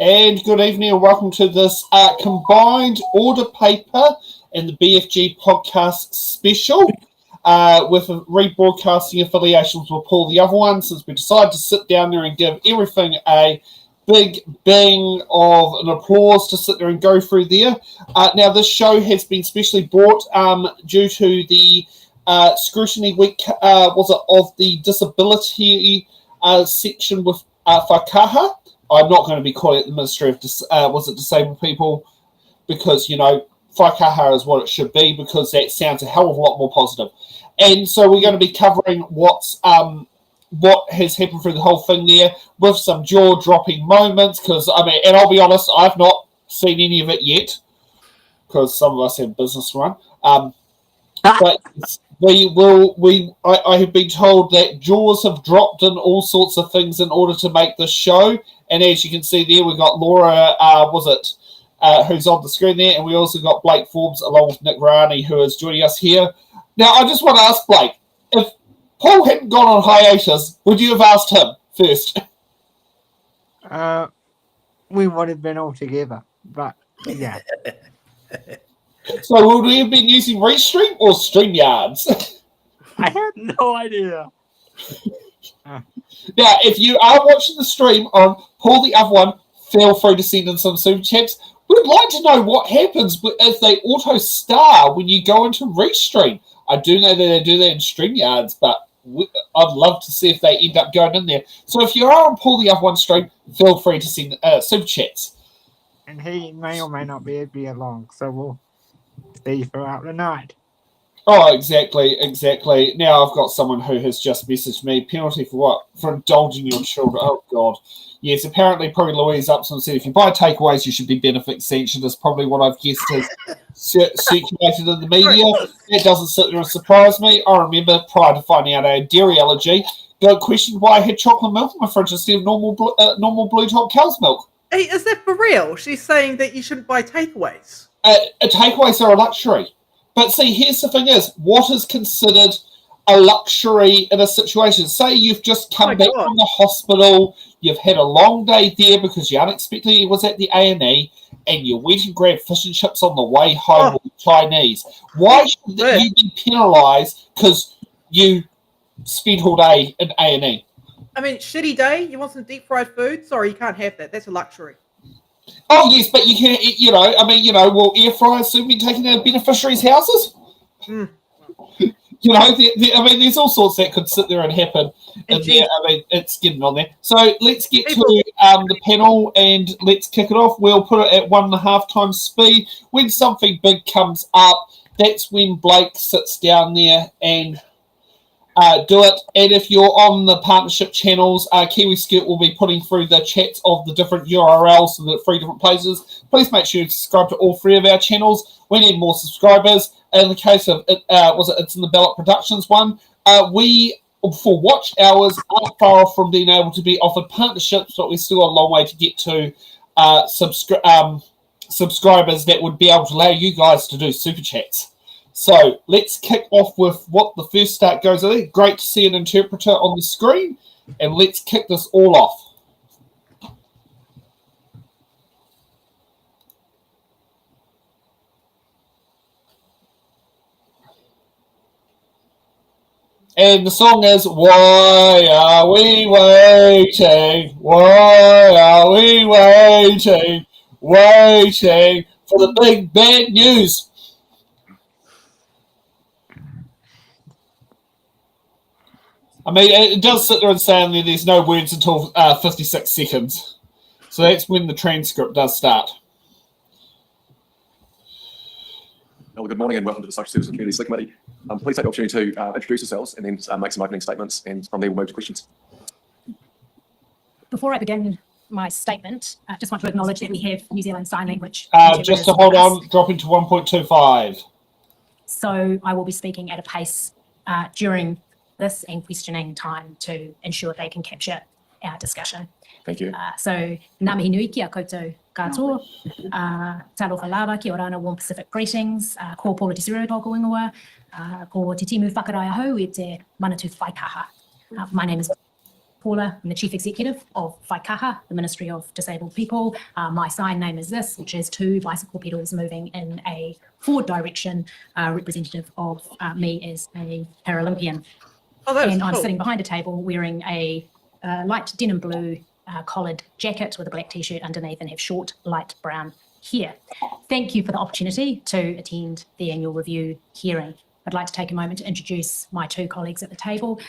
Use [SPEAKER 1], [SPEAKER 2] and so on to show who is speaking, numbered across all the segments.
[SPEAKER 1] And good evening and welcome to this combined order paper and the BFG podcast special with rebroadcasting affiliations with Paul the other one, since we decided to sit down there and give everything a big bang of an applause to sit there and go through there. Now this show has been specially brought due to the scrutiny week of the disability section with Whaikaha. I'm not going to be calling it the Ministry of Disabled People, because, you know, Whaikaha is what it should be, because that sounds a hell of a lot more positive. And so we're going to be covering what has happened through the whole thing there, with some jaw-dropping moments, because, I mean, and I'll be honest, I've not seen any of it yet, because some of us have business run. But I have been told that jaws have dropped in all sorts of things in order to make this show. And as you can see there, we've got Laura, who's on the screen there, and we also got Blake Forbes along with Nick Rani, who is joining us here. Now, I just want to ask Blake, if Paul hadn't gone on hiatus, would you have asked him first?
[SPEAKER 2] We would have been all together, but yeah.
[SPEAKER 1] So would we have been using Restream or StreamYards?
[SPEAKER 2] I have no idea.
[SPEAKER 1] Now, if you are watching the stream on Paul the Other One, feel free to send in some super chats. We'd like to know what happens if they auto-star when you go into Restream. I do know that they do that in StreamYards, but I'd love to see if they end up going in there. So if you are on Paul the Other One stream, feel free to send super chats.
[SPEAKER 2] And he may or may not be along, so we'll see throughout the night.
[SPEAKER 1] Oh, exactly. Now I've got someone who has just messaged me. Penalty for what? For indulging your children. Oh, God. Yes, apparently probably Louise Upson said if you buy takeaways, you should be benefit sanctioned. Is probably what I've guessed has circulated in the media. That doesn't sit there and surprise me. I remember prior to finding out I had dairy allergy, got questioned why I had chocolate milk in my fridge instead of normal blue top cow's milk.
[SPEAKER 3] Hey, is that for real? She's saying that you shouldn't buy takeaways.
[SPEAKER 1] Takeaways are a luxury. But see, here's the thing is, what is considered a luxury in a situation? Say you've just come back from the hospital, you've had a long day there because you unexpectedly was at the A&E, and you went and grabbed fish and chips on the way home with the Chinese. Why should you be penalised because you spent all day in A&E?
[SPEAKER 3] I mean, shitty day, you want some deep fried food? Sorry, you can't have that. That's a luxury.
[SPEAKER 1] Oh, yes, but you can, will air fryers soon be taken out of beneficiaries' houses?
[SPEAKER 3] Mm.
[SPEAKER 1] There's all sorts that could sit there and happen. And there, it's getting on there. So let's get to the panel and let's kick it off. We'll put it at 1.5 times speed. When something big comes up, that's when Blake sits down there and do it. And if you're on the partnership channels, Kiwi Scoot will be putting through the chats of the different URLs to the 3 different places. Please make sure you subscribe to all 3 of our channels. We need more subscribers. In the case of It's in the Ballot Productions one, we, for watch hours, aren't far off from being able to be offered partnerships, but we're still a long way to get to subscribers that would be able to allow you guys to do super chats. So let's kick off with what the first start goes. I think great to see an interpreter on the screen, and let's kick this all off. And the song is Why Are We Waiting? Why are we waiting? Waiting for the big bad news. I mean, it does sit there and say that there's no words until 56 seconds. So that's when the transcript does start.
[SPEAKER 4] Well, good morning and welcome to the Social Services and Community Select Committee. Please take the opportunity to introduce yourselves and then make some opening statements, and from there we'll move to questions.
[SPEAKER 5] Before I begin my statement, I just want to acknowledge that we have New Zealand Sign Language.
[SPEAKER 1] Just to hold on, dropping to 1.25.
[SPEAKER 5] So I will be speaking at a pace during this and questioning time to ensure they can capture our discussion.
[SPEAKER 4] Thank you.
[SPEAKER 5] So, ngā mihi nui ki a koutou katoa, talofa lava ki o rāna warm Pacific greetings, ko Paula Tesoriero tōku ingoa, ko te timu whakarai ahau e te manatū Whaikaha. My name is Paula. I'm the Chief Executive of Whaikaha, the Ministry of Disabled People. My sign name is this, which is two bicycle pedals moving in a forward direction, representative of me as a Paralympian.
[SPEAKER 3] Oh, that was
[SPEAKER 5] and I'm
[SPEAKER 3] cool.
[SPEAKER 5] sitting behind a table wearing a light denim blue collared jacket with a black t-shirt underneath and have short light brown hair. Thank you for the opportunity to attend the annual review hearing. I'd like to take a moment to introduce my two colleagues at the table.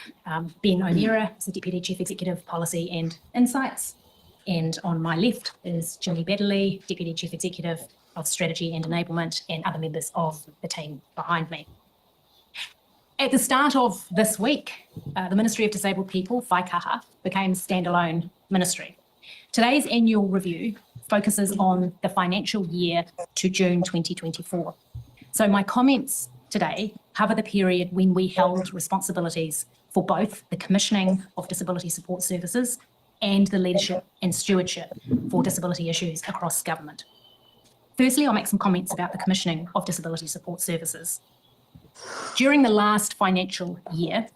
[SPEAKER 5] Ben O'Meara is the Deputy Chief Executive, Policy and Insights. And on my left is Ginny Baddeley, Deputy Chief Executive of Strategy and Enablement, and other members of the team behind me. At the start of this week, the Ministry of Disabled People, Whaikaha, became a standalone ministry. Today's annual review focuses on the financial year to June 2024. So my comments today cover the period when we held responsibilities for both the commissioning of disability support services and the leadership and stewardship for disability issues across government. Firstly, I'll make some comments about the commissioning of disability support services. During the last financial year,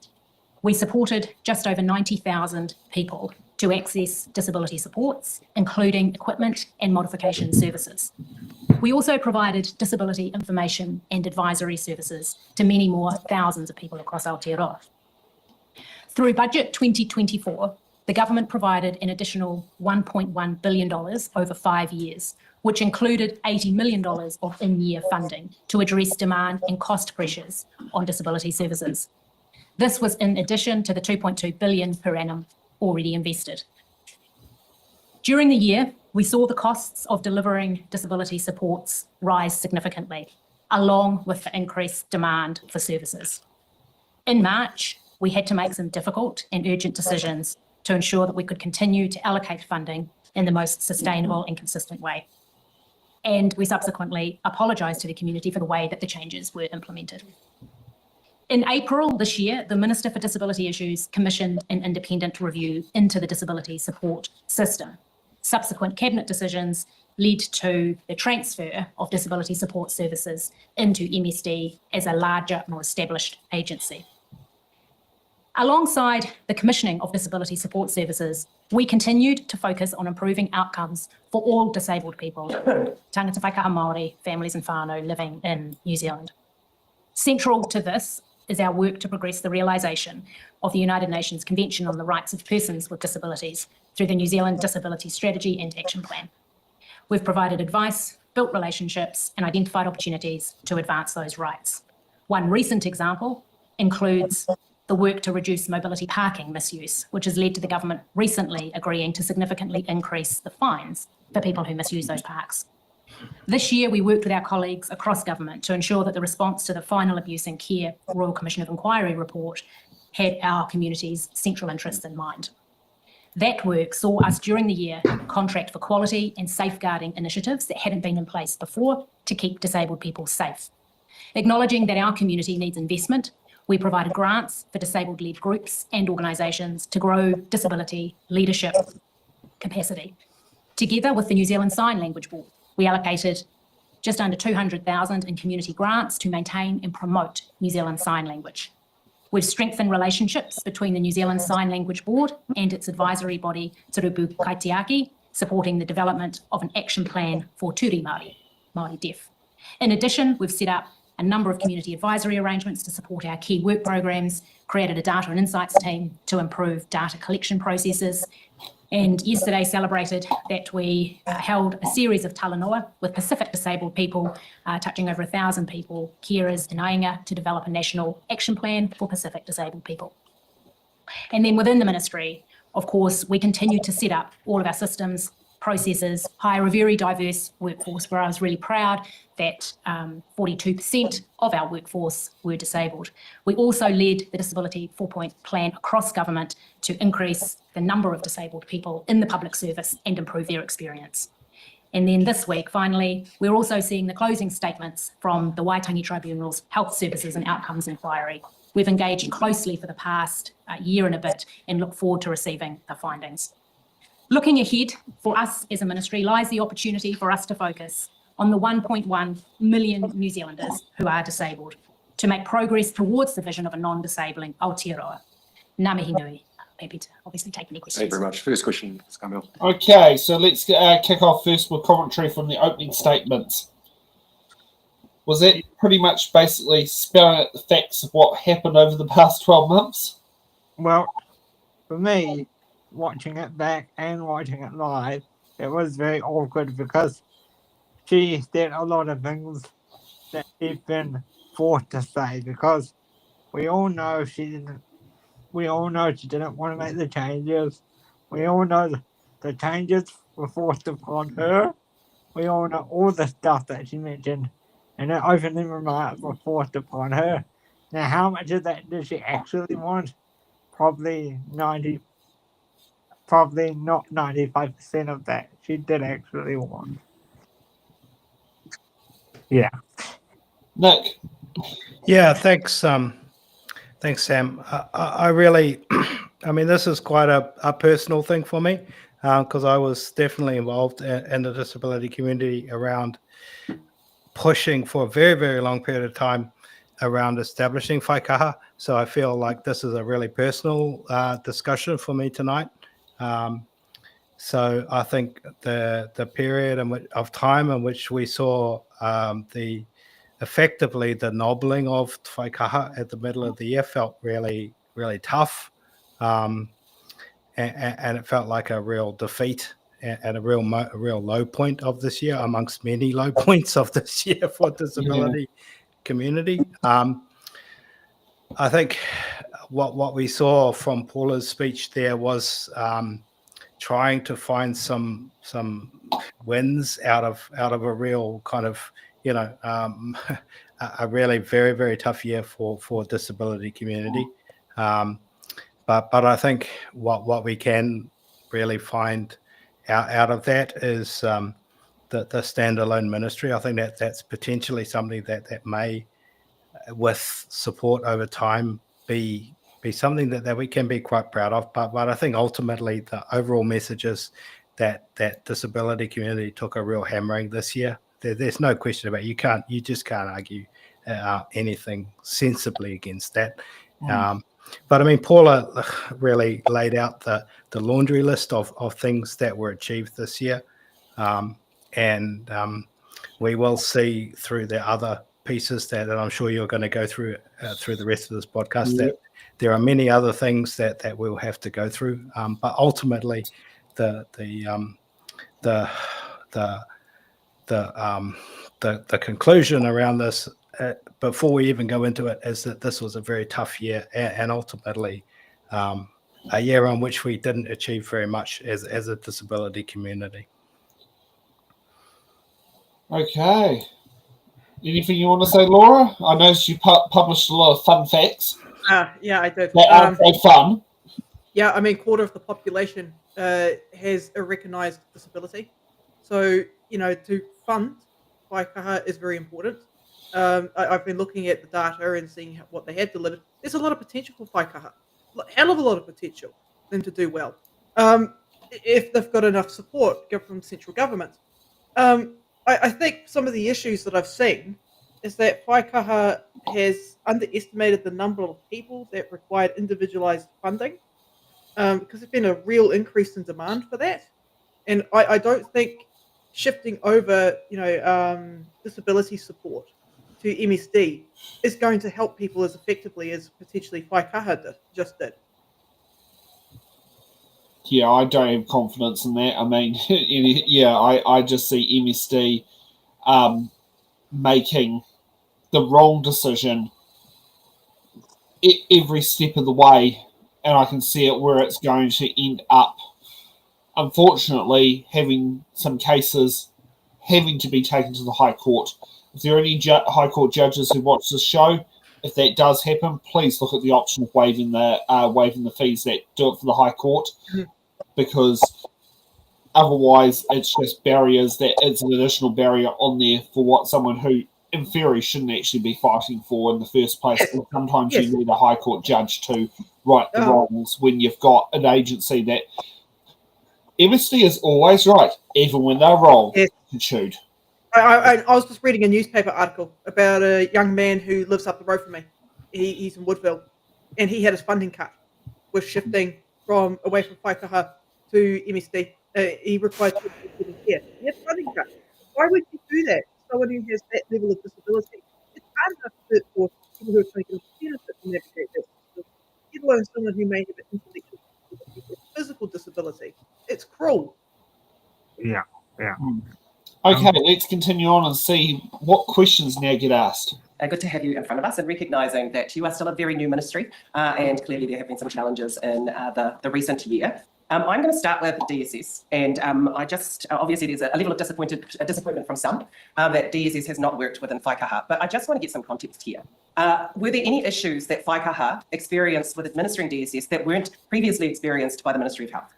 [SPEAKER 5] we supported just over 90,000 people to access disability supports, including equipment and modification services. We also provided disability information and advisory services to many more thousands of people across Aotearoa. Through Budget 2024, the government provided an additional $1.1 billion over 5 years, which included $80 million of in-year funding to address demand and cost pressures on disability services. This was in addition to the $2.2 billion per annum already invested. During the year, we saw the costs of delivering disability supports rise significantly, along with the increased demand for services. In March, we had to make some difficult and urgent decisions to ensure that we could continue to allocate funding in the most sustainable and consistent way. And we subsequently apologised to the community for the way that the changes were implemented. In April this year, the Minister for Disability Issues commissioned an independent review into the disability support system. Subsequent cabinet decisions led to the transfer of disability support services into MSD as a larger, more established agency. Alongside the commissioning of disability support services, we continued to focus on improving outcomes for all disabled people, tangata Whaikaha Māori, families and whānau living in New Zealand. Central to this is our work to progress the realisation of the United Nations Convention on the Rights of Persons with Disabilities through the New Zealand Disability Strategy and Action Plan. We've provided advice, built relationships and identified opportunities to advance those rights. One recent example includes the work to reduce mobility parking misuse, which has led to the government recently agreeing to significantly increase the fines for people who misuse those parks. This year, we worked with our colleagues across government to ensure that the response to the Final Abuse and Care Royal Commission of Inquiry report had our community's central interests in mind. That work saw us during the year contract for quality and safeguarding initiatives that hadn't been in place before to keep disabled people safe. Acknowledging that our community needs investment, we provided grants for disabled-led groups and organisations to grow disability leadership capacity. Together with the New Zealand Sign Language Board, we allocated just under $200,000 in community grants to maintain and promote New Zealand Sign Language. We've strengthened relationships between the New Zealand Sign Language Board and its advisory body, Turupu Kaitiaki, supporting the development of an action plan for Turi Māori, Māori Deaf. In addition, we've set up a number of community advisory arrangements to support our key work programs, created a data and insights team to improve data collection processes, and yesterday celebrated that we held a series of talanoa with Pacific disabled people, touching over 1,000 people, carers in Ainga, to develop a national action plan for Pacific disabled people. And then within the ministry, of course, we continue to set up all of our systems, processes, hire a very diverse workforce where I was really proud that 42% of our workforce were disabled. We also led the Disability 4-point plan across government to increase the number of disabled people in the public service and improve their experience. And then this week, finally, we're also seeing the closing statements from the Waitangi Tribunal's Health Services and Outcomes Inquiry. We've engaged closely for the past year and a bit and look forward to receiving the findings. Looking ahead, for us as a ministry lies the opportunity for us to focus on the 1.1 million New Zealanders who are disabled, to make progress towards the vision of a non-disabling Aotearoa. Ngā mihi nui. Happy to obviously take any questions.
[SPEAKER 4] Thank you very much. First question, Ms. Carmel.
[SPEAKER 1] Okay, so let's kick off first with commentary from the opening statements. Was that pretty much basically spelling out the facts of what happened over the past 12 months?
[SPEAKER 2] Well, for me, watching it back and watching it live, it was very awkward because she said a lot of things that she's been forced to say, because we all know she didn't want to make the changes. We all know the changes were forced upon her. We all know all the stuff that she mentioned and her opening remarks were forced upon her. Now, how much of that did she actually want? Probably not 95% of that she did actually want. Yeah.
[SPEAKER 1] Nick?
[SPEAKER 6] Yeah, thanks, Sam. I really, I mean, this is quite a personal thing for me, because I was definitely involved in the disability community around pushing for a very, very long period of time around establishing whaikaha. So I feel like this is a really personal discussion for me tonight. So I think the period of time in which we saw effectively the nobbling of whaikaha at the middle of the year felt really, really tough. And it felt like a real defeat and a real low point of this year, amongst many low points of this year for disability community. I think what we saw from Paula's speech there was trying to find some wins out of a real kind of, a really very, very tough year for disability community. But I think what we can really find out of that is the standalone ministry. I think that's potentially something that may, with support over time, be something that we can be quite proud of. But I think ultimately the overall message is that disability community took a real hammering this year. There's no question about it. You just can't argue anything sensibly against that. But I mean, Paula really laid out the laundry list of things that were achieved this year. And we will see through the other pieces that I'm sure you're going to go through the rest of this podcast, that there are many other things that we'll have to go through. But ultimately, the conclusion around this, before we even go into it, is that this was a very tough year, and ultimately a year on which we didn't achieve very much as a disability community.
[SPEAKER 1] Okay. Anything you want to say, Laura? I noticed you published a lot of fun facts.
[SPEAKER 3] Yeah, I did.
[SPEAKER 1] That aren't so fun.
[SPEAKER 3] Yeah, I mean, quarter of the population has a recognised disability. So, to fund Waikaha is very important. I've been looking at the data and seeing what they have delivered. There's a lot of potential for Waikaha. Hell of a lot of potential for them to do well. If they've got enough support from central government. I think some of the issues that I've seen is that Waikaha has underestimated the number of people that required individualised funding, because there's been a real increase in demand for that. And I don't think shifting over, disability support to MSD is going to help people as effectively as potentially Waikaha just did.
[SPEAKER 1] Yeah, I don't have confidence in that. I mean, I just see MSD making the wrong decision every step of the way, and I can see it where it's going to end up unfortunately having some cases having to be taken to the High Court. If there are any High Court judges who watch this show, if that does happen, please look at the option of waiving the fees that do it for the High Court, because otherwise it's just barriers. That it's an additional barrier on there for what someone who, in theory, shouldn't actually be fighting for in the first place.
[SPEAKER 3] Yes.
[SPEAKER 1] And sometimes
[SPEAKER 3] Yes.
[SPEAKER 1] you need a High Court judge to right the wrongs when you've got an agency that MSD is always right, even when they're wrong.
[SPEAKER 3] Yes.
[SPEAKER 1] Chewed.
[SPEAKER 3] I was just reading a newspaper article about a young man who lives up the road from me. He's in Woodville, and he had his funding cut. Was shifting from away from Whaikaha to MSD. He required to care. He had funding cut. Why would you do that? Someone who has that level of disability. It's hard enough for people who are trying to benefit to navigate that system, let alone someone who may have an intellectual disability or physical disability. It's cruel.
[SPEAKER 2] Yeah.
[SPEAKER 1] Okay, let's continue on and see what questions now get asked.
[SPEAKER 7] Good to have you in front of us, and recognising that you are still a very new ministry, and clearly there have been some challenges in the recent year. I'm going to start with DSS, and I just obviously there's a level of disappointment from some that DSS has not worked within Whaikaha, but I just want to get some context here. Were there any issues that Whaikaha experienced with administering DSS that weren't previously experienced by the Ministry of Health?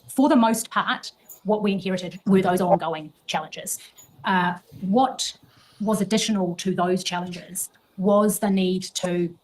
[SPEAKER 5] For the most part, what we inherited were those ongoing challenges. What was additional to those challenges was the need to,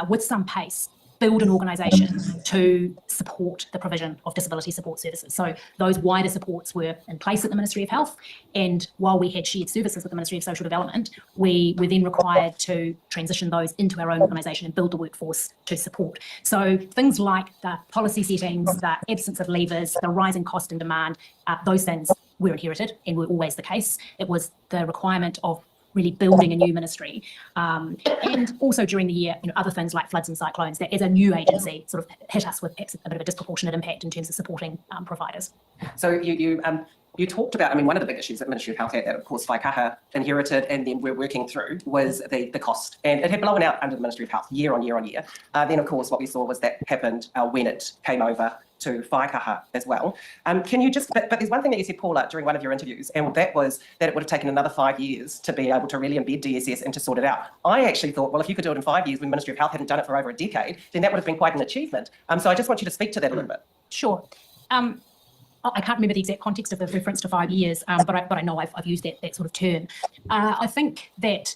[SPEAKER 5] with some pace, build an organisation to support the provision of disability support services. So those wider supports were in place at the Ministry of Health, and while we had shared services with the Ministry of Social Development, we were then required to transition those into our own organisation and build the workforce to support. So things like the policy settings, the absence of levers, the rising cost and demand, those things were inherited and were always the case. It was the requirement of really building a new ministry. And also during the year, other things like floods and cyclones that as a new agency sort of hit us with perhaps a bit of a disproportionate impact in terms of supporting providers.
[SPEAKER 7] So you talked about, one of the big issues that Ministry of Health had that, of course, Whaikaha inherited and then we're working through was the cost. And it had blown out under the Ministry of Health year on year on year. Then, of course, what we saw was that happened when it came over to Whaikaha as well. Can you just, but there's one thing that you said, Paula, during one of your interviews, and that was that it would have taken another 5 years to be able to really embed DSS and to sort it out. I actually thought, well, if you could do it in 5 years when Ministry of Health hadn't done it for over a decade, then that would have been quite an achievement. So I just want you to speak to that a little bit.
[SPEAKER 5] Sure. I can't remember the exact context of the reference to 5 years, but I know I've used that sort of term. I think that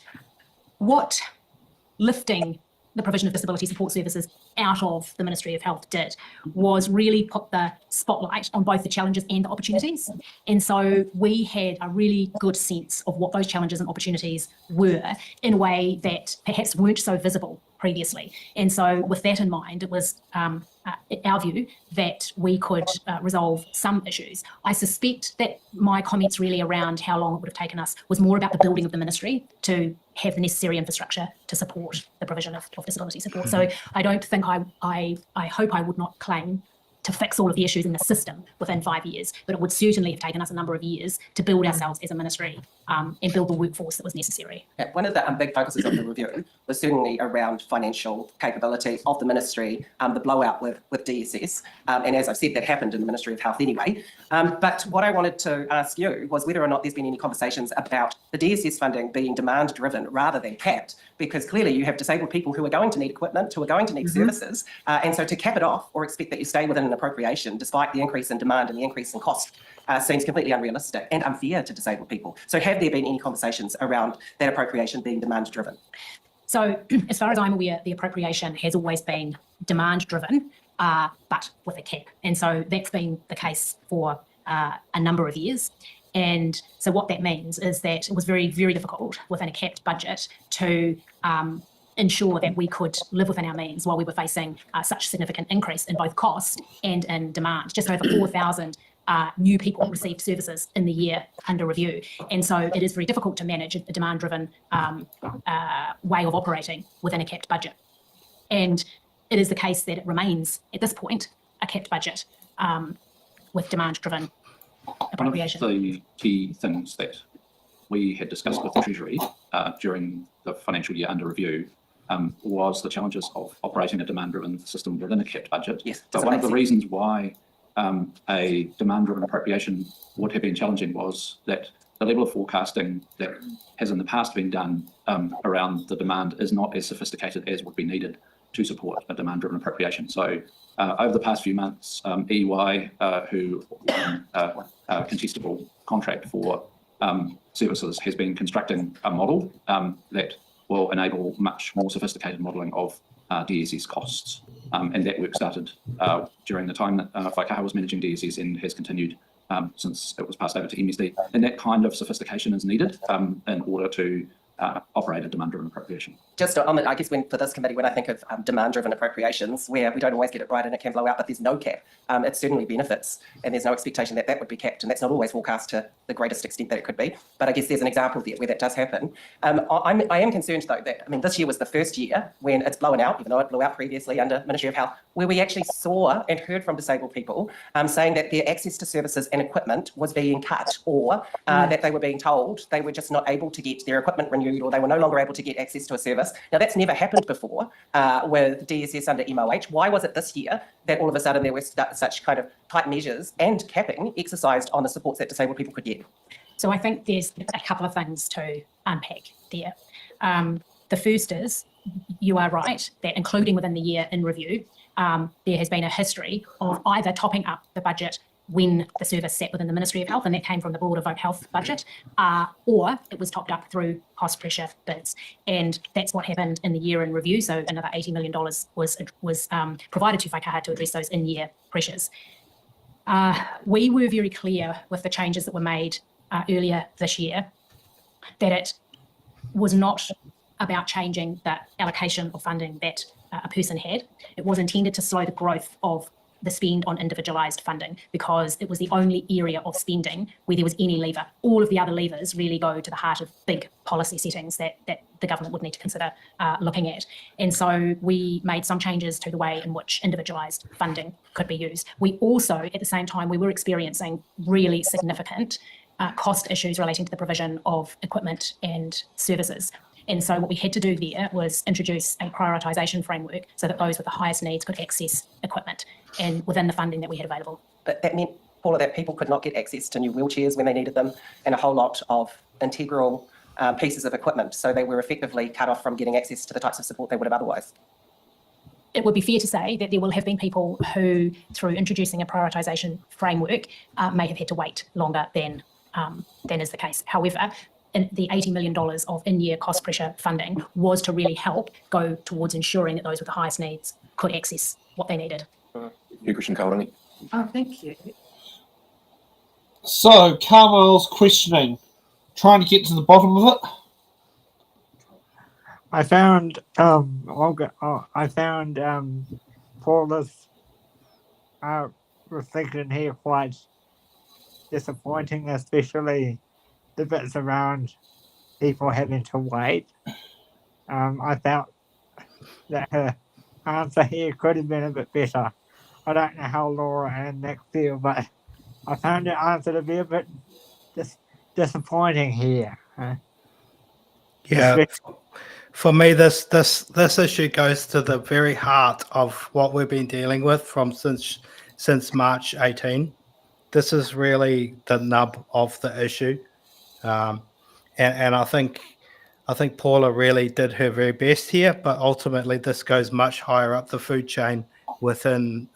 [SPEAKER 5] what lifting the provision of disability support services out of the Ministry of Health did was really put the spotlight on both the challenges and the opportunities. And so we had a really good sense of what those challenges and opportunities were in a way that perhaps weren't so visible previously. And so with that in mind, it was our view that we could resolve some issues. I suspect that my comments really around how long it would have taken us was more about the building of the ministry to have the necessary infrastructure to support the provision of disability support. So I don't think I hope I would not claim to fix all of the issues in the system within 5 years, but it would certainly have taken us a number of years to build ourselves as a ministry and build the workforce that was necessary.
[SPEAKER 7] One of the big focuses of the review was certainly around financial capability of the ministry, the blowout with DSS. And as I've said, that happened in the Ministry of Health anyway. But what I wanted to ask you was whether or not there's been any conversations about the DSS funding being demand driven rather than capped, because clearly you have disabled people who are going to need equipment, who are going to need services. And so to cap it off or expect that you stay within an appropriation despite the increase in demand and the increase in cost seems completely unrealistic and unfair to disabled people. So have there been any conversations around that appropriation being demand driven?
[SPEAKER 5] So as far as I'm aware, the appropriation has always been demand driven, but with a cap. And so that's been the case for a number of years. And so what that means is that it was very, very difficult within a capped budget to ensure that we could live within our means while we were facing such significant increase in both cost and in demand. Just over 4,000 new people received services in the year under review. And so it is very difficult to manage a demand-driven way of operating within a capped budget. And it is the case that it remains, at this point, a capped budget with demand-driven appropriation.
[SPEAKER 4] One of the key things that we had discussed with the Treasury during the financial year under review was the challenges of operating a demand-driven system within a kept budget.
[SPEAKER 7] Yes,
[SPEAKER 4] But one of the reasons why a demand-driven appropriation would have been challenging was that the level of forecasting that has in the past been done around the demand is not as sophisticated as would be needed to support a demand-driven appropriation. So over the past few months, EY, who contestable contract for services, has been constructing a model that will enable much more sophisticated modelling of DSS costs. And that work started during the time that Whaikaha was managing DSS and has continued since it was passed over to MSD. And that kind of sophistication is needed in order to operate a demand-driven appropriation.
[SPEAKER 7] Just on I guess for this committee, when I think of demand-driven appropriations, where we don't always get it right and it can blow out, but there's no cap, it certainly benefits, and there's no expectation that that would be capped, and that's not always forecast to the greatest extent that it could be. But I guess there's an example there where that does happen. I am concerned though that, this year was the first year when it's blown out, even though it blew out previously under Ministry of Health, where we actually saw and heard from disabled people saying that their access to services and equipment was being cut, or that they were being told they were just not able to get their equipment renewed, or they were no longer able to get access to a service. Now, that's never happened before with DSS under MOH. Why was it this year that all of a sudden there were such kind of tight measures and capping exercised on the supports that disabled people could get?
[SPEAKER 5] So I think there's a couple of things to unpack there. The first is, you are right, that including within the year in review, there has been a history of either topping up the budget when the service sat within the Ministry of Health, and that came from the broader vote health budget, or it was topped up through cost pressure bids. And that's what happened in the year in review. So another $80 million was provided to Whaikaha to address those in-year pressures. We were very clear with the changes that were made earlier this year that it was not about changing the allocation of funding that a person had. It was intended to slow the growth of the spend on individualised funding, because it was the only area of spending where there was any lever. All of the other levers really go to the heart of big policy settings that the government would need to consider looking at. And so we made some changes to the way in which individualised funding could be used. We also, at the same time, we were experiencing really significant cost issues relating to the provision of equipment and services. And so what we had to do there was introduce a prioritisation framework so that those with the highest needs could access equipment and within the funding that we had available.
[SPEAKER 7] But that meant, Paula, that people could not get access to new wheelchairs when they needed them, and a whole lot of integral pieces of equipment. So they were effectively cut off from getting access to the types of support they would have otherwise.
[SPEAKER 5] It would be fair to say that there will have been people who, through introducing a prioritisation framework, may have had to wait longer than is the case. However, the $80 million of in-year cost pressure funding was to really help go towards ensuring that those with the highest needs could access what they needed.
[SPEAKER 4] Christian Kaurani.
[SPEAKER 3] Oh, thank you.
[SPEAKER 1] So, Carmel's questioning, trying to get to the bottom of it.
[SPEAKER 2] I found Paula's reflection here quite disappointing, especially the bits around people having to wait. I felt that her answer here could have been a bit better. I don't know how Laura and Nick feel, but I found her answer to be a bit disappointing here.
[SPEAKER 6] Yeah, for me, this issue goes to the very heart of what we've been dealing with since March 18. This is really the nub of the issue. And I think Paula really did her very best here, but ultimately this goes much higher up the food chain within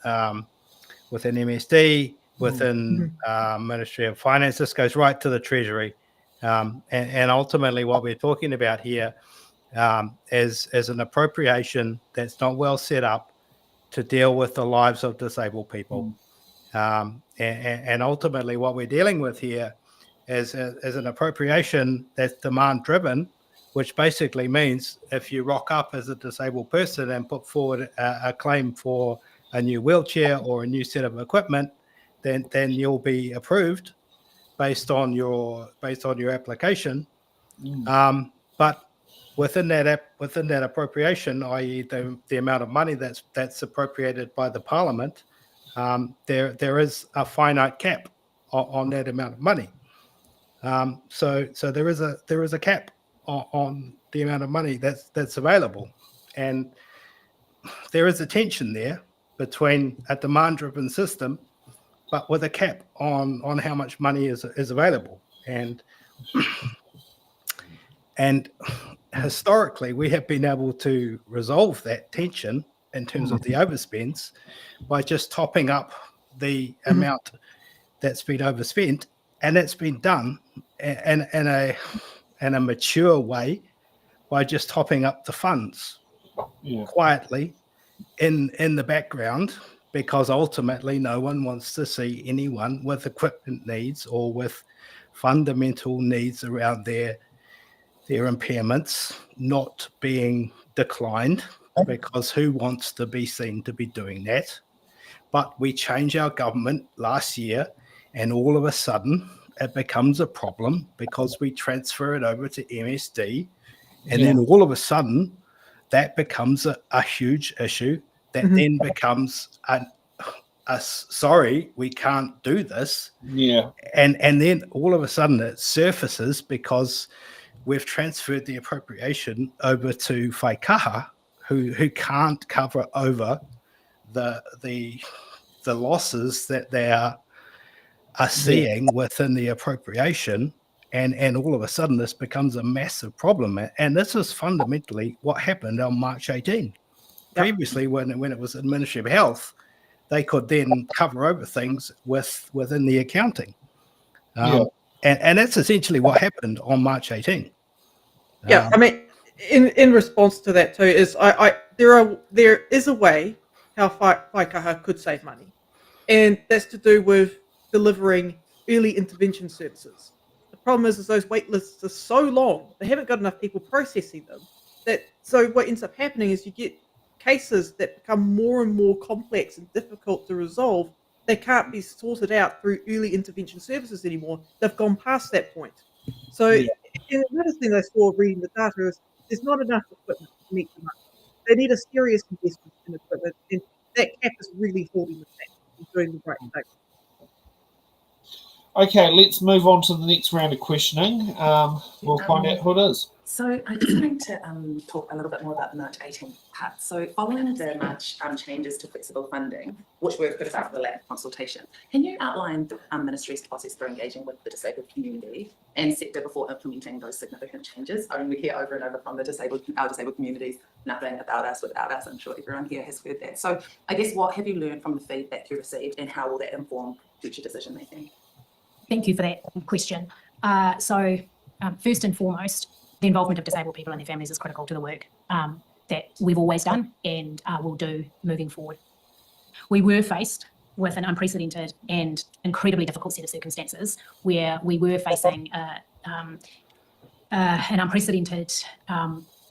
[SPEAKER 6] MSD, within Ministry of Finance. This goes right to the Treasury, and ultimately what we're talking about here is an appropriation that's not well set up to deal with the lives of disabled people, and ultimately what we're dealing with here as an appropriation that's demand driven, which basically means if you rock up as a disabled person and put forward a claim for a new wheelchair or a new set of equipment, then you'll be approved based on your application. But within that appropriation, i.e. the amount of money that's appropriated by the Parliament, there is a finite cap on that amount of money. So there is a cap on the amount of money that's available. And there is a tension there between a demand-driven system, but with a cap on how much money is available. And historically, we have been able to resolve that tension in terms of the overspends by just topping up the amount that's been overspent, and it's been done in a mature way by just topping up the funds quietly in the background, because ultimately no one wants to see anyone with equipment needs or with fundamental needs around their impairments not being declined, because who wants to be seen to be doing that? But we change our government last year, and all of a sudden it becomes a problem because we transfer it over to MSD, and then all of a sudden that becomes a huge issue that then becomes sorry, we can't do this. And then all of a sudden it surfaces because we've transferred the appropriation over to Whaikaha, who can't cover over the losses that they are seeing within the appropriation, and all of a sudden this becomes a massive problem. And this is fundamentally what happened on March 18. Previously, when it was the Ministry of Health, they could then cover over things within the accounting. And that's essentially what happened on March 18.
[SPEAKER 3] I mean, in response to that too, is there is a way how Whaikaha could save money, and that's to do with delivering early intervention services. The problem is those wait lists are so long, they haven't got enough people processing them. So what ends up happening is you get cases that become more and more complex and difficult to resolve. They can't be sorted out through early intervention services anymore. They've gone past that point. So and another thing I saw reading the data is there's not enough equipment to meet the money. They need a serious investment in equipment, and that cap is really holding the back from doing the right thing.
[SPEAKER 1] Okay, let's move on to the next round of questioning. We'll find out who it is.
[SPEAKER 8] So I just wanted to talk a little bit more about the March 18 part. So following the March changes to flexible funding, which were criticised for the lack of consultation, can you outline the Ministry's process for engaging with the disabled community and sector before implementing those significant changes? I mean, we hear over and over from our disabled communities, nothing about us without us. I'm sure everyone here has heard that. So I guess what have you learned from the feedback you received, and how will that inform future decision making?
[SPEAKER 5] Thank you for that question. First and foremost, the involvement of disabled people and their families is critical to the work that we've always done and will do moving forward. We were faced with an unprecedented and incredibly difficult set of circumstances where we were facing an unprecedented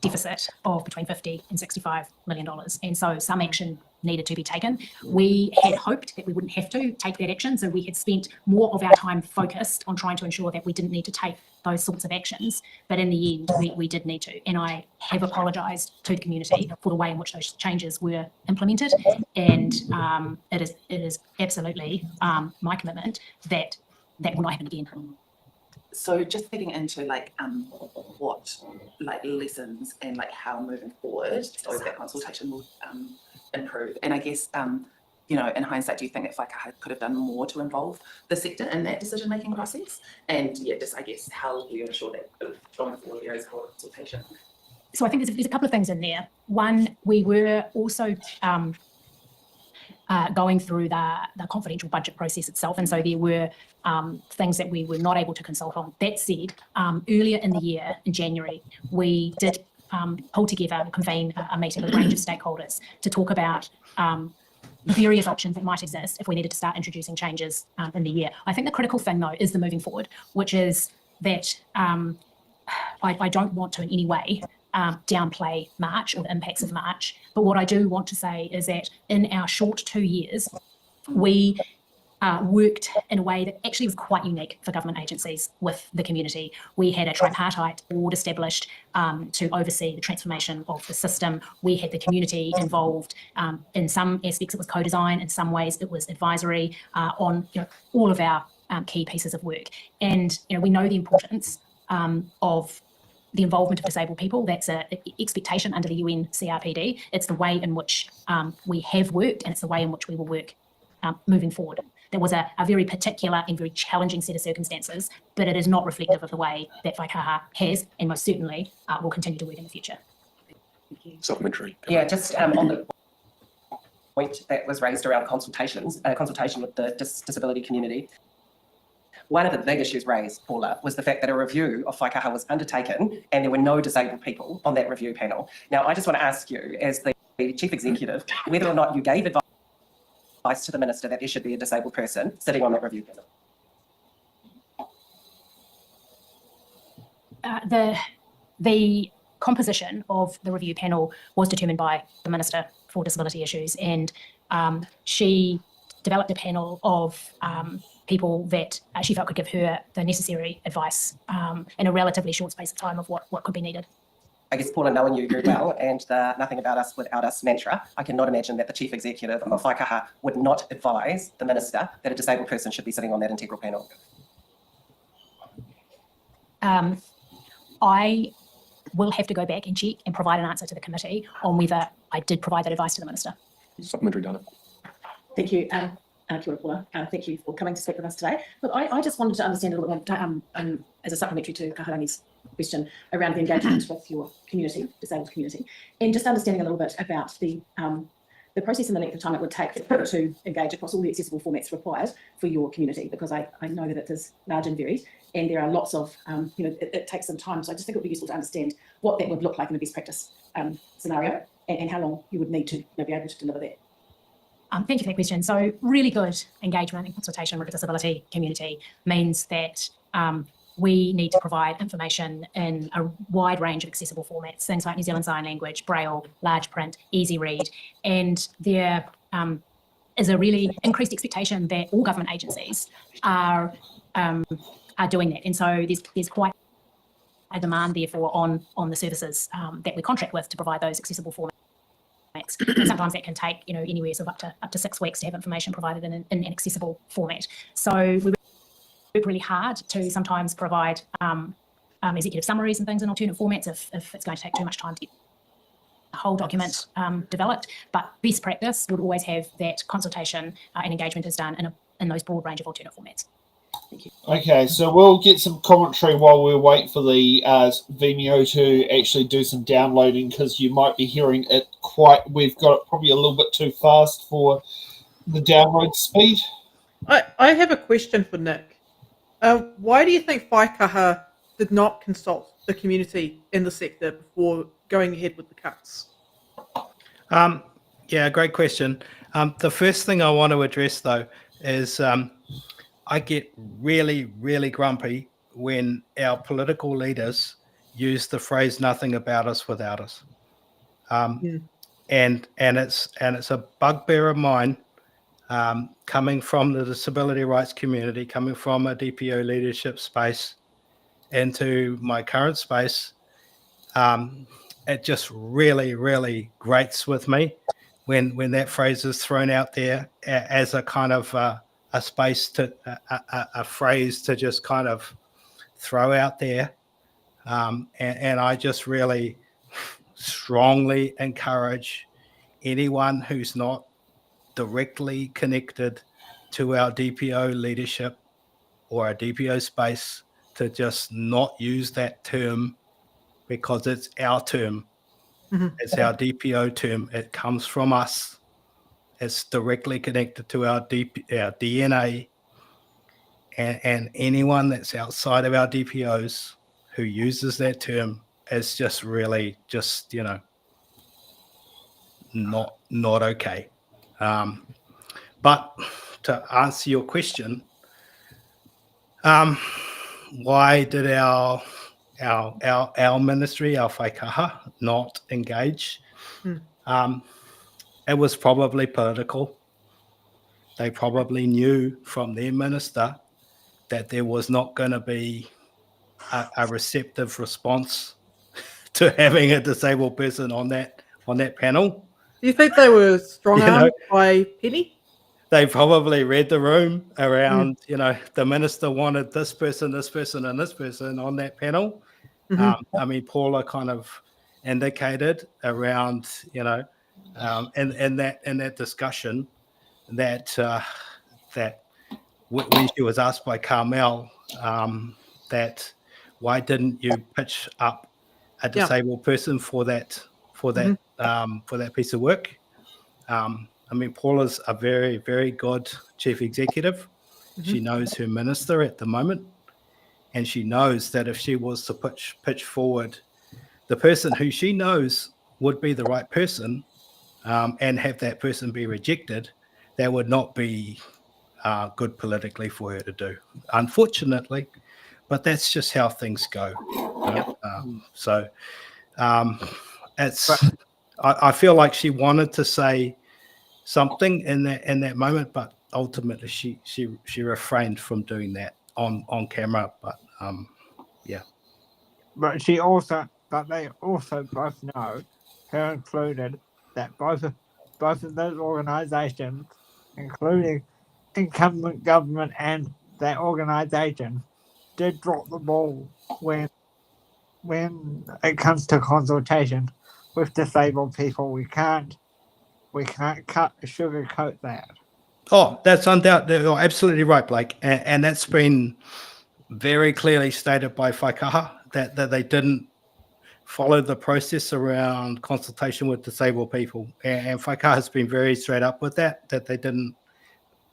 [SPEAKER 5] deficit of between $50 and $65 million. And so some action needed to be taken. We had hoped that we wouldn't have to take that action, so we had spent more of our time focused on trying to ensure that we didn't need to take those sorts of actions. But in the end, we did need to. And I have apologised to the community for the way in which those changes were implemented. And it is absolutely my commitment that that will not happen again.
[SPEAKER 8] So just getting into what lessons and how moving forward, so that consultation will improve. And I guess in hindsight, do you think that Whaikaha could have done more to involve the sector in that decision making process? And I guess how do you ensure that going forward there is more consultation?
[SPEAKER 5] So I think there's a couple of things in there. One, we were also going through the confidential budget process itself, and so there were things that we were not able to consult on. That said, earlier in the year, in January, we did pull together and convene a meeting with a range of stakeholders to talk about various options that might exist if we needed to start introducing changes in the year. I think the critical thing, though, is the moving forward, which is that I don't want to in any way downplay March or the impacts of March. But what I do want to say is that in our short 2 years, we worked in a way that actually was quite unique for government agencies with the community. We had a tripartite board established to oversee the transformation of the system. We had the community involved. In some aspects, it was co-design. In some ways, it was advisory on all of our key pieces of work. And we know the importance of the involvement of disabled people. That's an expectation under the UN CRPD. It's the way in which we have worked, and it's the way in which we will work moving forward. There was a very particular and very challenging set of circumstances, but it is not reflective of the way that Waikaha has, and most certainly will continue to work in the future.
[SPEAKER 9] Supplementary.
[SPEAKER 7] Yeah, just on the point that was raised around consultation with the disability community. One of the big issues raised, Paula, was the fact that a review of Waikaha was undertaken and there were no disabled people on that review panel. Now, I just want to ask you, as the Chief Executive, whether or not you gave advice to the Minister that there should be a disabled person sitting on that review panel.
[SPEAKER 5] The composition of the review panel was determined by the Minister for Disability Issues, and she developed a panel of people that she felt could give her the necessary advice in a relatively short space of time of what could be needed.
[SPEAKER 7] I guess, Paula, knowing you very well, and the nothing about us without us mantra, I cannot imagine that the Chief Executive of Waikaha would not advise the Minister that a disabled person should be sitting on that integral panel.
[SPEAKER 5] I will have to go back and check and provide an answer to the committee on whether I did provide that advice to the Minister.
[SPEAKER 9] Supplementary, Dana.
[SPEAKER 10] Thank you. Kia ora, Paula. Thank you for coming to speak with us today. Look, I just wanted to understand a little bit, as a supplementary to Kaharangi's question around the engagement with your community, disabled community, and just understanding a little bit about the process and the length of time it would take to engage across all the accessible formats required for your community, because I know that it is large and varied, and there are lots of, it takes some time. So I just think it would be useful to understand what that would look like in a best practice scenario, and how long you would need to be able to deliver that.
[SPEAKER 5] Thank you for that question. So really good engagement and consultation with the disability community means that we need to provide information in a wide range of accessible formats, things like New Zealand Sign Language, Braille, large print, easy read, and there is a really increased expectation that all government agencies are doing that. And so there's quite a demand, therefore, on the services that we contract with to provide those accessible formats. And sometimes that can take, anywhere sort of up to 6 weeks to have information provided in an accessible format. So we work really hard to sometimes provide executive summaries and things in alternate formats if it's going to take too much time to get the whole document developed. But best practice would always have that consultation and engagement is done in those broad range of alternate formats.
[SPEAKER 10] Thank you.
[SPEAKER 1] Okay, so we'll get some commentary while we wait for the Vimeo to actually do some downloading, because you might be hearing it we've got it probably a little bit too fast for the download speed.
[SPEAKER 3] I have a question for Nick. Why do you think Waikaha did not consult the community in the sector before going ahead with the cuts?
[SPEAKER 6] Yeah, great question. The first thing I want to address, though, is I get really, really grumpy when our political leaders use the phrase "nothing about us without us," and it's a bugbear of mine, coming from the disability rights community, coming from a DPO leadership space into my current space. It just really, really grates with me when that phrase is thrown out there as a kind of a space to a phrase to just kind of throw out there, and I just really strongly encourage anyone who's not directly connected to our DPO leadership or our DPO space to just not use that term, because it's our term. Mm-hmm. It's our DPO term. It comes from us. It's directly connected to our DNA, and anyone that's outside of our DPOs who uses that term is just really not okay. But to answer your question, why did our ministry, our Waikaha, not engage? It was probably political. They probably knew from their minister that there was not going to be a receptive response to having a disabled person on that panel.
[SPEAKER 3] Do you think they were strong-armed by Penny?
[SPEAKER 6] They probably read the room around, the minister wanted this person, and this person on that panel. I mean, Paula kind of indicated around, in that discussion that that when she was asked by Carmel that why didn't you pitch up a disabled person for that piece of work? I mean, Paula's a very, very good chief executive. She knows her minister at the moment, and she knows that if she was to pitch forward the person who she knows would be the right person, and have that person be rejected, that would not be good politically for her to do, unfortunately. But that's just how things go. I feel like she wanted to say something in that moment, but ultimately she refrained from doing that on camera. But
[SPEAKER 2] But they also both know, her included, that both of those organisations, including incumbent government and that organisation, did drop the ball when it comes to consultation with disabled people. We can't sugarcoat that.
[SPEAKER 6] Oh, that's undoubtedly, you're absolutely right, Blake, and that's been very clearly stated by Whaikaha that they didn't follow the process around consultation with disabled people, and Whaikaha has been very straight up with that they didn't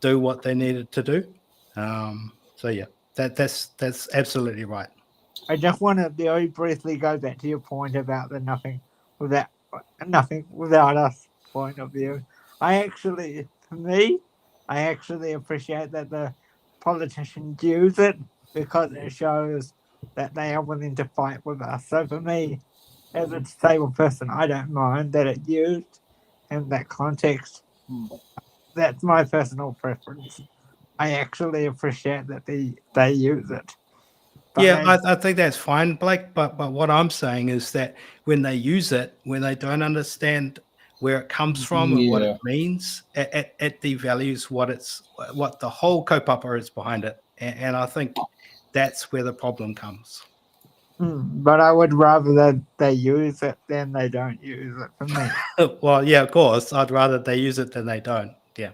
[SPEAKER 6] do what they needed to do. That's absolutely right.
[SPEAKER 2] I just want to very briefly go back to your point about the nothing without us point of view. I actually appreciate that the politicians use it, because it shows that they are willing to fight with us. So for me, as a disabled person, I don't mind that it's used in that context. That's my personal preference. I actually appreciate that they use it. But
[SPEAKER 6] I think that's fine, Blake. But what I'm saying is that when they use it, when they don't understand where it comes from and what it means, it devalues what the whole kaupapa is behind it. And I think that's where the problem comes.
[SPEAKER 2] But I would rather that they use it than they don't use it, for me.
[SPEAKER 6] Well, yeah, of course. I'd rather they use it than they don't. Yeah.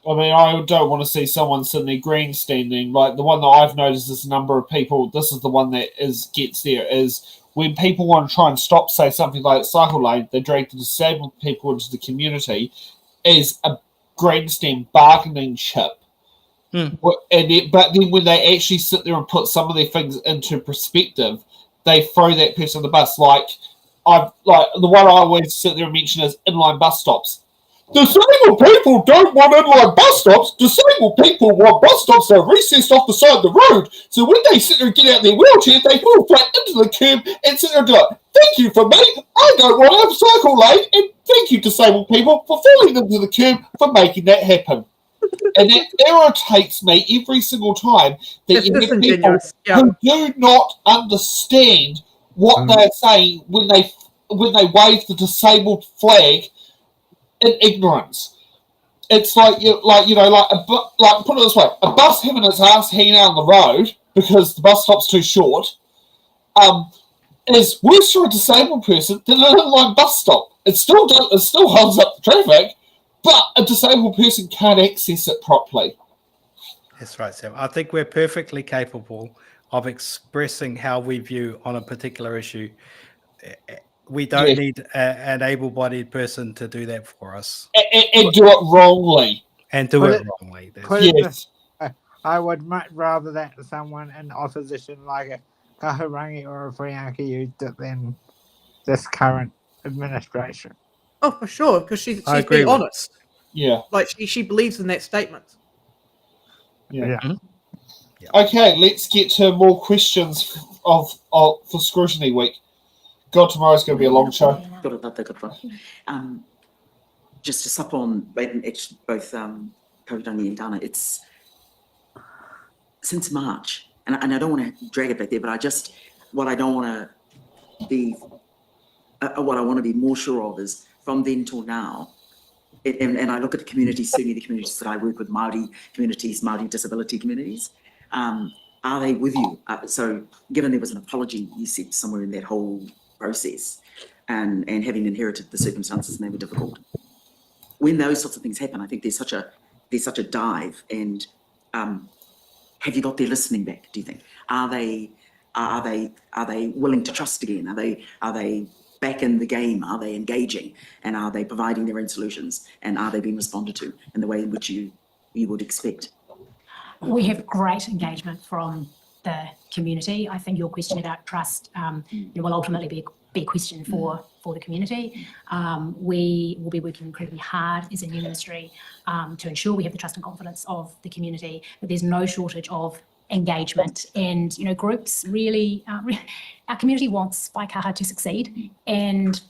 [SPEAKER 1] I mean, I don't want to see someone sitting there grandstanding. Like the one that I've noticed is a number of people. This is the one that gets there. Is when people want to try and stop, say something like cycle lane, they drag the disabled people into the community as a grandstand bargaining chip. But then when they actually sit there and put some of their things into perspective, they throw that person on the bus. Like the one I always sit there and mention is inline bus stops. Disabled people don't want inline bus stops. Disabled people want bus stops that are recessed off the side of the road. So when they sit there and get out their wheelchair, they fall flat into the curb and sit there and go, thank you for me. I don't want a cycle lane. And thank you, disabled people, for falling into the curb for making that happen. And it irritates me every single time that you have people who do not understand what they're saying when they wave the disabled flag in ignorance. It's like put it this way: a bus having its ass hanging out on the road because the bus stop's too short is worse for a disabled person than an inline bus stop. It still holds up the traffic, but a disabled person can't access it properly.
[SPEAKER 6] That's right, Sam. I think we're perfectly capable of expressing how we view on a particular issue. We don't need an able-bodied person to do that for us.
[SPEAKER 1] And do it wrongly.
[SPEAKER 6] Yes.
[SPEAKER 2] I would much rather that someone in opposition like a Kahurangi or a Whiangi used it than this current administration.
[SPEAKER 3] Oh, for sure, because she's being honest.
[SPEAKER 1] Yeah.
[SPEAKER 3] Like, she believes in that statement.
[SPEAKER 1] Yeah. Okay, let's get to more questions for Scrutiny Week. God, tomorrow's going to be a long show.
[SPEAKER 11] Just to sup on both Kaihautū and Dana, it's since March, and I don't want to drag it back there, but what I want to be more sure of is from then till now, and I look at the communities, certainly the communities that I work with, Māori communities, Māori disability communities, are they with you? So given there was an apology, you said somewhere in that whole process, and having inherited the circumstances and they were difficult, when those sorts of things happen, I think there's such a dive. And have you got their listening back? Do you think are they willing to trust again? Are they back in the game? Are they engaging? And are they providing their own solutions? And are they being responded to in the way in which you would expect?
[SPEAKER 5] We have great engagement from the community. I think your question about trust will ultimately be a question for the community. We will be working incredibly hard as a new ministry to ensure we have the trust and confidence of the community, but there's no shortage of engagement. And groups really, our community wants Waikaha to succeed, and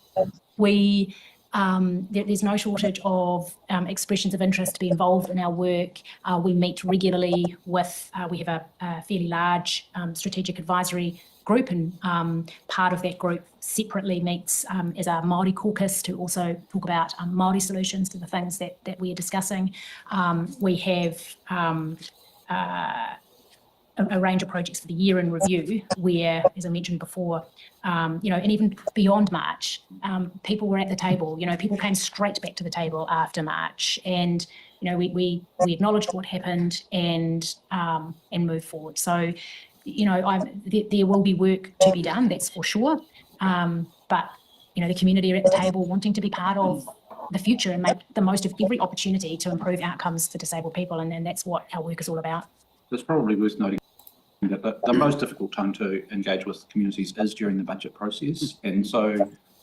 [SPEAKER 5] there's no shortage of expressions of interest to be involved in our work. We meet regularly with, we have a fairly large strategic advisory group, and part of that group separately meets as a Māori caucus to also talk about Māori solutions to the things that we are discussing. We have a range of projects for the year in review where, as I mentioned before, and even beyond March, people were at the table. People came straight back to the table after March, and we acknowledged what happened and moved forward. So, there will be work to be done, that's for sure. But the community are at the table wanting to be part of the future and make the most of every opportunity to improve outcomes for disabled people, and that's what our work is all about.
[SPEAKER 4] It's probably worth noting that the most difficult time to engage with communities is during the budget process. And so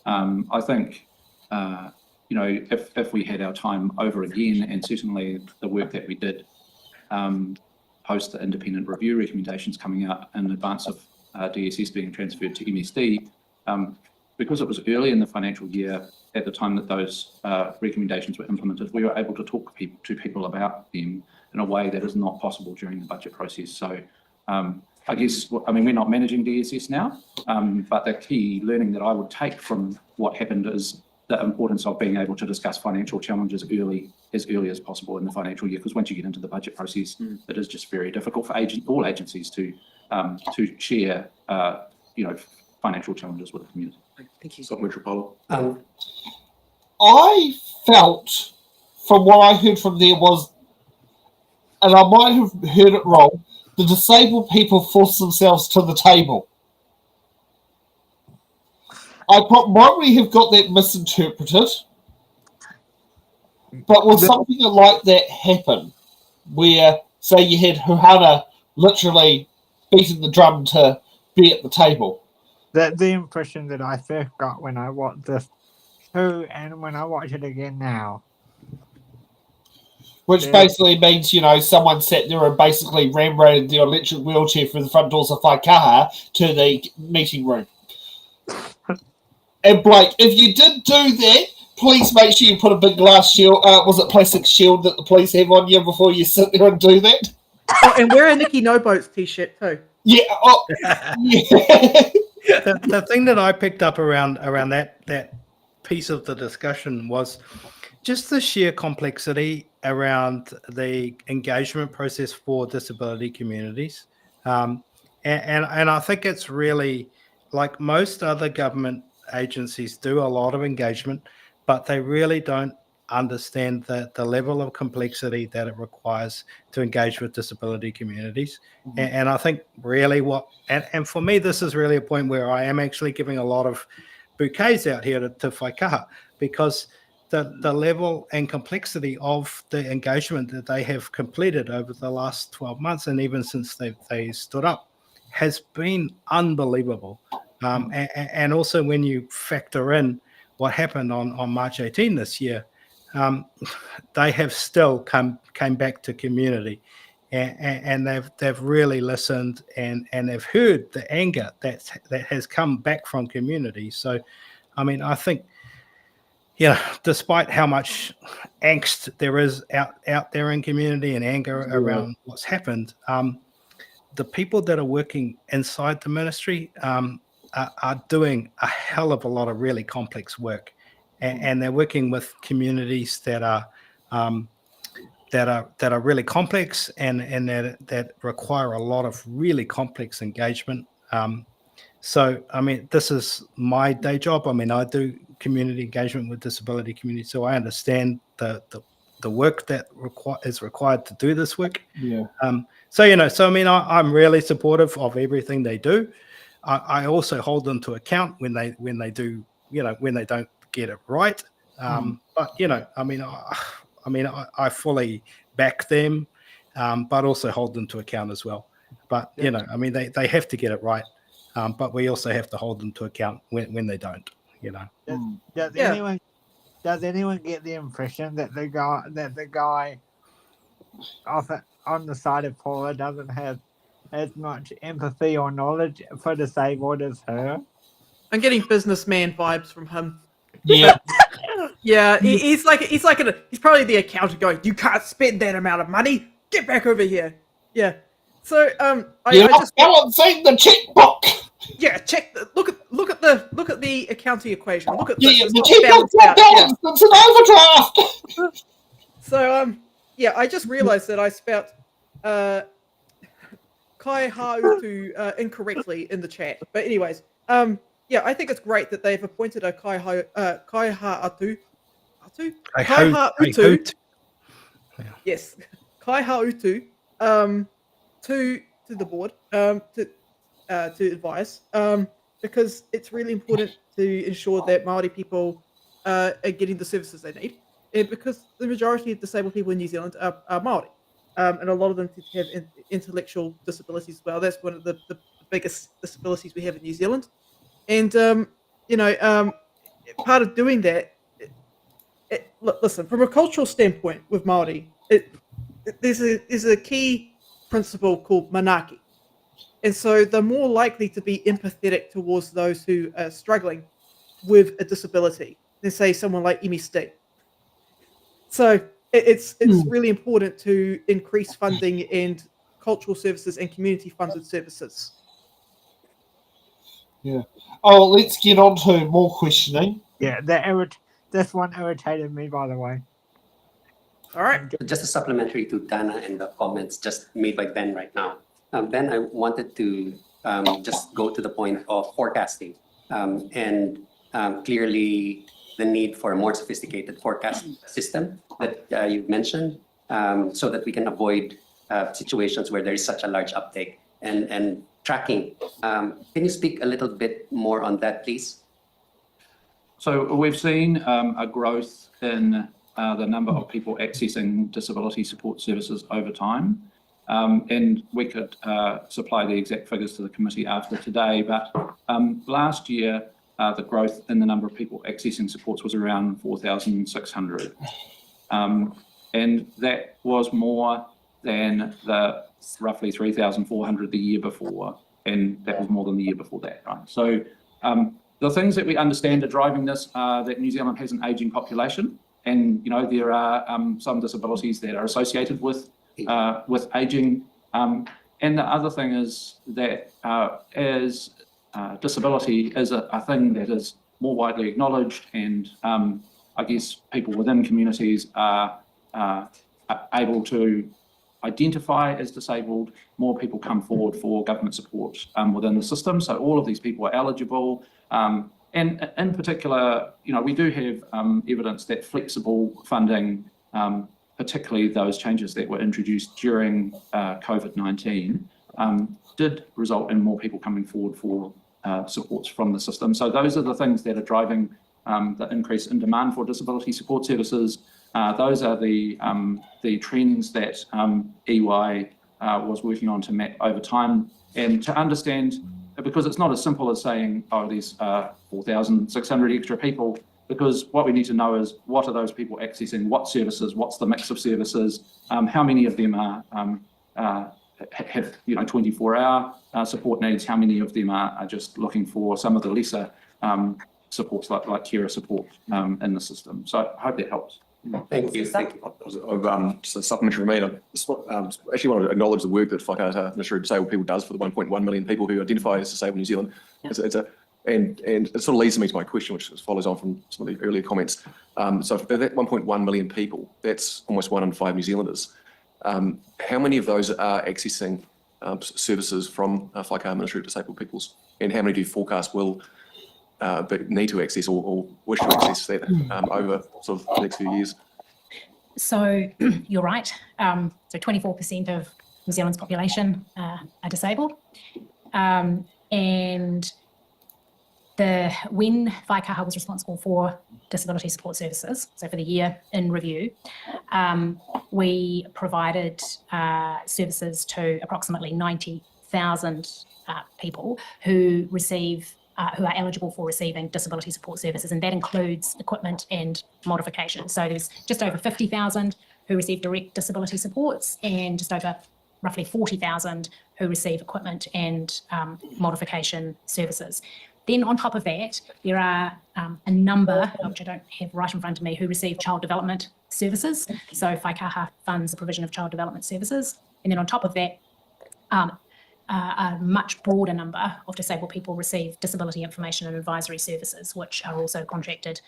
[SPEAKER 4] I think, if we had our time over again, and certainly the work that we did post the independent review recommendations coming out in advance of DSS being transferred to MSD, because it was early in the financial year at the time that those recommendations were implemented, we were able to talk to people about them in a way that is not possible during the budget process. So I guess, we're not managing DSS now, but the key learning that I would take from what happened is the importance of being able to discuss financial challenges as early as possible in the financial year, because once you get into the budget process, it is just very difficult for all agencies to share financial challenges with the community.
[SPEAKER 11] Thank you.
[SPEAKER 9] Supplementary, Paula.
[SPEAKER 1] I felt, from what I heard from there was, and I might have heard it wrong, the disabled people forced themselves to the table. I probably have got that misinterpreted, but would something like that happen, where, say, you had Huhana literally beating the drum to be at the table?
[SPEAKER 2] That's the impression that I first got when I watched this too, and when I watch it again now.
[SPEAKER 1] Which basically means, someone sat there and basically ramroded the electric wheelchair through the front doors of Whaikaha to the meeting room. And Blake, if you did do that, please make sure you put a big glass shield, was it plastic shield that the police have on you before you sit there and do that?
[SPEAKER 3] Oh, and wear a Nikki No Boats t-shirt too.
[SPEAKER 1] Yeah. Oh, yeah.
[SPEAKER 6] The thing that I picked up around that piece of the discussion was just the sheer complexity around the engagement process for disability communities. And I think it's really, like most other government agencies do a lot of engagement, but they really don't understand the level of complexity that it requires to engage with disability communities. Mm-hmm. And I think really and for me, this is really a point where I am actually giving a lot of bouquets out here to Whaikaha, because the level and complexity of the engagement that they have completed over the last 12 months, and even since they stood up, has been unbelievable. And also when you factor in what happened on March 18 this year, they have still came back to community, and they've really listened and they've heard the anger that has come back from community. So, I think, despite how much angst there is out there in community and anger around what's happened, the people that are working inside the ministry are doing a hell of a lot of really complex work, and they're working with communities that are that are really complex and that require a lot of really complex engagement. So, I mean, this is my day job. I mean, I do community engagement with disability community, so I understand the work that is required to do this work.
[SPEAKER 1] Yeah.
[SPEAKER 6] So, you know, so I mean, I'm really supportive of everything they do. I also hold them to account when they do, you know, when they don't get it right. But you know, I mean, I fully back them, but also hold them to account as well. But you know, I mean, they have to get it right, but we also have to hold them to account when they don't. You know.
[SPEAKER 2] Does anyone get the impression that the guy on the side of Paula doesn't have as much empathy or knowledge for disabled as her?
[SPEAKER 3] I'm getting businessman vibes from him.
[SPEAKER 1] Yeah.
[SPEAKER 3] Yeah, he's probably the accountant going, "You can't spend that amount of money. Get back over here." Yeah. So
[SPEAKER 1] You're not balancing the checkbook.
[SPEAKER 3] Yeah, look at the accounting equation. Look at
[SPEAKER 1] The
[SPEAKER 3] it's
[SPEAKER 1] checkbook's not balanced. It's an overdraft.
[SPEAKER 3] So yeah, I just realised that I spelt Kaihautū incorrectly in the chat. But anyways, yeah, I think it's great that they've appointed a Kaihautū. Yes, Kaihautū to the board to advise because it's really important to ensure that Māori people are getting the services they need, and because the majority of disabled people in New Zealand are Māori, and a lot of them have intellectual disabilities as well. That's one of the biggest disabilities we have in New Zealand, and you know, part of doing that. Listen, from a cultural standpoint with Māori, there's a key principle called manaaki. And so they're more likely to be empathetic towards those who are struggling with a disability than, say, someone like Imi Steve. So it's really important to increase funding and cultural services and community-funded services.
[SPEAKER 1] Yeah. Oh, let's get on to more questioning.
[SPEAKER 2] Yeah, this one irritated me, by the way.
[SPEAKER 3] All right.
[SPEAKER 12] Just a supplementary to Dana and the comments just made by Ben right now. Ben, I wanted to just go to the point of forecasting and clearly the need for a more sophisticated forecast system that you've mentioned so that we can avoid situations where there is such a large uptake and tracking. Can you speak a little bit more on that, please?
[SPEAKER 4] So we've seen a growth in the number of people accessing disability support services over time. And we could supply the exact figures to the committee after today, but last year the growth in the number of people accessing supports was around 4,600. And that was more than the roughly 3,400 the year before, and that was more than the year before that, right? So the things that we understand are driving this are that New Zealand has an ageing population, and you know there are some disabilities that are associated with ageing, and the other thing is that as disability is a thing that is more widely acknowledged, and I guess people within communities are able to identify as disabled, more people come forward for government support within the system. So all of these people are eligible. And in particular, you know, we do have evidence that flexible funding, particularly those changes that were introduced during COVID-19, did result in more people coming forward for supports from the system. So those are the things that are driving the increase in demand for disability support services. Those are the trends that EY was working on to map over time and to understand, because it's not as simple as saying, oh, there's 4,600 extra people, because what we need to know is what are those people accessing, what services, what's the mix of services, how many of them are have 24-hour support needs, how many of them are just looking for some of the lesser supports like carer support in the system. So I hope that helps.
[SPEAKER 12] Thank you. Thank you.
[SPEAKER 9] Just a supplementary for me. I actually want to acknowledge the work that Whaikaha-Ministry of Disabled People does for the 1.1 million people who identify as disabled in New Zealand. Yeah. It's And it sort of leads me to my question, which follows on from some of the earlier comments. So if that 1.1 million people, that's almost 1 in 5 New Zealanders. How many of those are accessing services from Whaikaha-Ministry of Disabled Peoples? And how many do you forecast will need to access or wish to access that over sort of the next few years?
[SPEAKER 5] So you're right. So 24% of New Zealand's population are disabled. And when Whaikaha was responsible for disability support services, so for the year in review, we provided services to approximately 90,000 people who are eligible for receiving disability support services, and that includes equipment and modification. So there's just over 50,000 who receive direct disability supports and just over roughly 40,000 who receive equipment and modification services. Then on top of that, there are a number, which I don't have right in front of me, who receive child development services. So Whaikaha funds the provision of child development services. And then on top of that, a much broader number of disabled people receive disability information and advisory services, which are also contracted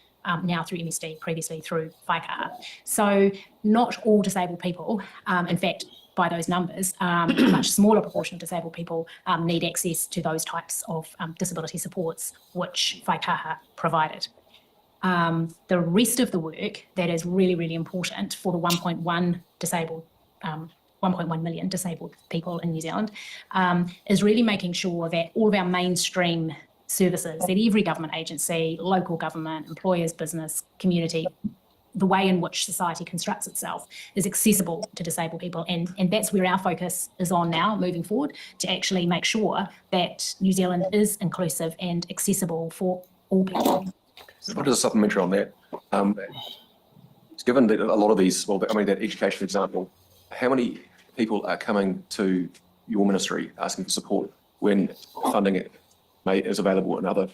[SPEAKER 5] now through MSD, previously through Whaikaha. So not all disabled people, in fact, by those numbers, a much smaller proportion of disabled people need access to those types of disability supports, which Whaikaha provided. The rest of the work that is really, really important for the 1.1 million disabled people in New Zealand is really making sure that all of our mainstream services, that every government agency, local government, employers, business, community, the way in which society constructs itself is accessible to disabled people. And that's where our focus is on now, moving forward, to actually make sure that New Zealand is inclusive and accessible for all people.
[SPEAKER 9] What is a supplementary on that? Given that a lot of these, that education example, how many people are coming to your ministry asking for support when funding is available in other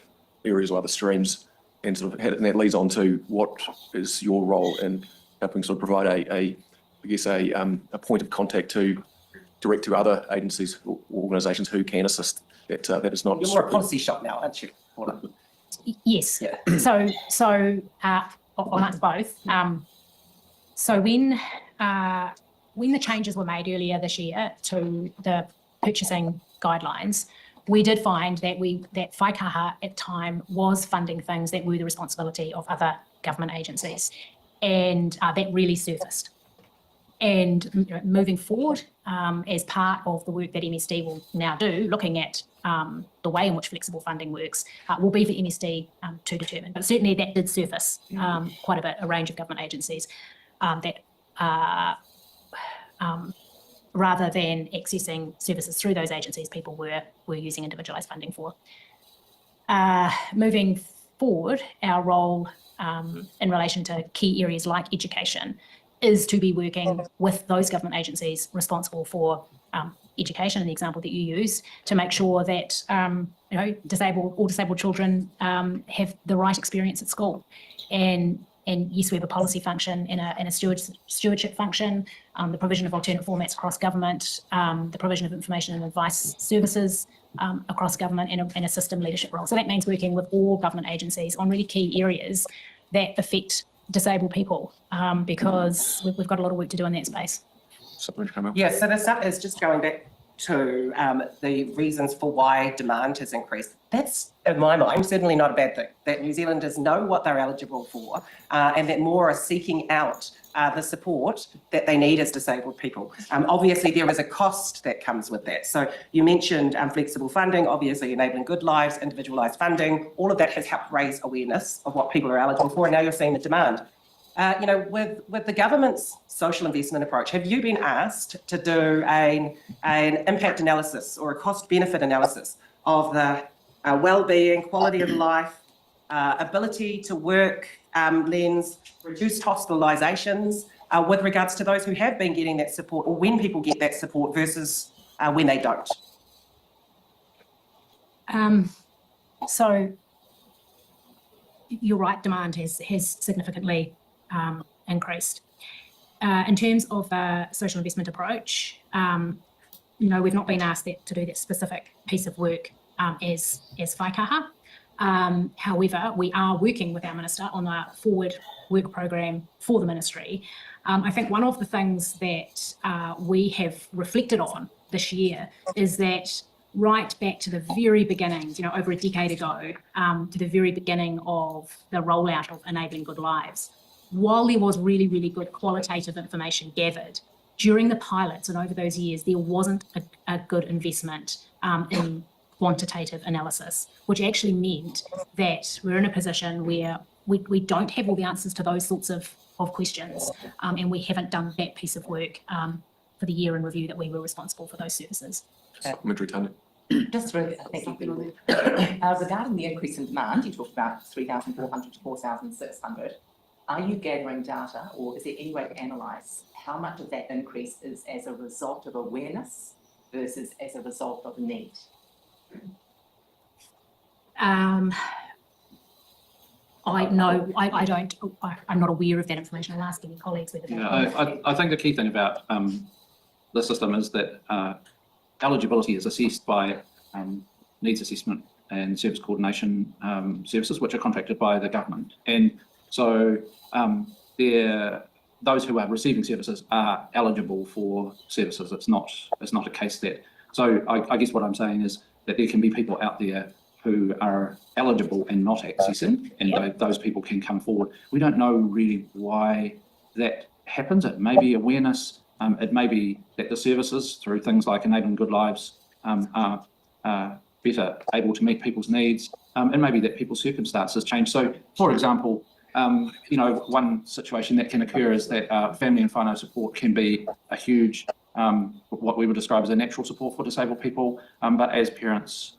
[SPEAKER 9] areas or other streams? And that leads on to what is your role in helping sort of provide a point of contact to direct to other agencies or organisations who can assist. That is not.
[SPEAKER 7] You're more a policy shop now, aren't you, Paula?
[SPEAKER 5] Yes.
[SPEAKER 7] Yeah.
[SPEAKER 5] So I'll answer both. So when the changes were made earlier this year to the purchasing guidelines, we did find that Whaikaha at the time was funding things that were the responsibility of other government agencies, and that really surfaced. And moving forward, as part of the work that MSD will now do, looking at the way in which flexible funding works, will be for MSD to determine. But certainly that did surface quite a bit, a range of government agencies that rather than accessing services through those agencies, people were using individualised funding for. Moving forward, our role in relation to key areas like education is to be working with those government agencies responsible for education, in the example that you use, to make sure that disabled children have the right experience at school. And yes, we have a policy function and a stewardship function, the provision of alternate formats across government, the provision of information and advice services across government, and a system leadership role. So that means working with all government agencies on really key areas that affect disabled people, because we've got a lot of work to do in that space.
[SPEAKER 7] Yeah, so the stuff is just going back to the reasons for why demand has increased. That's, in my mind, certainly not a bad thing, that New Zealanders know what they're eligible for and that more are seeking out the support that they need as disabled people. Obviously, there is a cost that comes with that. So you mentioned flexible funding, obviously enabling good lives, individualised funding. All of that has helped raise awareness of what people are eligible for, and now you're seeing the demand. With the government's social investment approach, have you been asked to do an impact analysis or a cost-benefit analysis of the well-being, quality of life, ability to work lens, reduced hospitalisations with regards to those who have been getting that support, or when people get that support versus when they don't?
[SPEAKER 5] So you're right, demand has significantly increased. In terms of the social investment approach, we've not been asked to do that specific piece of work as Whaikaha. However, we are working with our minister on a forward work program for the ministry. I think one of the things that we have reflected on this year is that right back to the very beginnings, over a decade ago, to the very beginning of the rollout of Enabling Good Lives, while there was really, really good qualitative information gathered, during the pilots and over those years, there wasn't a good investment in quantitative analysis, which actually meant that we're in a position where we don't have all the answers to those sorts of questions, and we haven't done that piece of work for the year in review that we were responsible for those services.
[SPEAKER 9] Supplementary, Tanya.
[SPEAKER 8] Just really, thank you. Regarding the increase in demand, you talked about 3,400 to 4,600. Are you gathering data, or is there any way to analyse how much of that increase is as a result of awareness versus as a result of need?
[SPEAKER 5] I don't. I'm not aware of that information. I'll ask any colleagues whether.
[SPEAKER 4] I think the key thing about the system is that eligibility is assessed by needs assessment and service coordination services, which are contracted by the government, and so those who are receiving services are eligible for services. It's not a case that. So I guess what I'm saying is that there can be people out there who are eligible and not accessing, and those people can come forward. We don't know really why that happens. It may be awareness. It may be that the services, through things like Enabling Good Lives, are better able to meet people's needs, and maybe that people's circumstances change. So, for example, one situation that can occur is that family and whānau support can be a huge, what we would describe as a natural support for disabled people, but as parents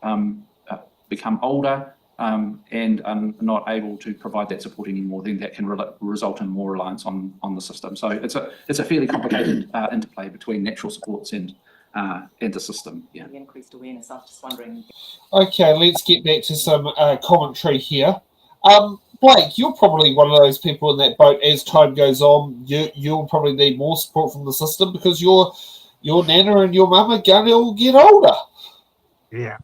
[SPEAKER 4] become older and are not able to provide that support anymore, then that can result in more reliance on the system. So it's a fairly complicated interplay between natural supports and the system. Yeah.
[SPEAKER 8] The increased awareness. I was just wondering.
[SPEAKER 1] Okay, let's get back to some commentary here. Blake, you're probably one of those people in that boat. As time goes on, you'll probably need more support from the system because your nana and your mum are going to get older.
[SPEAKER 2] Yeah.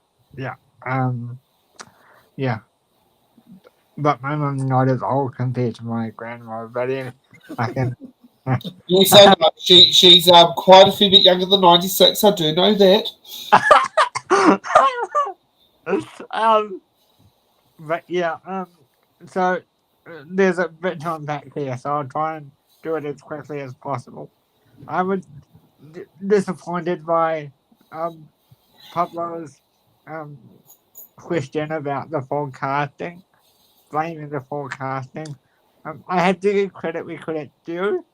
[SPEAKER 2] But my mum's not as old compared to my grandma, but I can.
[SPEAKER 1] You say no, she's quite a fair bit younger than 96. I do know that.
[SPEAKER 2] But yeah, so there's a bit to unpack here, so I'll try and do it as quickly as possible. I was disappointed by Paula's question about the forecasting, blaming the forecasting. I have to give credit where credit's due.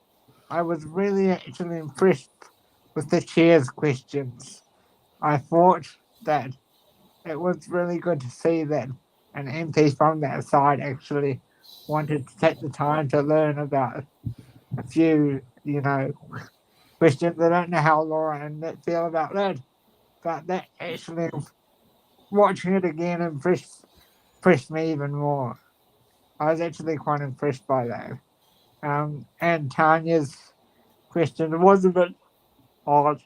[SPEAKER 2] I was really actually impressed with the chair's questions. I thought that it was really good to see that an MP from that side actually wanted to take the time to learn about a few, questions. I don't know how Laura and Nick feel about that, but that actually, watching it again, impressed me even more. I was actually quite impressed by that. And Tanya's question was a bit odd.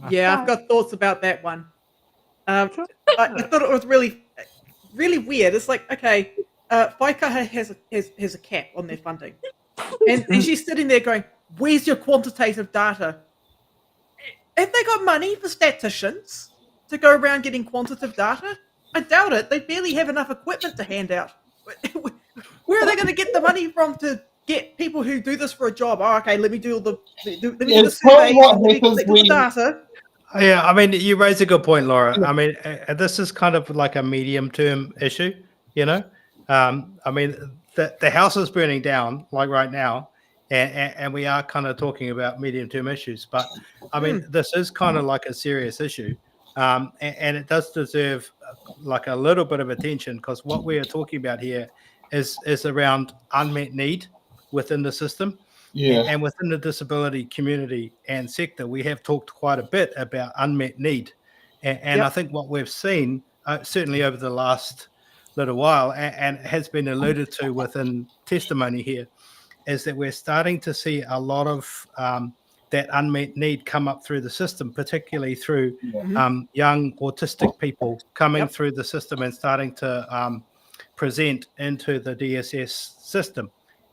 [SPEAKER 3] Yeah, I've got thoughts about that one. I thought it was really, really weird. It's like, okay, Whaikaha has a cap on their funding. And she's sitting there going, where's your quantitative data? Have they got money for statisticians to go around getting quantitative data? I doubt it. They barely have enough equipment to hand out. Where are they going to get the money from to get people who do this for a job? Oh, okay, let me do the survey. Let me collect the data.
[SPEAKER 6] Yeah, I mean, you raise a good point, Laura. I mean, this is kind of like a medium-term issue, I mean, the house is burning down, like right now, and we are kind of talking about medium-term issues. But, I mean, this is kind of like a serious issue, and it does deserve like a little bit of attention because what we are talking about here is around unmet need within the system.
[SPEAKER 1] Yeah.
[SPEAKER 6] And within the disability community and sector, we have talked quite a bit about unmet need. And I think what we've seen, certainly over the last little while, and has been alluded to within testimony here, is that we're starting to see a lot of that unmet need come up through the system, particularly through
[SPEAKER 1] Yeah.
[SPEAKER 6] young autistic people coming
[SPEAKER 3] Yep.
[SPEAKER 6] through the system and starting to present into the DSS system.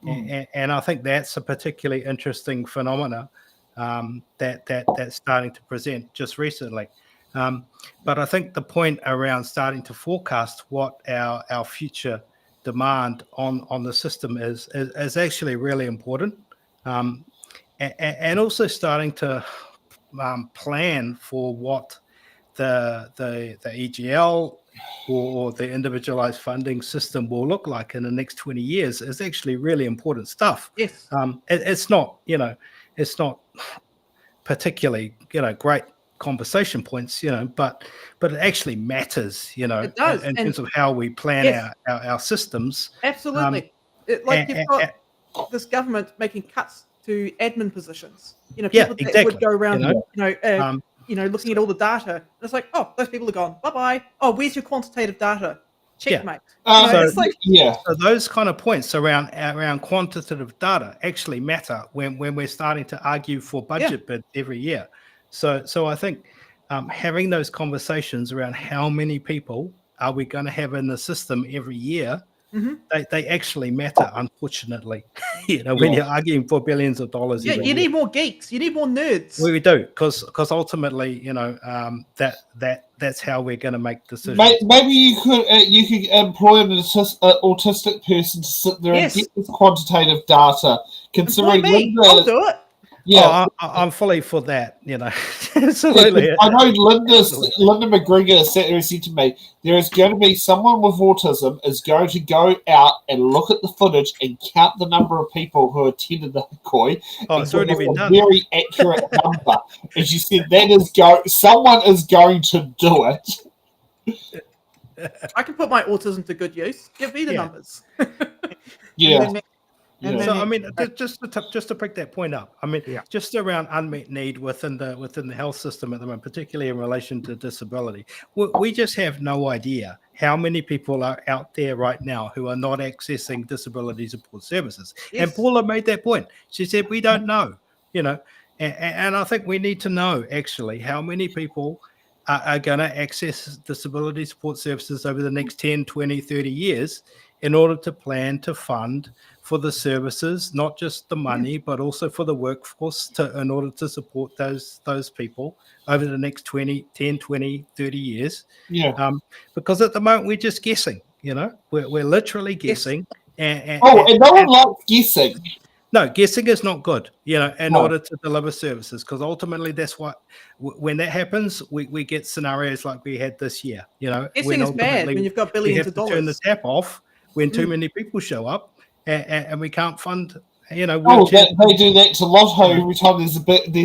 [SPEAKER 6] And I think that's a particularly interesting phenomena that's starting to present just recently. But I think the point around starting to forecast what our future demand on the system is actually really important. And also starting to plan for what the EGL or the individualized funding system will look like in the next 20 years is actually really important stuff.
[SPEAKER 3] Yes.
[SPEAKER 6] It's not, it's not particularly, great conversation points, but it actually matters,
[SPEAKER 3] It does.
[SPEAKER 6] in
[SPEAKER 3] And
[SPEAKER 6] terms of how we plan
[SPEAKER 3] yes.
[SPEAKER 6] our systems.
[SPEAKER 3] Absolutely. You've got this government making cuts to admin positions. People that
[SPEAKER 6] exactly.
[SPEAKER 3] would go around, looking at all the data. And it's like, oh, those people are gone. Bye-bye. Oh, where's your quantitative data? Checkmate.
[SPEAKER 6] So those kind of points around quantitative data actually matter when we're starting to argue for budget bids every year. So I think having those conversations around how many people are we going to have in the system every year, they actually matter, unfortunately. When you're arguing for billions of dollars.
[SPEAKER 3] Yeah, you need more geeks. You need more nerds.
[SPEAKER 6] We do, because ultimately, that's how we're going to make decisions.
[SPEAKER 1] Maybe you could employ an autistic person to sit there and get this quantitative data. Considering
[SPEAKER 3] me. I'll do it.
[SPEAKER 1] Yeah,
[SPEAKER 6] I'm fully for that. Absolutely.
[SPEAKER 1] I know Linda McGregor sat there and said to me, there is going to be someone with autism is going to go out and look at the footage and count the number of people who attended the hikoi.
[SPEAKER 6] Oh, it's already been done.
[SPEAKER 1] Very accurate number. And she said someone is going to do it.
[SPEAKER 3] I can put my autism to good use. Give me the numbers.
[SPEAKER 1] Yeah.
[SPEAKER 6] So I mean, just to pick that point up, I mean, just around unmet need within the health system at the moment, particularly in relation to disability, we just have no idea how many people are out there right now who are not accessing disability support services.
[SPEAKER 3] Yes.
[SPEAKER 6] And Paula made that point. She said, we don't know, and I think we need to know actually how many people are going to access disability support services over the next 10, 20, 30 years in order to plan to fund for the services, not just the money, but also for the workforce in order to support those people over the next 10, 20, 30 years.
[SPEAKER 1] Yeah.
[SPEAKER 6] Because at the moment, we're just guessing, we're literally guessing.
[SPEAKER 1] And no one likes guessing.
[SPEAKER 6] No, guessing is not good, in order to deliver services, because ultimately that's what, when that happens, we get scenarios like we had this year,
[SPEAKER 3] Guessing is bad when you've got billions of dollars.
[SPEAKER 6] Turn the tap off when too many people show up. And we can't fund, they do
[SPEAKER 1] that to Lotto every time there's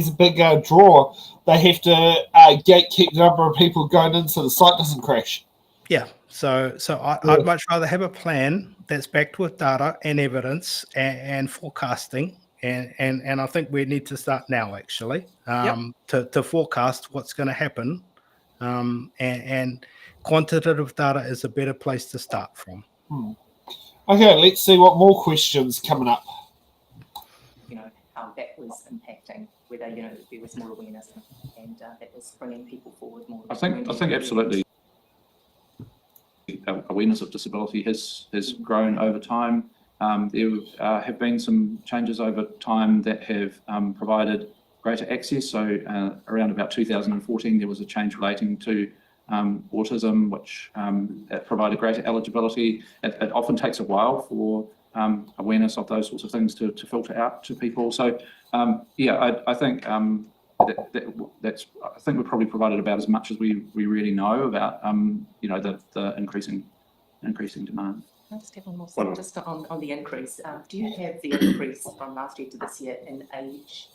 [SPEAKER 1] a big draw. They have to gatekeep the number of people going in so the site doesn't crash.
[SPEAKER 6] Yeah, so I'd much rather have a plan that's backed with data and evidence and forecasting, and I think we need to start now actually to forecast what's going to happen, and quantitative data is a better place to start from.
[SPEAKER 1] Okay, let's see what more questions coming up.
[SPEAKER 8] How that was impacting, whether there was more awareness and that was bringing people forward more.
[SPEAKER 4] I think absolutely. Awareness of disability has grown over time. There have been some changes over time that have provided greater access. So around about 2014, there was a change relating to autism, which provided greater eligibility. It often takes a while for awareness of those sorts of things to filter out to people. So I think that's. I think we've probably provided about as much as we really know about the increasing demand.
[SPEAKER 8] I just have one more thing, just on the increase. Do you have the increase from last year to this year in age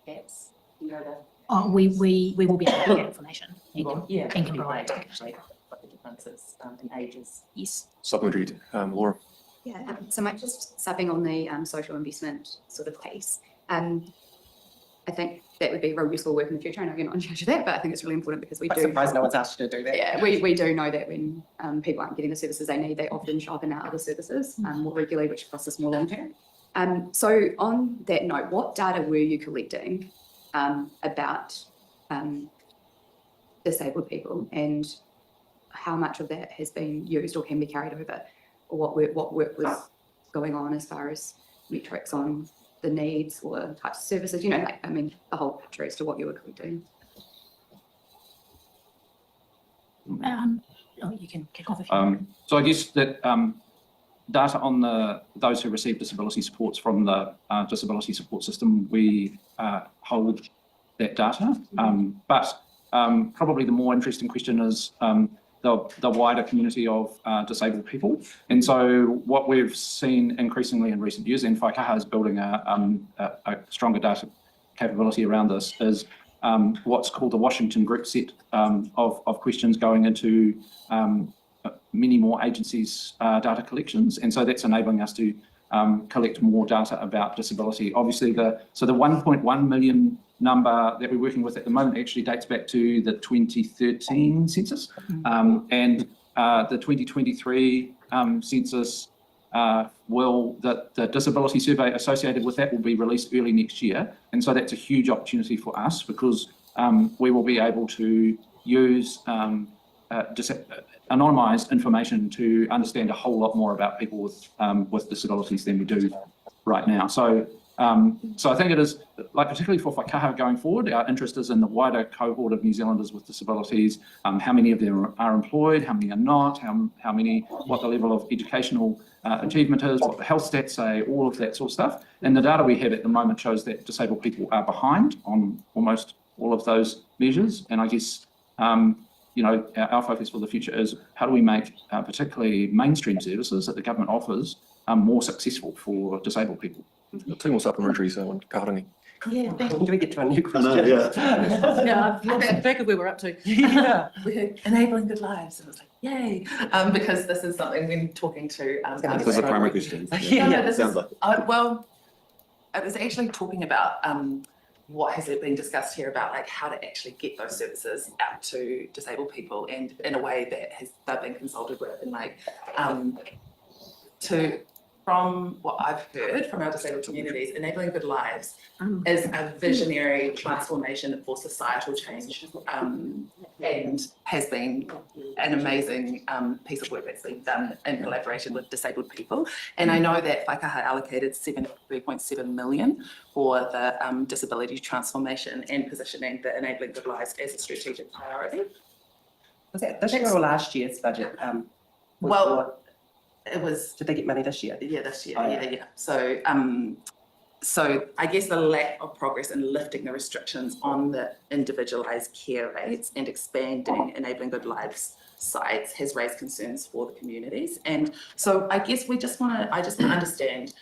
[SPEAKER 8] gaps? Do you know that?
[SPEAKER 5] Oh, we will be able to get that information.
[SPEAKER 8] And can provide actually what the differences in ages.
[SPEAKER 5] Yes.
[SPEAKER 9] Supplementary, Laura.
[SPEAKER 13] Yeah, so much just subbing on the social investment sort of piece. I think that would be real useful work in the future. I know you're not in charge of that, but I think it's really important because
[SPEAKER 7] I'm surprised no one's asked you to do that.
[SPEAKER 13] Yeah, we do know that when people aren't getting the services they need, they often shop in our other services more regularly, which costs us more long term. So on that note, what data were you collecting about disabled people, and how much of that has been used or can be carried over, or what work was going on as far as metrics on the needs or types of services, the whole picture as to what you were collecting?
[SPEAKER 5] You can kick off if you want.
[SPEAKER 4] So I guess that data on those who receive disability supports from the disability support system, we hold that data. But probably the more interesting question is the wider community of disabled people. And so what we've seen increasingly in recent years, and Whaikaha is building a stronger data capability around this, is what's called the Washington group set of questions going into many more agencies' data collections. And so that's enabling us to collect more data about disability. Obviously, the 1.1 million number that we're working with at the moment actually dates back to the 2013 census. And the 2023 census the disability survey associated with that will be released early next year. And so that's a huge opportunity for us, because we will be able to use anonymised information to understand a whole lot more about people with disabilities than we do right now. So I think it is, particularly for Whaikaha going forward, our interest is in the wider cohort of New Zealanders with disabilities, how many of them are employed, how many are not, what the level of educational achievement is, what the health stats say, all of that sort of stuff. And the data we have at the moment shows that disabled people are behind on almost all of those measures. And I guess, our focus for the future is how do we make particularly mainstream services that the government offers more successful for disabled people.
[SPEAKER 9] Two more supplementaries on Kaharangi.
[SPEAKER 10] Yeah, thank
[SPEAKER 7] Do we get to a new question?
[SPEAKER 10] Yeah, I've lost track of where we're up to.
[SPEAKER 8] Yeah, we're enabling good lives, and it's like, yay! Because this is something when talking to.
[SPEAKER 9] This is a primary question.
[SPEAKER 8] Yeah, this
[SPEAKER 9] Sounds
[SPEAKER 8] is,
[SPEAKER 9] like.
[SPEAKER 8] well, I was actually talking about what has been discussed here about how to actually get those services out to disabled people, and in a way that they've been consulted with, and from what I've heard from our disabled communities, Enabling Good Lives is a visionary transformation for societal change, and has been an amazing piece of work that's been done in collaboration with disabled people. And I know that Whaikaha allocated 3.7 million for the disability transformation and positioning the Enabling Good Lives as a strategic priority.
[SPEAKER 7] Was that this year or last year's budget?
[SPEAKER 8] It was.
[SPEAKER 7] Did they get money this year?
[SPEAKER 8] Yeah, this year.
[SPEAKER 7] Oh,
[SPEAKER 8] Yeah. So I guess the lack of progress in lifting the restrictions on the individualised care rates and expanding Enabling Good Lives sites has raised concerns for the communities. And so I guess I just want to understand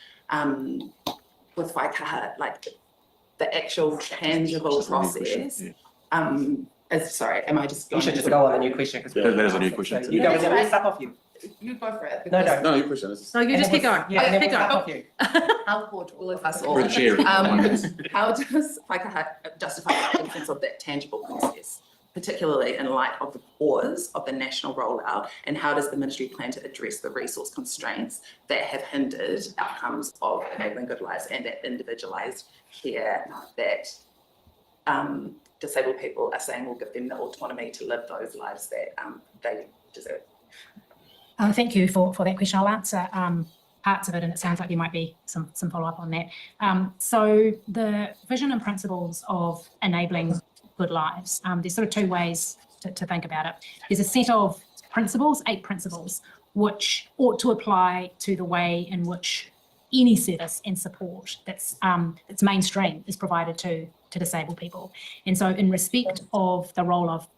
[SPEAKER 8] with Whaikaha, the actual tangible process. Sorry, am I just?
[SPEAKER 7] You should just go on the new question.
[SPEAKER 9] That is a new question.
[SPEAKER 7] You go with the stuff off you.
[SPEAKER 8] You go for it.
[SPEAKER 9] No, your question is.
[SPEAKER 10] No, you just keep going.
[SPEAKER 7] Yeah,
[SPEAKER 10] Keep going.
[SPEAKER 7] off you.
[SPEAKER 8] I'll put all of us all.
[SPEAKER 9] For the chair.
[SPEAKER 8] How does Whaikaha justify the absence of that tangible process, particularly in light of the pause of the national rollout, and how does the ministry plan to address the resource constraints that have hindered outcomes of Enabling Good Lives and that individualised care that disabled people are saying will give them the autonomy to live those lives that they deserve?
[SPEAKER 5] Thank you for that question. I'll answer parts of it, and it sounds like there might be some follow-up on that. So the vision and principles of Enabling Good Lives, there's sort of two ways to think about it. There's a set of principles, 8 principles, which ought to apply to the way in which any service and support that's mainstream is provided to disabled people. And so in respect of the role of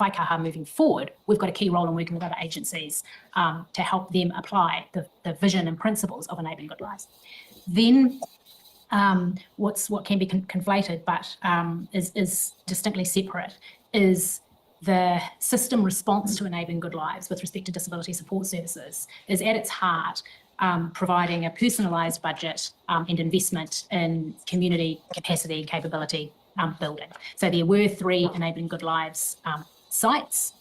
[SPEAKER 5] Whaikaha moving forward, we've got a key role in working with other agencies to help them apply the vision and principles of Enabling Good Lives. Then what can be conflated but is distinctly separate is the system response to Enabling Good Lives with respect to disability support services is at its heart providing a personalised budget and investment in community capacity capability building. So there were 3 Enabling Good Lives sites.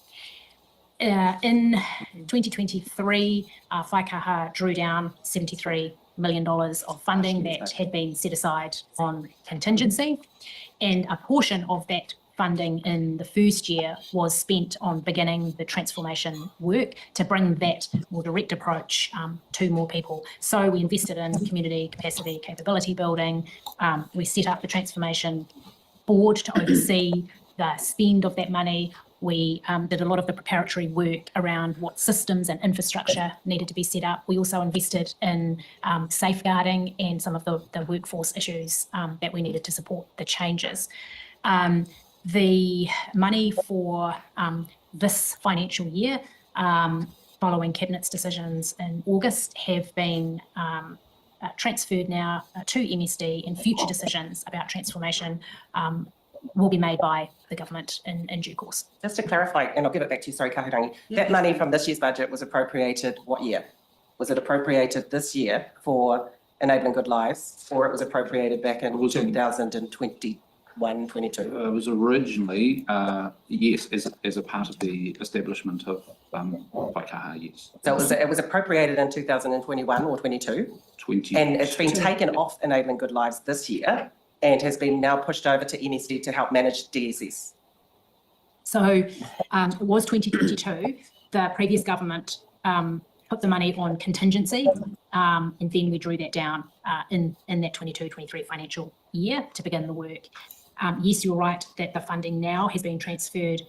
[SPEAKER 5] In 2023, Whaikaha drew down 73 million of funding that had been set aside on contingency, and a portion of that funding in the first year was spent on beginning the transformation work to bring that more direct approach to more people. So we invested in community capacity, capability building. We set up the transformation board to oversee the spend of that money. We did a lot of the preparatory work around what systems and infrastructure needed to be set up. We also invested in safeguarding and some of the workforce issues that we needed to support the changes. The money for this financial year, following Cabinet's decisions in August, have been transferred now to MSD, and future decisions about transformation will be made by the government in due course.
[SPEAKER 7] Just to clarify, and I'll give it back to you, sorry, Kaihautū, that money from this year's budget was appropriated what year? Was it appropriated this year for Enabling Good Lives, or it was appropriated back in 2021, 22?
[SPEAKER 4] It was originally, yes, as a part of the establishment of Whaikaha, yes.
[SPEAKER 7] So it was appropriated in 2021 or 22?
[SPEAKER 4] 20.
[SPEAKER 7] And it's been taken off Enabling Good Lives this year and has been now pushed over to MSD to help manage DSS.
[SPEAKER 5] So it was 2022. The previous government put the money on contingency, and then we drew that down in that 22-23 financial year to begin the work. Yes, you're right that the funding now has been transferred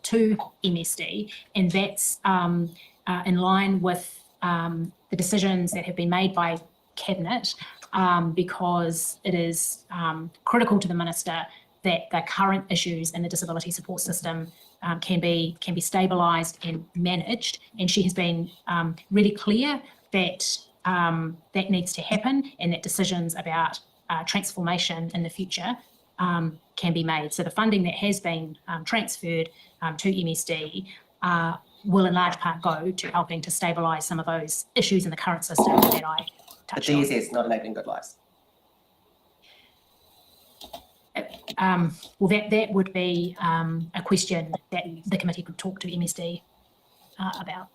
[SPEAKER 5] to MSD, and that's in line with the decisions that have been made by Cabinet, because it is critical to the Minister that the current issues in the disability support system can be stabilised and managed, and she has been really clear that that needs to happen, and that decisions about transformation in the future can be made. So the funding that has been transferred to MSD will in large part go to helping to stabilise some of those issues in the current system that I touched on.
[SPEAKER 7] The DSS, not Enabling Good Lives.
[SPEAKER 5] Well, that would be a question that the committee could talk to MSD about.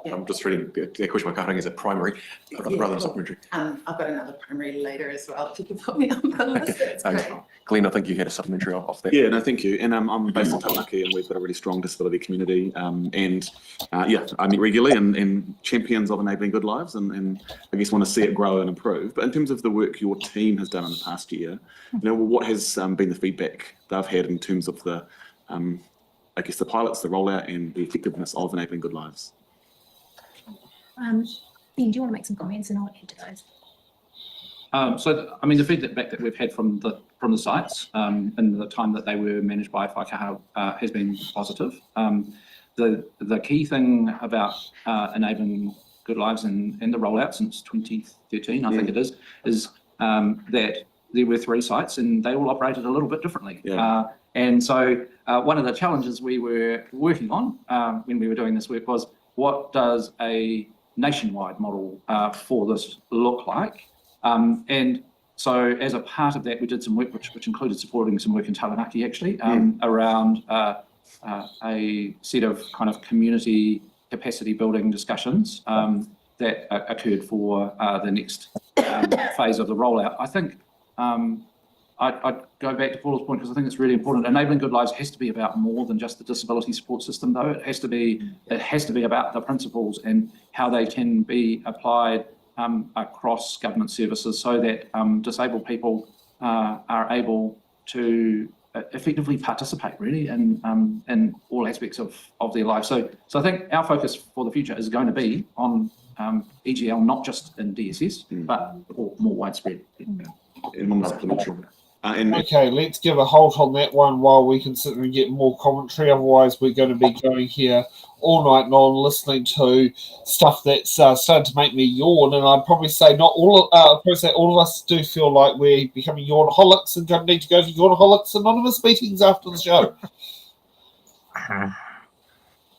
[SPEAKER 9] I'm just reading the question by Kaihautū is a primary rather than supplementary.
[SPEAKER 8] I've got another primary later as well. If you can put me on the list, that's great.
[SPEAKER 9] Glenn, I think you had a supplementary off that.
[SPEAKER 14] Yeah, no, thank you. And I'm based in Taranaki, and we've got a really strong disability community. Yeah, I meet regularly and champions of Enabling Good Lives, and I guess want to see it grow and improve. But in terms of the work your team has done in the past year, what has been the feedback they've had in terms of the, I guess, the pilots, the rollout, and the effectiveness of Enabling Good Lives?
[SPEAKER 5] Ben, do you want to make some comments, and I'll add to those?
[SPEAKER 4] So, I mean, the feedback that we've had from the sites in the time that they were managed by Whaikaha has been positive. The key thing about Enabling Good Lives and the rollout since 2013, I think it is that there were 3 sites and they all operated a little bit differently. And so one of the challenges we were working on when we were doing this work was, what does a nationwide model for this look like? And so as a part of that, we did some work which included supporting some work in Taranaki actually around a set of kind of community capacity building discussions that occurred for the next phase of the rollout. I think I'd go back to Paula's point, because I think it's really important. Enabling Good Lives has to be about more than just the disability support system, though. It has to be about the principles and how they can be applied across government services, so that disabled people are able to effectively participate really in all aspects of their life. So I think our focus for the future is going to be on EGL, not just in DSS, but more widespread.
[SPEAKER 1] Okay, let's give a halt on that one while we can sit and get more commentary. Otherwise, we're going to be going here all night long listening to stuff that's starting to make me yawn. And I'd probably say all of us do feel like we're becoming yawnaholics and don't need to go to Yawnaholics Anonymous meetings after the show.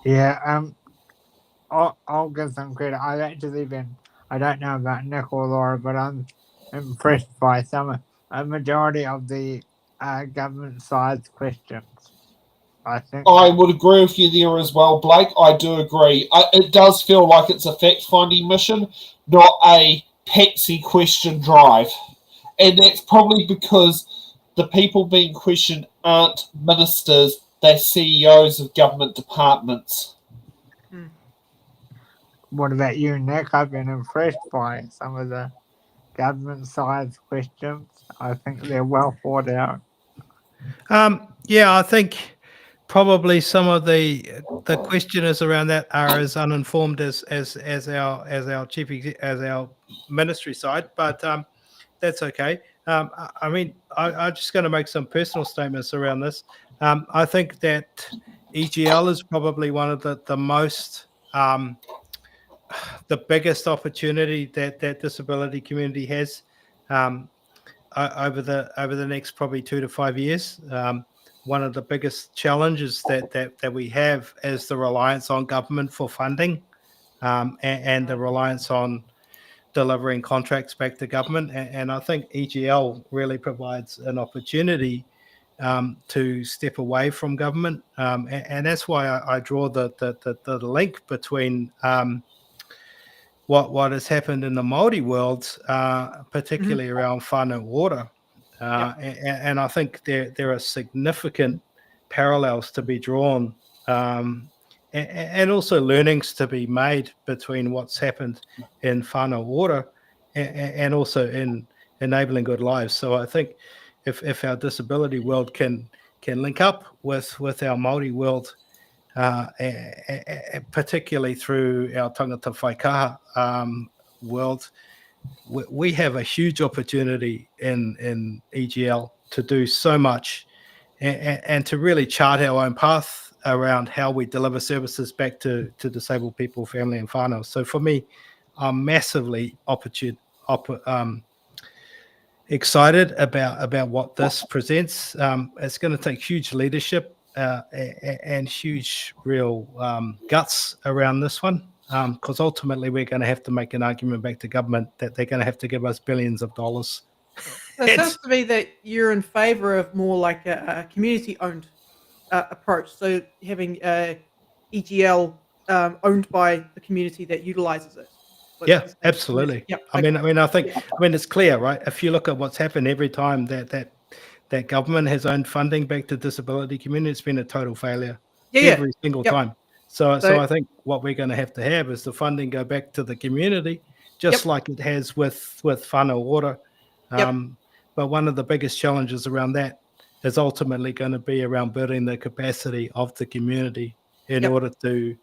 [SPEAKER 2] Yeah, I'll give some credit. I've actually been, I don't know about Nick or Laura, but I'm impressed by a majority of the government-sized questions. I think
[SPEAKER 1] I would agree with you there as well, Blake. I do agree. It does feel like it's a fact-finding mission, not a Patsy question drive. And that's probably because the people being questioned aren't ministers, they're CEOs of government departments.
[SPEAKER 2] What about you, Nick? I've been impressed by some of the government side questions. I think they're well thought out.
[SPEAKER 6] Yeah, I think probably some of the questioners around that are as uninformed as our as our ministry side, but that's okay. I mean, I'm just going to make some personal statements around this. I think that EGL is probably one of the most the biggest opportunity that disability community has over the next probably 2 to 5 years. One of the biggest challenges that we have is the reliance on government for funding, and the reliance on delivering contracts back to government. And I think EGL really provides an opportunity to step away from government, and that's why I draw the link between what has happened in the Māori world, particularly around whānau ora. And I think there are significant parallels to be drawn, and also learnings to be made between what's happened in whānau ora and also in enabling good lives. So I think if our disability world can link up with our Māori world, particularly through our tangata whaikaha world, we have a huge opportunity in EGL to do so much and to really chart our own path around how we deliver services back to disabled people, family and whānau. So for me, I'm massively excited about what this presents. It's going to take huge leadership and huge real guts around this one, because ultimately we're going to have to make an argument back to government that they're going to have to give us billions of dollars.
[SPEAKER 3] So it sounds to me that you're in favour of more like a community-owned approach. So having EGL owned by the community that utilises it.
[SPEAKER 6] Yeah, absolutely.
[SPEAKER 3] Yep.
[SPEAKER 6] I mean, I think it's clear, right? If you look at what's happened every time that government has owned funding back to disability community, it's been a total failure every single time. So I think what we're going to have is the funding go back to the community, just like it has with whānau ora. But one of the biggest challenges around that is ultimately going to be around building the capacity of the community in order to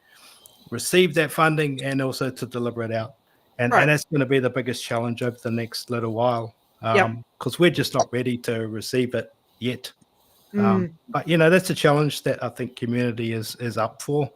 [SPEAKER 6] receive that funding and also to deliver it out. And that's going to be the biggest challenge over the next little while, because we're just not ready to receive it yet. But that's a challenge that I think community is up for.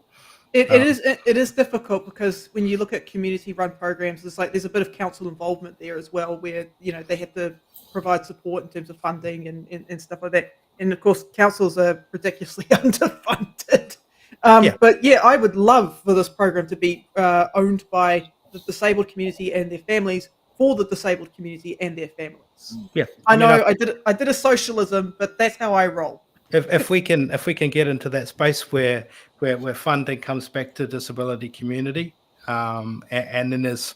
[SPEAKER 3] It is difficult because when you look at community-run programs, it's like there's a bit of council involvement there as well, where they have to provide support in terms of funding and stuff like that. And of course, councils are ridiculously underfunded. But yeah, I would love for this program to be owned by the disabled community and their families, for the disabled community and their families.
[SPEAKER 6] Yeah,
[SPEAKER 3] I know I did a socialism, but that's how I roll.
[SPEAKER 6] If we can get into that space where funding comes back to disability community, and then is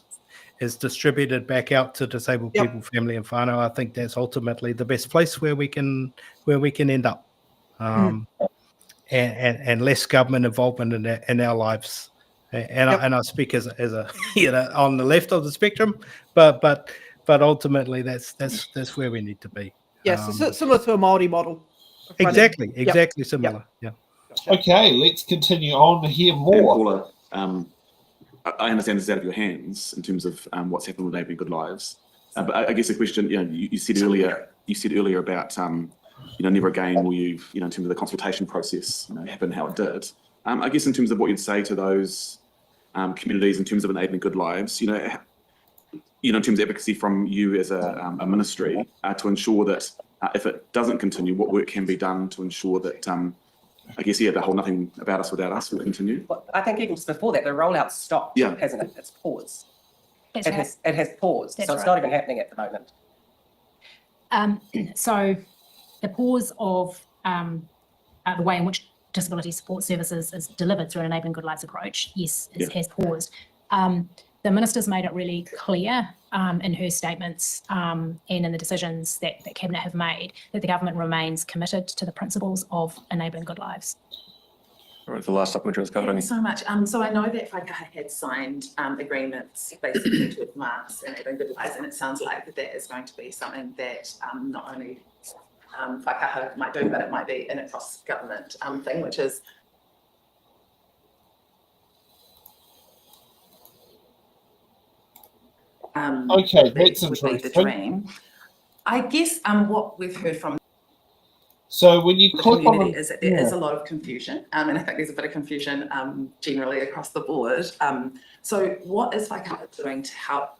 [SPEAKER 6] distributed back out to disabled people, family and whānau, I think that's ultimately the best place where we can end up. And less government involvement in our lives, and I speak as a on the left of the spectrum, but ultimately that's where we need to be.
[SPEAKER 3] Yes, so similar to a Māori model.
[SPEAKER 6] Exactly similar. Yeah.
[SPEAKER 1] Okay, let's continue on to hear more.
[SPEAKER 14] And Paula, I understand this is out of your hands in terms of what's happened with Enabling Good Lives, but I guess the question, you said earlier about never again will you, in terms of the consultation process, happen how it did. I guess in terms of what you'd say to those communities in terms of enabling good lives, in terms of advocacy from you as a ministry to ensure that if it doesn't continue, what work can be done to ensure that, the whole nothing about us without us will continue?
[SPEAKER 7] Well, I think even before that, the rollout stopped, hasn't it? It's paused. It has paused, so it's not even happening at the moment.
[SPEAKER 5] So the pause of the way in which disability support services is delivered through an Enabling Good Lives approach, has paused. The minister's made it really clear in her statements and in the decisions that Cabinet have made that the government remains committed to the principles of enabling good lives.
[SPEAKER 9] All right, the last supplementary was
[SPEAKER 8] Thank you
[SPEAKER 9] Kaihautū.
[SPEAKER 8] so much. So I know that Whaikaha had signed agreements basically to advance enabling good lives, and it sounds like that is going to be something that not only Whaikaha might do, but it might be an across government thing, which is
[SPEAKER 1] Okay, that's
[SPEAKER 8] would be the
[SPEAKER 1] interesting.
[SPEAKER 8] dream. I guess what we've heard from
[SPEAKER 1] So when you
[SPEAKER 8] the
[SPEAKER 1] click on
[SPEAKER 8] community
[SPEAKER 1] the,
[SPEAKER 8] is that there is a lot of confusion, and I think there's a bit of confusion generally across the board. So what is Whaikaha doing to help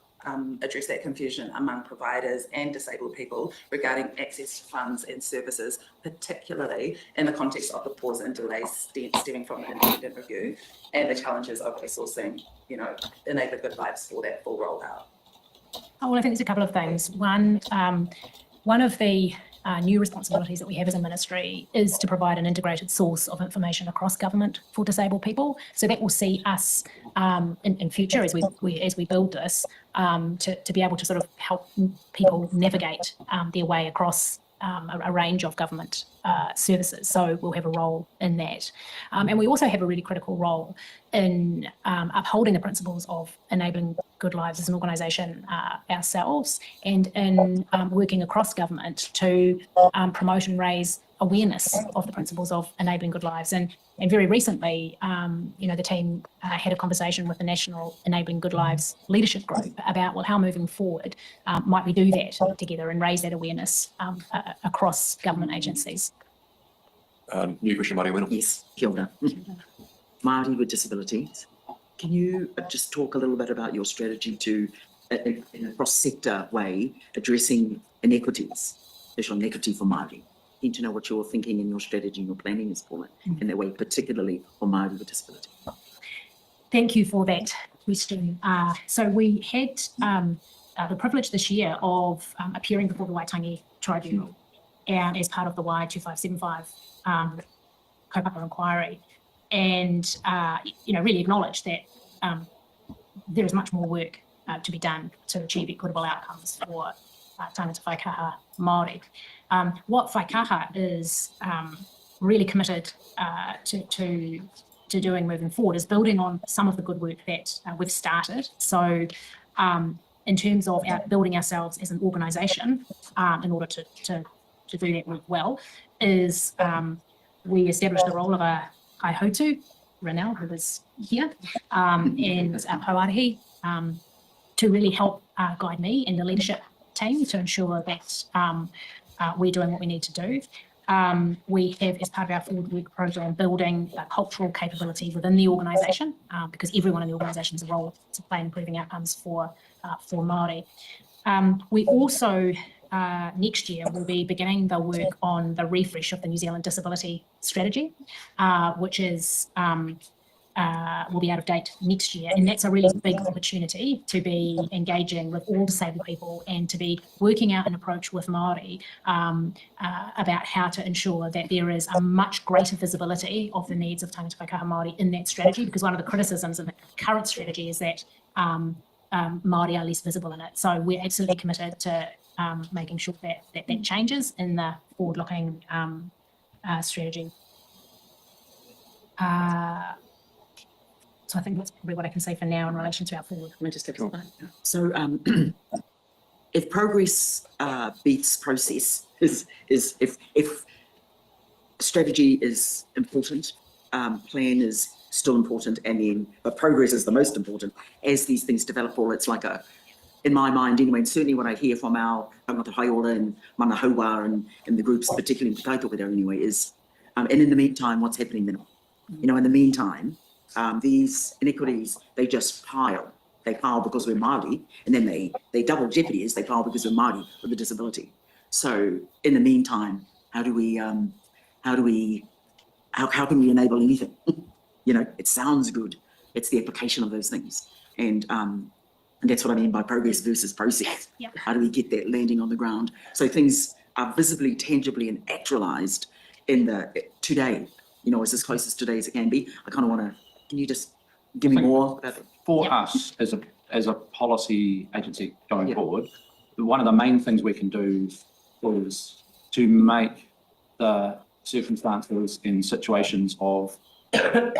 [SPEAKER 8] address that confusion among providers and disabled people regarding access to funds and services, particularly in the context of the pause and delays stemming from the independent review and the challenges of resourcing, enabling good lives for that full rollout?
[SPEAKER 5] Oh, well, I think there's a couple of things. One of the new responsibilities that we have as a ministry is to provide an integrated source of information across government for disabled people. So that will see us in future as we build this to be able to sort of help people navigate their way across a range of government services. So we'll have a role in that. And we also have a really critical role in upholding the principles of enabling good lives as an organisation ourselves, and in working across government to promote and raise awareness of the principles of enabling good lives. And very recently, the team had a conversation with the National Enabling Good Lives Leadership Group about, well, how moving forward might we do that together and raise that awareness across government agencies.
[SPEAKER 9] New question, Māori Whenua.
[SPEAKER 11] Yes, kia ora. Māori with disabilities. Can you just talk a little bit about your strategy to, in a cross-sector way, addressing inequities, especially inequity for Māori? Need to know what you're thinking in your strategy and your planning is, Paula, in that way, particularly for Māori with disability.
[SPEAKER 5] Thank you for that question. So we had the privilege this year of appearing before the Waitangi Tribunal and as part of the Y2575 kaupapa inquiry, and really acknowledge that there is much more work to be done to achieve equitable outcomes for tangata Whaikaha Māori. What Whaikaha is really committed to doing moving forward is building on some of the good work that we've started. So in terms of building ourselves as an organisation, in order to do that work well, is we established the role of a Kaihautū, Ronelle, who is here, and Pauarehi, to really help guide me and the leadership team to ensure that we're doing what we need to do. We have, as part of our forward work program, building a cultural capability within the organisation, because everyone in the organisation has a role to play in improving outcomes for Māori. We also, next year, will be beginning the work on the refresh of the New Zealand Disability Strategy, which is will be out of date next year, and that's a really big opportunity to be engaging with all disabled people and to be working out an approach with Māori about how to ensure that there is a much greater visibility of the needs of tangata Whaikaha Māori in that strategy, because one of the criticisms of the current strategy is that Māori are less visible in it. So we're absolutely committed to making sure that changes in the forward-looking strategy. So I think that's probably what I can say for now in relation to our forward.
[SPEAKER 11] So if progress beats process, if strategy is important, plan is still important, and then but progress is the most important. As these things develop, it's like in my mind anyway, and certainly what I hear from our Tangata Haiola and Mana Haua and the groups, particularly in Te Kaitawhera anyway, is, and in the meantime, what's happening then? In the meantime, these inequities, they just pile. They pile because we're Māori, and then they double jeopardy as they pile because we're Māori with a disability. So in the meantime, how can we enable anything? It sounds good. It's the application of those things. And that's what I mean by progress versus process.
[SPEAKER 5] Yep.
[SPEAKER 11] How do we get that landing on the ground? So things are visibly, tangibly, and actualized in the today. It's as close as today as it can be. I kind of want to, can you just give me more?
[SPEAKER 4] for us as a policy agency going forward, one of the main things we can do is to make the circumstances in situations of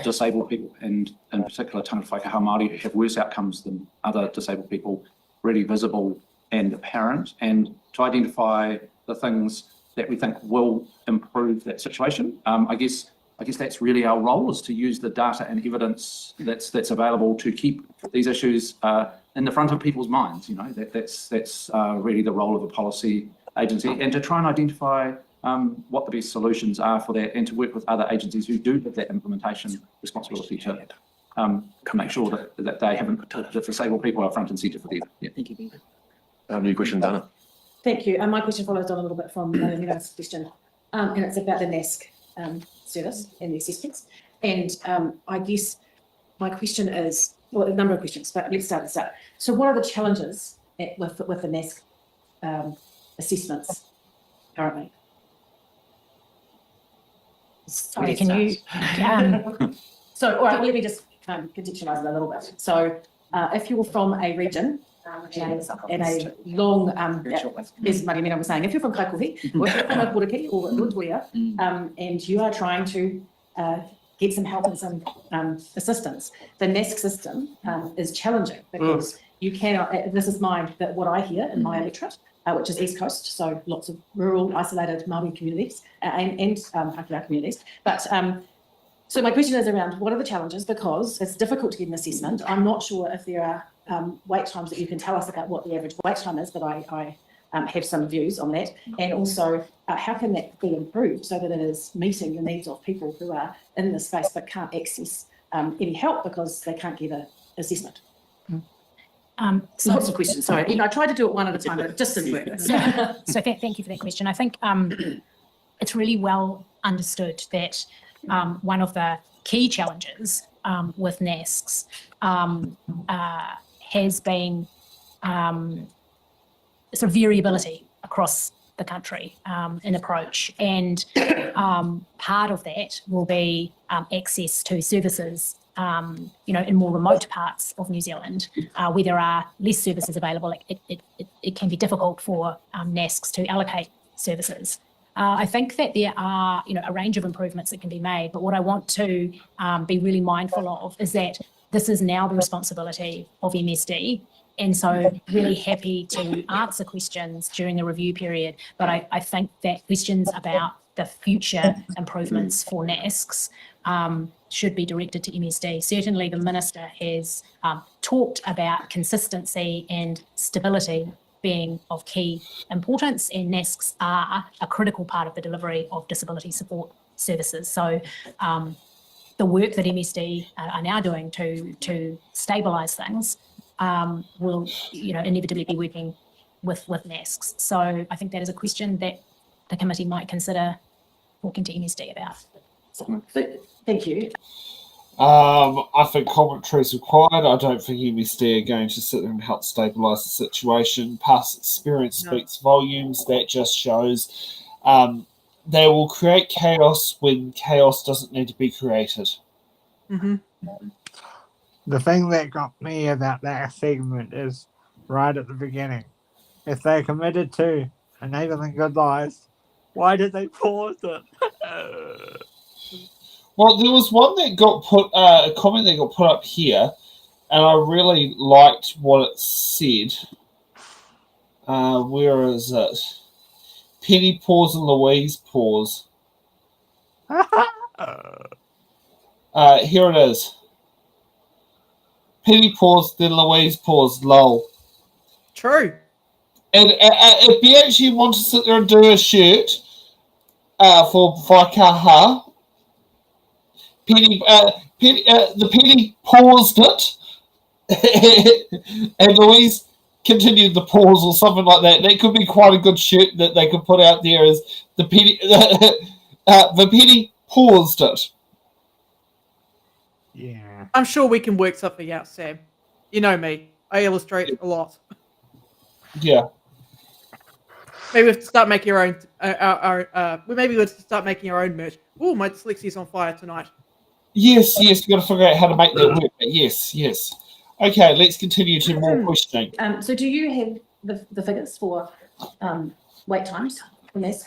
[SPEAKER 4] disabled people, and in particular tangata whaikaha Māori who have worse outcomes than other disabled people, really visible and apparent, and to identify the things that we think will improve that situation. I guess that's really our role, is to use the data and evidence that's available to keep these issues in the front of people's minds. That's really the role of a policy agency, and to try and identify what the best solutions are for that, and to work with other agencies who do have that implementation responsibility to make sure that they haven't put the disabled people are front and centre for them. Yeah.
[SPEAKER 11] Thank you.
[SPEAKER 9] New question, Dana.
[SPEAKER 10] Thank you. My question follows on a little bit from Nina's question, and it's about the NESC service and the assessments. And I guess my question is, well, a number of questions, but let's start this out. So what are the challenges with the NESC assessments currently?
[SPEAKER 5] Sorry, can you?
[SPEAKER 10] So, all right, well, let me just contextualise it a little bit. So, if you're from a region in a long, as Māori Mena was saying, if you're from Kaikohe, or if you're from Oporiki or Rotorua, and you are trying to get some help and some assistance, the NESC system is challenging because you cannot, this is what I hear in my electorate, which is East Coast, so lots of rural, isolated Māori communities and Pakeha communities. But so my question is around what are the challenges, because it's difficult to get an assessment. I'm not sure if there are wait times that you can tell us about what the average wait time is, but I have some views on that. And also, how can that be improved so that it is meeting the needs of people who are in the space but can't access any help because they can't get an assessment? Lots of questions, sorry. I tried to do it one at a time, but it just didn't work.
[SPEAKER 5] So thank you for that question. I think it's really well understood that one of the key challenges with NESCs has been sort of variability across the country in approach, and part of that will be access to services in more remote parts of New Zealand, where there are less services available. It can be difficult for NESCs to allocate services. I think that there are, a range of improvements that can be made, but what I want to be really mindful of is that this is now the responsibility of MSD, and so really happy to answer questions during the review period, but I think that questions about the future improvements for NESCs should be directed to MSD. Certainly the Minister has talked about consistency and stability being of key importance, and NESCs are a critical part of the delivery of disability support services. So the work that MSD are now doing to stabilise things will inevitably be working with NESCs. So I think that is a question that the committee might consider talking to MSD about.
[SPEAKER 10] Thank you.
[SPEAKER 1] I think commentary is required. I don't think MSD are going to sit there and help stabilise the situation. Past experience speaks volumes. That just shows they will create chaos when chaos doesn't need to be created.
[SPEAKER 2] Mm-hmm. The thing that got me about that segment is right at the beginning. If they're committed to enabling good lives, why did they pause it?
[SPEAKER 1] Well, there was one that got put, a comment that got put up here, and I really liked what it said. Where is it? Penny pause and Louise pause. Here it is. Penny pause, then Louise pause, lol.
[SPEAKER 3] True.
[SPEAKER 1] And if you actually want to sit there and do a shirt for Waikaha, the Penny paused it, and Louise continued the pause or something like that. That could be quite a good shirt that they could put out there as the Penny paused it.
[SPEAKER 2] Yeah.
[SPEAKER 3] I'm sure we can work something out, Sam. You know me. I illustrate a lot.
[SPEAKER 1] Yeah.
[SPEAKER 3] Maybe we have to start making our own. Maybe we have to start making our own merch. Oh, my dyslexia's on fire tonight.
[SPEAKER 1] Yes, you got to figure out how to make that work. Yes. Okay, let's continue to more questioning.
[SPEAKER 10] So do you have the figures for wait times from this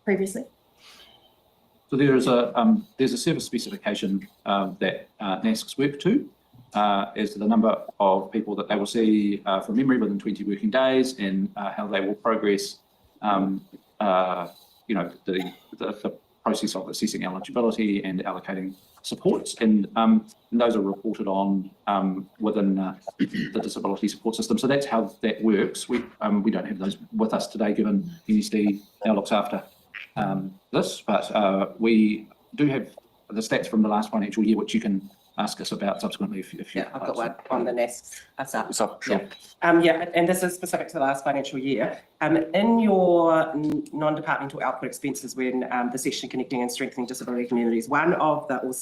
[SPEAKER 10] previously?
[SPEAKER 4] So there's a service specification that NASCs work to as to the number of people that they will see from memory within 20 working days, and how they will progress the process of assessing eligibility and allocating supports, and those are reported on within the disability support system. So that's how that works. We don't have those with us today, given NSD now looks after this, but we do have the stats from the last financial year, which you can ask us about subsequently if you.
[SPEAKER 7] Yeah, I've got one on the NASCs. That's up.
[SPEAKER 9] Sure.
[SPEAKER 7] Yeah, and this is specific to the last financial year. In your non-departmental output expenses, when the section connecting and strengthening disability communities, one of the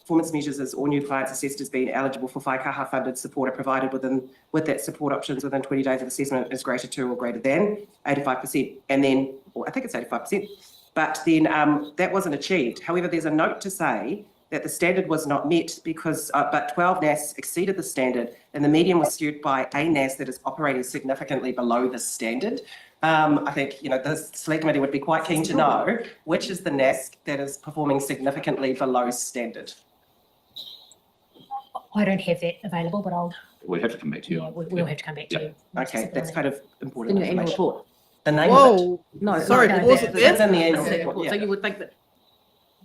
[SPEAKER 7] performance measures is all new clients assessed as being eligible for Whaikaha funded support are provided with that support options within 20 days of assessment is greater to or greater than 85%, and then, or I think it's 85%. But then that wasn't achieved. However, there's a note to say that the standard was not met because, but 12 NAS exceeded the standard, and the median was skewed by a NAS that is operating significantly below the standard. I think, the select committee would be quite keen to know which is the NAS that is performing significantly below standard.
[SPEAKER 5] I don't have that available, but
[SPEAKER 4] We'll have to come back to you.
[SPEAKER 5] Yeah, we'll have to come back to you.
[SPEAKER 7] Okay, that's kind of important
[SPEAKER 10] In your annual
[SPEAKER 7] information.
[SPEAKER 10] report?
[SPEAKER 7] The name of
[SPEAKER 3] Whoa,
[SPEAKER 10] No,
[SPEAKER 3] sorry,
[SPEAKER 10] no,
[SPEAKER 3] was it
[SPEAKER 7] That's
[SPEAKER 3] there?
[SPEAKER 7] in the annual
[SPEAKER 10] Annual
[SPEAKER 7] report.
[SPEAKER 10] report. So
[SPEAKER 7] Yeah.
[SPEAKER 10] you would think that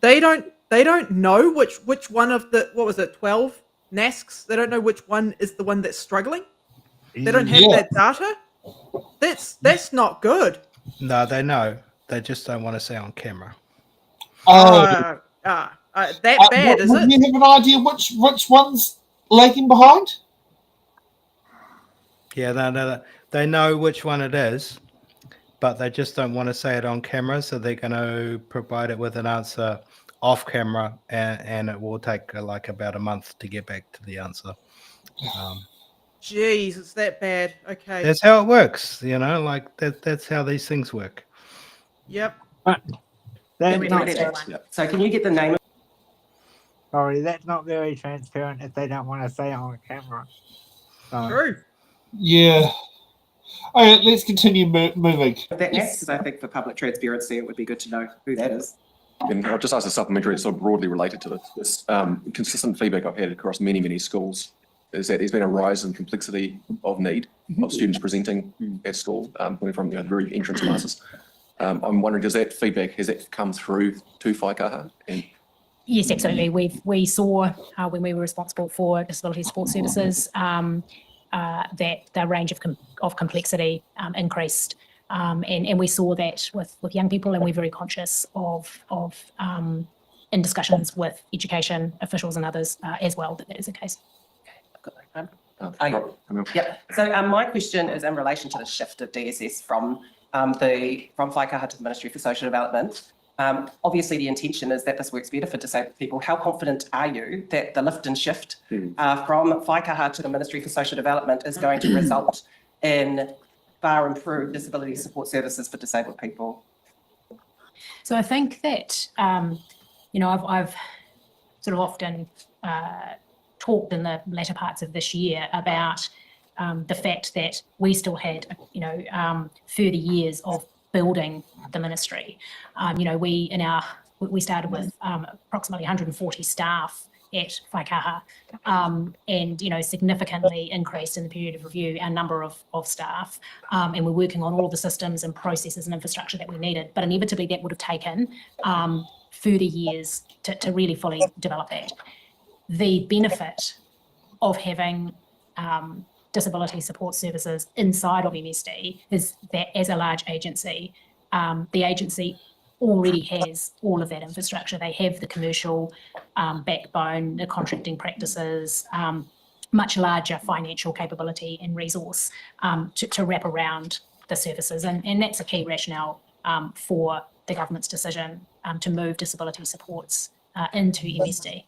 [SPEAKER 3] They don't know which one of the, what was it, 12 NASCs? They don't know which one is the one that's struggling. They don't have that data. That's not good.
[SPEAKER 6] No, they know. They just don't want to say on camera.
[SPEAKER 3] That bad, is
[SPEAKER 1] would
[SPEAKER 3] it?
[SPEAKER 1] you have an idea which one's lagging behind?
[SPEAKER 6] Yeah, no, they know which one it is, but they just don't want to say it on camera, so they're going to provide it with an answer off camera, and it will take about a month to get back to the answer.
[SPEAKER 3] Jeez, it's that bad. Okay.
[SPEAKER 6] That's how it works, that's how these things work.
[SPEAKER 3] Yep.
[SPEAKER 7] So can you get the name of
[SPEAKER 2] Sorry, that's not very transparent if they don't want to say it on camera. So,
[SPEAKER 3] True.
[SPEAKER 1] Yeah. All right, let's continue moving.
[SPEAKER 7] that NAS? Because I think for public transparency, it would be good to know who that is.
[SPEAKER 9] And I'll just ask a supplementary, it's sort of broadly related to this. Consistent feedback I've had across many, many schools is that there's been a rise in complexity of need of students presenting at school, coming from very entrance classes. I'm wondering, has that come through to Whaikaha?
[SPEAKER 5] Yes, absolutely. We saw when we were responsible for disability support services that the range of complexity increased, and we saw that with young people, and we're very conscious of in discussions with education officials and others as well that is the case.
[SPEAKER 7] Yeah. So my question is in relation to the shift of DSS from Whaikaha to the Ministry for Social Development. Obviously, the intention is that this works better for disabled people. How confident are you that the lift and shift from Whaikaha to the Ministry for Social Development is going to result in far improved disability support services for disabled people?
[SPEAKER 5] So I think that I've sort of often talked in the latter parts of this year about the fact that we still had 30 years of building the ministry. We started with approximately 140 staff at Whaikaha, and significantly increased in the period of review our number of staff, and we're working on all of the systems and processes and infrastructure that we needed. But inevitably, that would have taken 30 years to really fully develop that. The benefit of having disability support services inside of MSD is that as a large agency, the agency already has all of that infrastructure. They have the commercial backbone, the contracting practices, much larger financial capability and resource to wrap around the services. And that's a key rationale for the government's decision to move disability supports into MSD.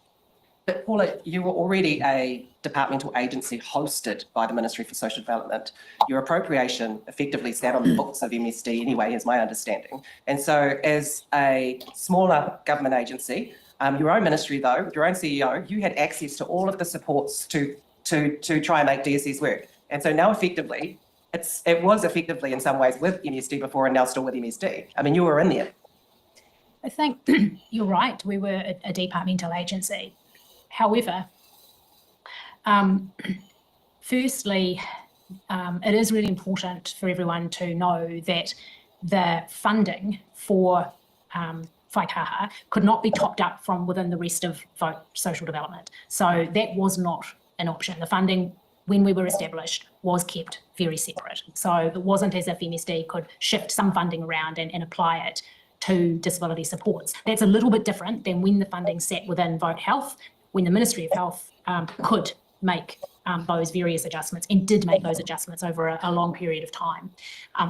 [SPEAKER 7] But Paula, you were already a departmental agency hosted by the Ministry for Social Development. Your appropriation effectively sat on the books of MSD anyway, is my understanding. And so as a smaller government agency, Your own ministry, though, with your own CEO, you had access to all of the supports to try and make DSS work. And so now effectively, it was effectively in some ways with MSD before and now still with MSD. I mean, you were in there.
[SPEAKER 5] I think you're right. We were a departmental agency. However, firstly, it is really important for everyone to know that the funding for Whaikaha could not be topped up from within the rest of vote social development. So that was not an option. The funding, when we were established, was kept very separate. So it wasn't as if MSD could shift some funding around and apply it to disability supports. That's a little bit different than when the funding sat within Vote Health, when the Ministry of Health could make those various adjustments and did make those adjustments over a long period of time.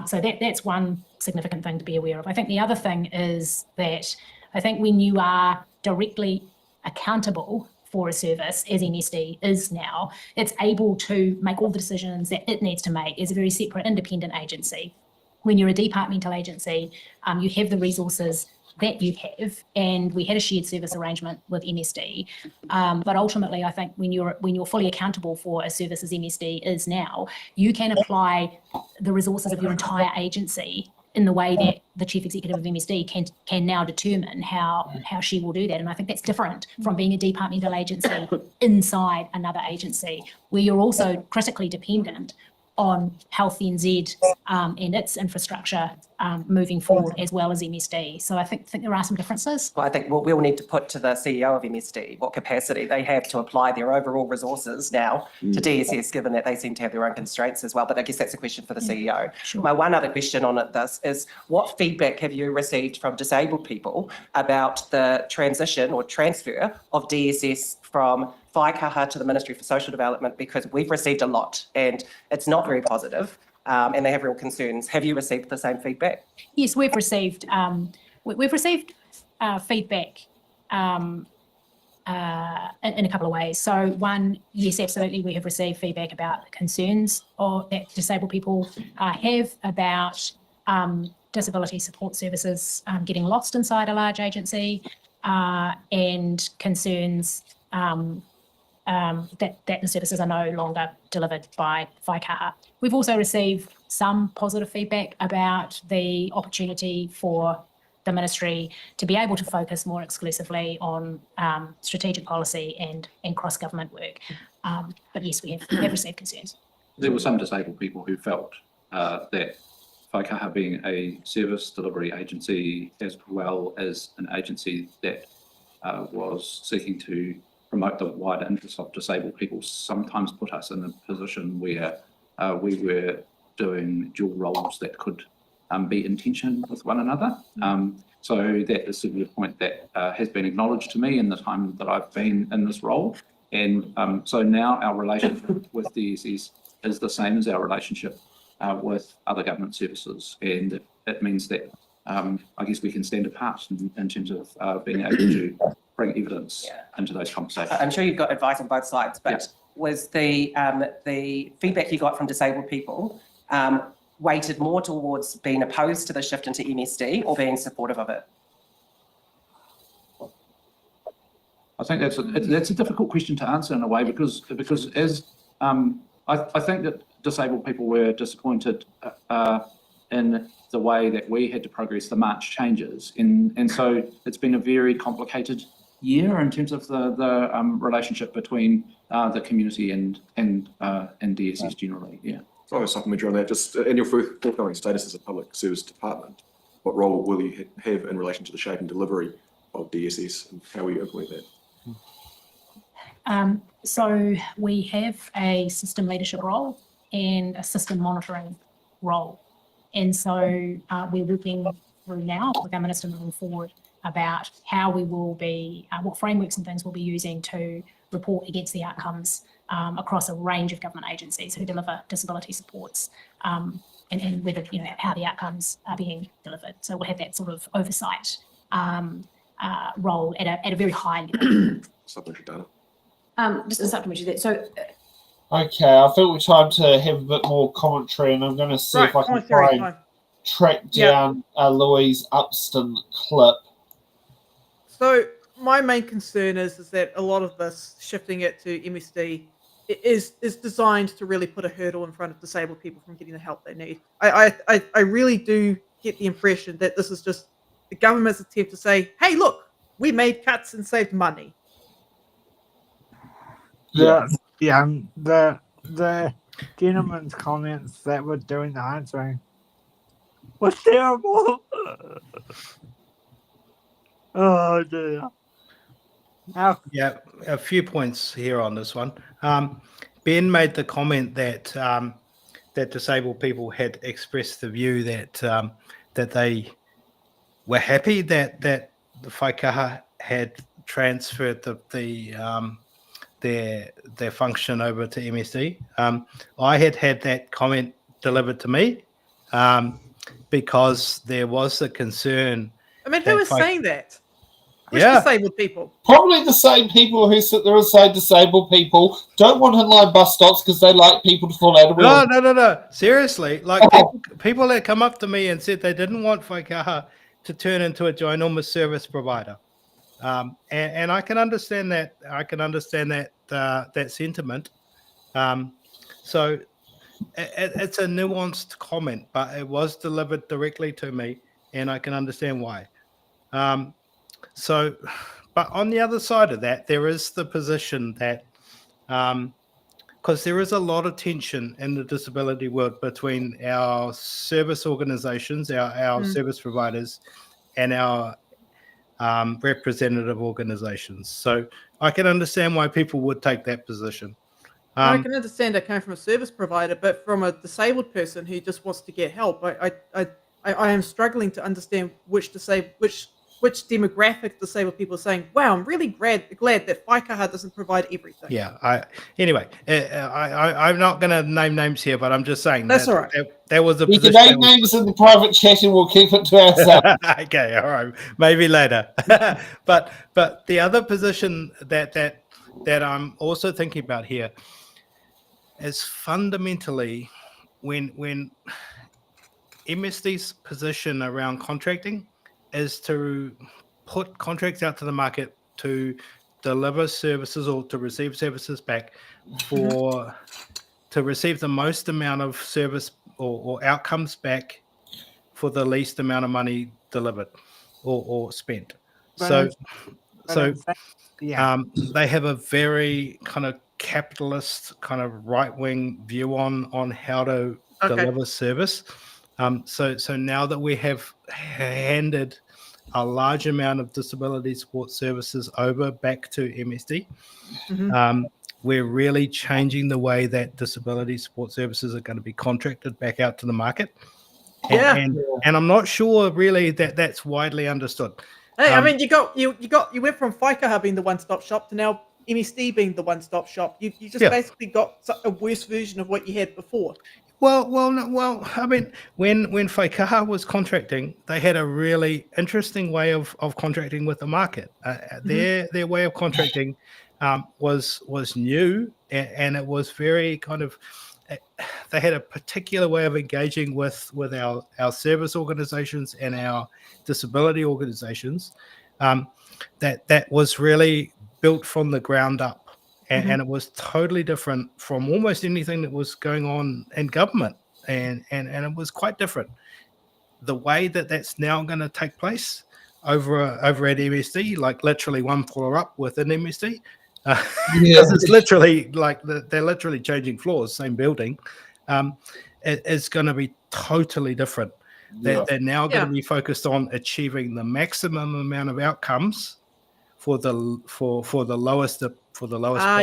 [SPEAKER 5] So that's one significant thing to be aware of. I think the other thing is that I think when you are directly accountable for a service, as MSD is now, it's able to make all the decisions that it needs to make as a very separate independent agency. When you're a departmental agency, you have the resources that you have, and we had a shared service arrangement with MSD. But ultimately, I think when you're fully accountable for a service as MSD is now, you can apply the resources of your entire agency in the way that the chief executive of MSD can now determine how she will do that. And I think that's different from being a departmental agency inside another agency, where you're also critically dependent on Health NZ and its infrastructure moving forward, as well as MSD. So I think there are some differences.
[SPEAKER 7] Well, I think we'll need to put to the CEO of MSD what capacity they have to apply their overall resources now to DSS, given that they seem to have their own constraints as well. But I guess that's a question for the CEO.
[SPEAKER 5] Sure.
[SPEAKER 7] My one other question on this is, what feedback have you received from disabled people about the transition or transfer of DSS from Whaikaha to the Ministry for Social Development? Because we've received a lot and it's not very positive, and they have real concerns. Have you received the same feedback?
[SPEAKER 5] Yes, we've received feedback in a couple of ways. So one, yes, absolutely, we have received feedback about the concerns that disabled people have about disability support services getting lost inside a large agency, and concerns that the services are no longer delivered by Whaikaha. We've also received some positive feedback about the opportunity for the ministry to be able to focus more exclusively on strategic policy and cross-government work. But yes, we have received concerns.
[SPEAKER 4] There were some disabled people who felt that Whaikaha, being a service delivery agency as well as an agency that was seeking to promote the wider interests of disabled people, sometimes put us in a position where we were doing dual roles that could be in tension with one another. So that is certainly a point that has been acknowledged to me in the time that I've been in this role. And so now our relationship with DSS is the same as our relationship with other government services. And it means that I guess we can stand apart in terms of being able to bring evidence into those conversations.
[SPEAKER 7] I'm sure you've got advice on both sides, but was the feedback you got from disabled people weighted more towards being opposed to the shift into MSD or being supportive of it?
[SPEAKER 4] I think that's a difficult question to answer in a way, because as I think that disabled people were disappointed in the way that we had to progress the March changes, and so it's been a very complicated year in terms of the relationship between the community and DSS generally. Yeah.
[SPEAKER 9] So I was supplementary on that. Just in your forthcoming status as a public service department, what role will you have in relation to the shape and delivery of DSS, and how will you implement that?
[SPEAKER 5] So we have a system leadership role and a system monitoring role. And so we're working through now with our minister moving forward about how we will be, what frameworks and things we'll be using to report against the outcomes across a range of government agencies who deliver disability supports, and whether, how the outcomes are being delivered. So we'll have that sort of oversight role at a very high level.
[SPEAKER 9] Supplementary data.
[SPEAKER 10] Just a supplementary there. So.
[SPEAKER 1] Okay, I think we're time to have a bit more commentary, and I'm going to see if I can try and track down Louise Upston clip.
[SPEAKER 3] So my main concern is that a lot of this shifting it to MSD is designed to really put a hurdle in front of disabled people from getting the help they need. I really do get the impression that this is just the government's attempt to say, hey, look, we made cuts and saved money.
[SPEAKER 2] The gentleman's comments that were doing the answering was terrible. Oh dear.
[SPEAKER 6] Yeah, a few points here on this one. Ben made the comment that that disabled people had expressed the view that that they were happy that the Whaikaha had transferred their function over to MSD. I had that comment delivered to me because there was a concern.
[SPEAKER 3] I mean, who is saying that? Which
[SPEAKER 6] Yeah.
[SPEAKER 3] disabled people?
[SPEAKER 1] Probably the same people who sit there and say disabled people don't want inline bus stops because they like people to fall out of wheels.
[SPEAKER 6] No. Seriously, like people that come up to me and said they didn't want Whaikaha to turn into a ginormous service provider. And I can understand that. I can understand that sentiment. So it's a nuanced comment, but it was delivered directly to me, and I can understand why. But on the other side of that, there is the position that, because there is a lot of tension in the disability work between our service organisations, our service providers, and our representative organisations. So I can understand why people would take that position.
[SPEAKER 3] I can understand that coming from a service provider, but from a disabled person who just wants to get help, I am struggling to understand which demographic disabled people are saying, wow, I'm really glad that Whaikaha doesn't provide everything.
[SPEAKER 6] Yeah. Anyway, I'm not going to name names here, but I'm just saying
[SPEAKER 3] that's all right.
[SPEAKER 6] There was a
[SPEAKER 1] We
[SPEAKER 6] position.
[SPEAKER 1] can name names in the private chat and we'll keep it to ourselves.
[SPEAKER 6] Okay, all right, maybe later. but the other position that I'm also thinking about here is fundamentally when MSD's position around contracting is to put contracts out to the market to deliver services or to receive services back to receive the most amount of service or outcomes back for the least amount of money delivered or spent. They have a very kind of capitalist, kind of right-wing view on how to deliver service. So now that we have handed a large amount of disability support services over back to MSD, we're really changing the way that disability support services are going to be contracted back out to the market. And I'm not sure really that that's widely understood.
[SPEAKER 3] Hey, I mean, you went from Whaikaha being the one-stop shop to now MSD being the one-stop shop. You just basically got a worse version of what you had before.
[SPEAKER 6] Well. I mean, when Whaikaha was contracting, they had a really interesting way of contracting with the market. Their way of contracting was new, and it was very kind of. They had a particular way of engaging with our service organisations and our disability organisations that was really built from the ground up. And it was totally different from almost anything that was going on in government. And it was quite different. The way that's now going to take place over at MSD, like literally one floor up within MSD, because it's literally like they're literally changing floors, same building, it's going to be totally different. They're now going to be focused on achieving the maximum amount of outcomes for the lowest band.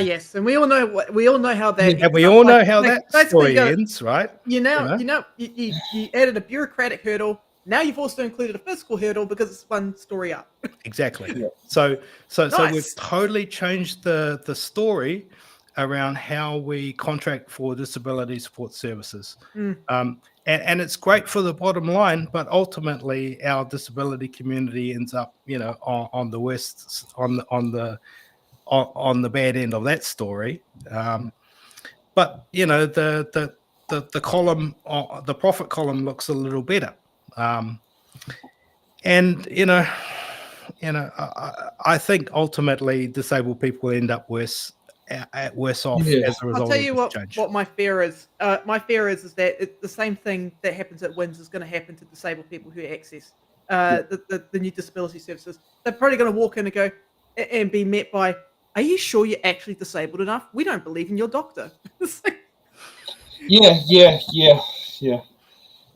[SPEAKER 3] Yes, and we all know how that.
[SPEAKER 6] And we all know how that story ends, right?
[SPEAKER 3] You added a bureaucratic hurdle. Now you've also included a physical hurdle because it's one story up.
[SPEAKER 6] Exactly. So we've totally changed the story around how we contract for disability support services. And it's great for the bottom line, but ultimately our disability community ends up, on the west, on the bad end of that story. But the column, the profit column looks a little better. And I think ultimately disabled people end up worse off as a result.
[SPEAKER 3] I'll tell you
[SPEAKER 6] of this change.
[SPEAKER 3] what my fear is. My fear is that the same thing that happens at WINS is going to happen to disabled people who access the new disability services. They're probably going to walk in and go and be met by, "Are you sure you're actually disabled enough? We don't believe in your doctor."
[SPEAKER 1] Yeah.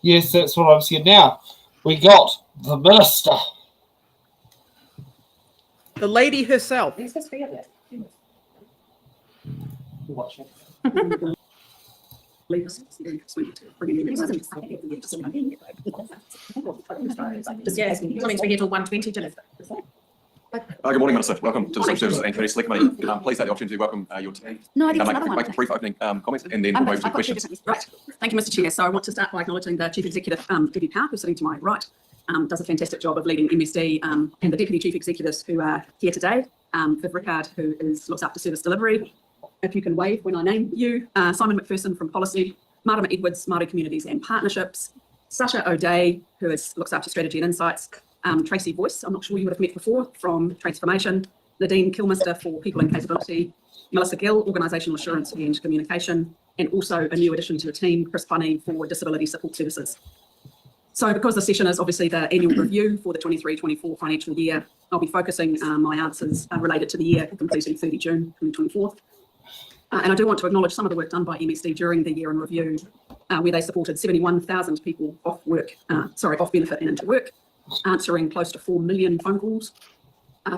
[SPEAKER 1] Yes, that's what I'm saying. Now we got the minister,
[SPEAKER 3] the lady herself.
[SPEAKER 10] Watch it. Coming to here till 1:20, Jennifer.
[SPEAKER 9] Good morning, Minister. Welcome to the Social Services and Community Select Committee. Please take the opportunity to welcome your team.
[SPEAKER 10] No, I think there's another one.
[SPEAKER 9] Make a brief opening comments and then we'll move to questions.
[SPEAKER 10] Right. Thank you, Mr. Chair. So I want to start by acknowledging the Chief Executive, Debbie Power, who's sitting to my right, does a fantastic job of leading MSD, and the Deputy Chief Executives who are here today, Viv Rickard, who looks after service delivery. If you can wave when I name you, Simon McPherson from Policy, Marama Edwards, Māori Communities and Partnerships, Sasha O'Day, who looks after Strategy and Insights, Tracy Boyce, I'm not sure you would have met before, from Transformation, Nadine Kilmister for People and Capability, Melissa Gill, Organisational Assurance and Communication, and also a new addition to the team, Chris Funny for Disability Support Services. So because the session is obviously the annual review for the 23-24 financial year, I'll be focusing my answers related to the year completing 30 June 2024. And I do want to acknowledge some of the work done by MSD during the year in review, where they supported 71,000 people off benefit and into work, answering close to 4 million phone calls,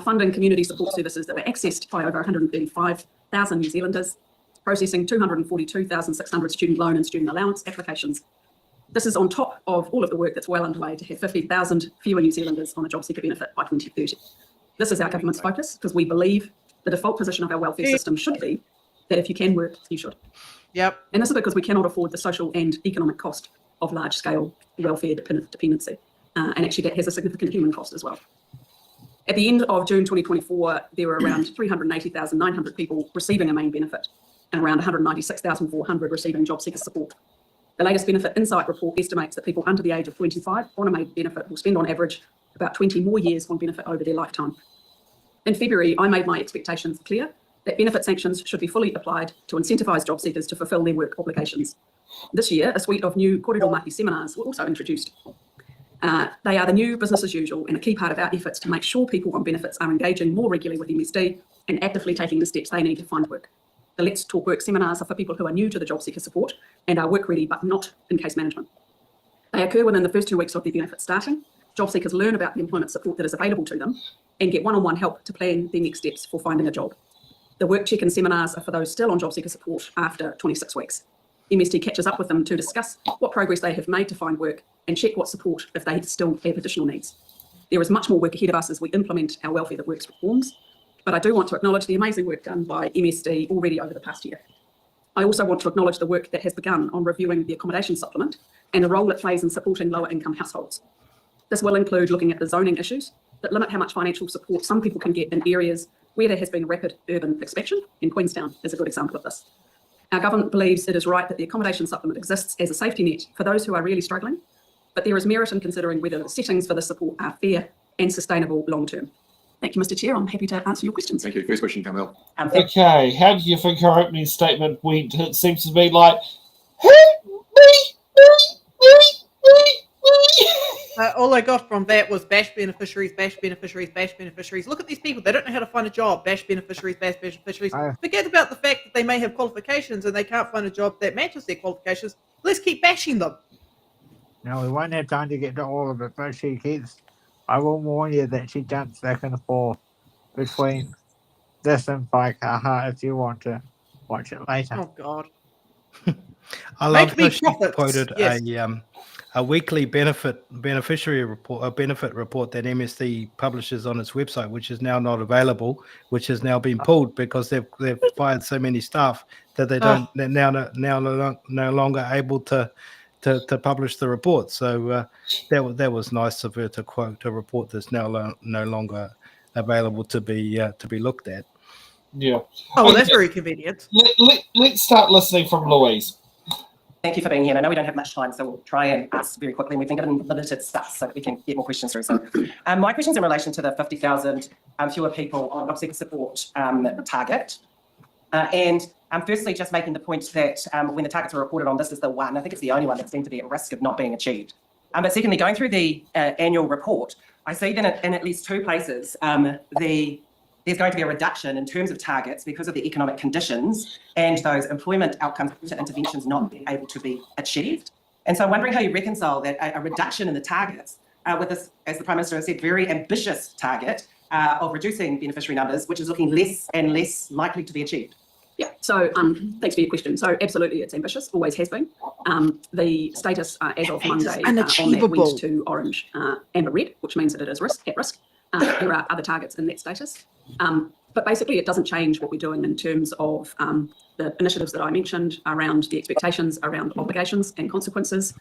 [SPEAKER 10] funding community support services that were accessed by over 135,000 New Zealanders, processing 242,600 student loan and student allowance applications. This is on top of all of the work that's well underway to have 50,000 fewer New Zealanders on a job seeker benefit by 2030. This is our government's focus because we believe the default position of our welfare system should be that if you can work, you should.
[SPEAKER 3] Yep.
[SPEAKER 10] And this is because we cannot afford the social and economic cost of large-scale welfare dependency. And actually that has a significant human cost as well. At the end of June 2024, there were around 380,900 people receiving a main benefit and around 196,400 receiving job seeker support. The latest Benefit Insight report estimates that people under the age of 25 on a main benefit will spend on average about 20 more years on benefit over their lifetime. In February, I made my expectations clear that benefit sanctions should be fully applied to incentivise job seekers to fulfil their work obligations. This year, a suite of new Kōrero Maki seminars were also introduced. They are the new business as usual and a key part of our efforts to make sure people on benefits are engaging more regularly with MSD and actively taking the steps they need to find work. The Let's Talk Work seminars are for people who are new to the job seeker support and are work ready but not in case management. They occur within the first 2 weeks of their benefit starting. Job seekers learn about the employment support that is available to them and get one-on-one help to plan their next steps for finding a job. The work check-in seminars are for those still on job seeker support after 26 weeks. MSD catches up with them to discuss what progress they have made to find work and check what support if they still have additional needs. There is much more work ahead of us as we implement our Welfare That Works reforms, but I do want to acknowledge the amazing work done by MSD already over the past year. I also want to acknowledge the work that has begun on reviewing the accommodation supplement and the role it plays in supporting lower income households. This will include looking at the zoning issues that limit how much financial support some people can get in areas where there has been rapid urban expansion, and Queenstown is a good example of this. Our government believes it is right that the accommodation supplement exists as a safety net for those who are really struggling, but there is merit in considering whether the settings for the support are fair and sustainable long term. Thank you, Mr. Chair. I'm happy to answer your questions.
[SPEAKER 9] Thank you. First question, Carmel.
[SPEAKER 1] Okay, how do you think our opening statement went? It seems to be like,
[SPEAKER 3] All I got from that was bash beneficiaries, bash beneficiaries, bash beneficiaries. Look at these people. They don't know how to find a job. Bash beneficiaries, bash beneficiaries. Forget about the fact that they may have qualifications and they can't find a job that matches their qualifications. Let's keep bashing them.
[SPEAKER 2] No, we won't have time to get to all of it, but I will warn you that she jumps back and forth between this and Whaikaha if you want to watch it later.
[SPEAKER 3] Oh, God.
[SPEAKER 6] I love how she quoted a weekly beneficiary report, a benefit report that MSD publishes on its website, which is now not available, which has now been pulled because they've fired so many staff that they're now no longer able to publish the report. So that was nice of her to quote a report that's now no longer available to be looked at.
[SPEAKER 1] Yeah.
[SPEAKER 3] Oh, well, that's very convenient.
[SPEAKER 1] Let's start listening from Louise.
[SPEAKER 7] Thank you for being here. I know we don't have much time, so we'll try and ask very quickly. And we've been given limited stuff so that we can get more questions through. So my question's in relation to the 50,000 fewer people on job seeker support target. And firstly, just making the point that when the targets are reported on, this is the one, I think it's the only one that seemed to be at risk of not being achieved. But secondly, going through the annual report, I see that in at least two places, there's going to be a reduction in terms of targets because of the economic conditions and those employment outcomes interventions not being able to be achieved. And so I'm wondering how you reconcile that a reduction in the targets with this, as the Prime Minister has said, very ambitious target of reducing beneficiary numbers, which is looking less and less likely to be achieved.
[SPEAKER 15] Yeah, so thanks for your question. So absolutely, it's ambitious, always has been. The status as of Monday on that went to orange, amber, red, which means that it is at risk. There are other targets in that status. But basically, it doesn't change what we're doing in terms of the initiatives that I mentioned around the expectations, around obligations and consequences,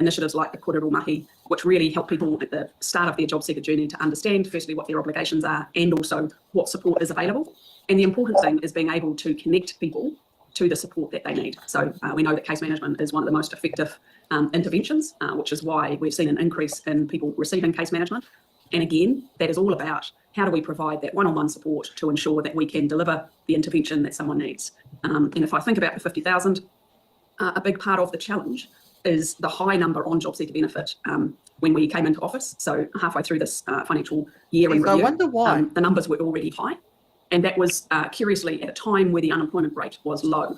[SPEAKER 15] initiatives like the Kōrero Mahi, which really help people at the start of their job seeker journey to understand, firstly, what their obligations are and also what support is available. And the important thing is being able to connect people to the support that they need. So we know that case management is one of the most effective interventions, which is why we've seen an increase in people receiving case management. And again, that is all about how do we provide that one-on-one support to ensure that we can deliver the intervention that someone needs. And if I think about the 50,000, a big part of the challenge is the high number on job seeker benefit when we came into office. So halfway through this financial year in review, I wonder why the numbers were already high. And that was curiously at a time where the unemployment rate was low.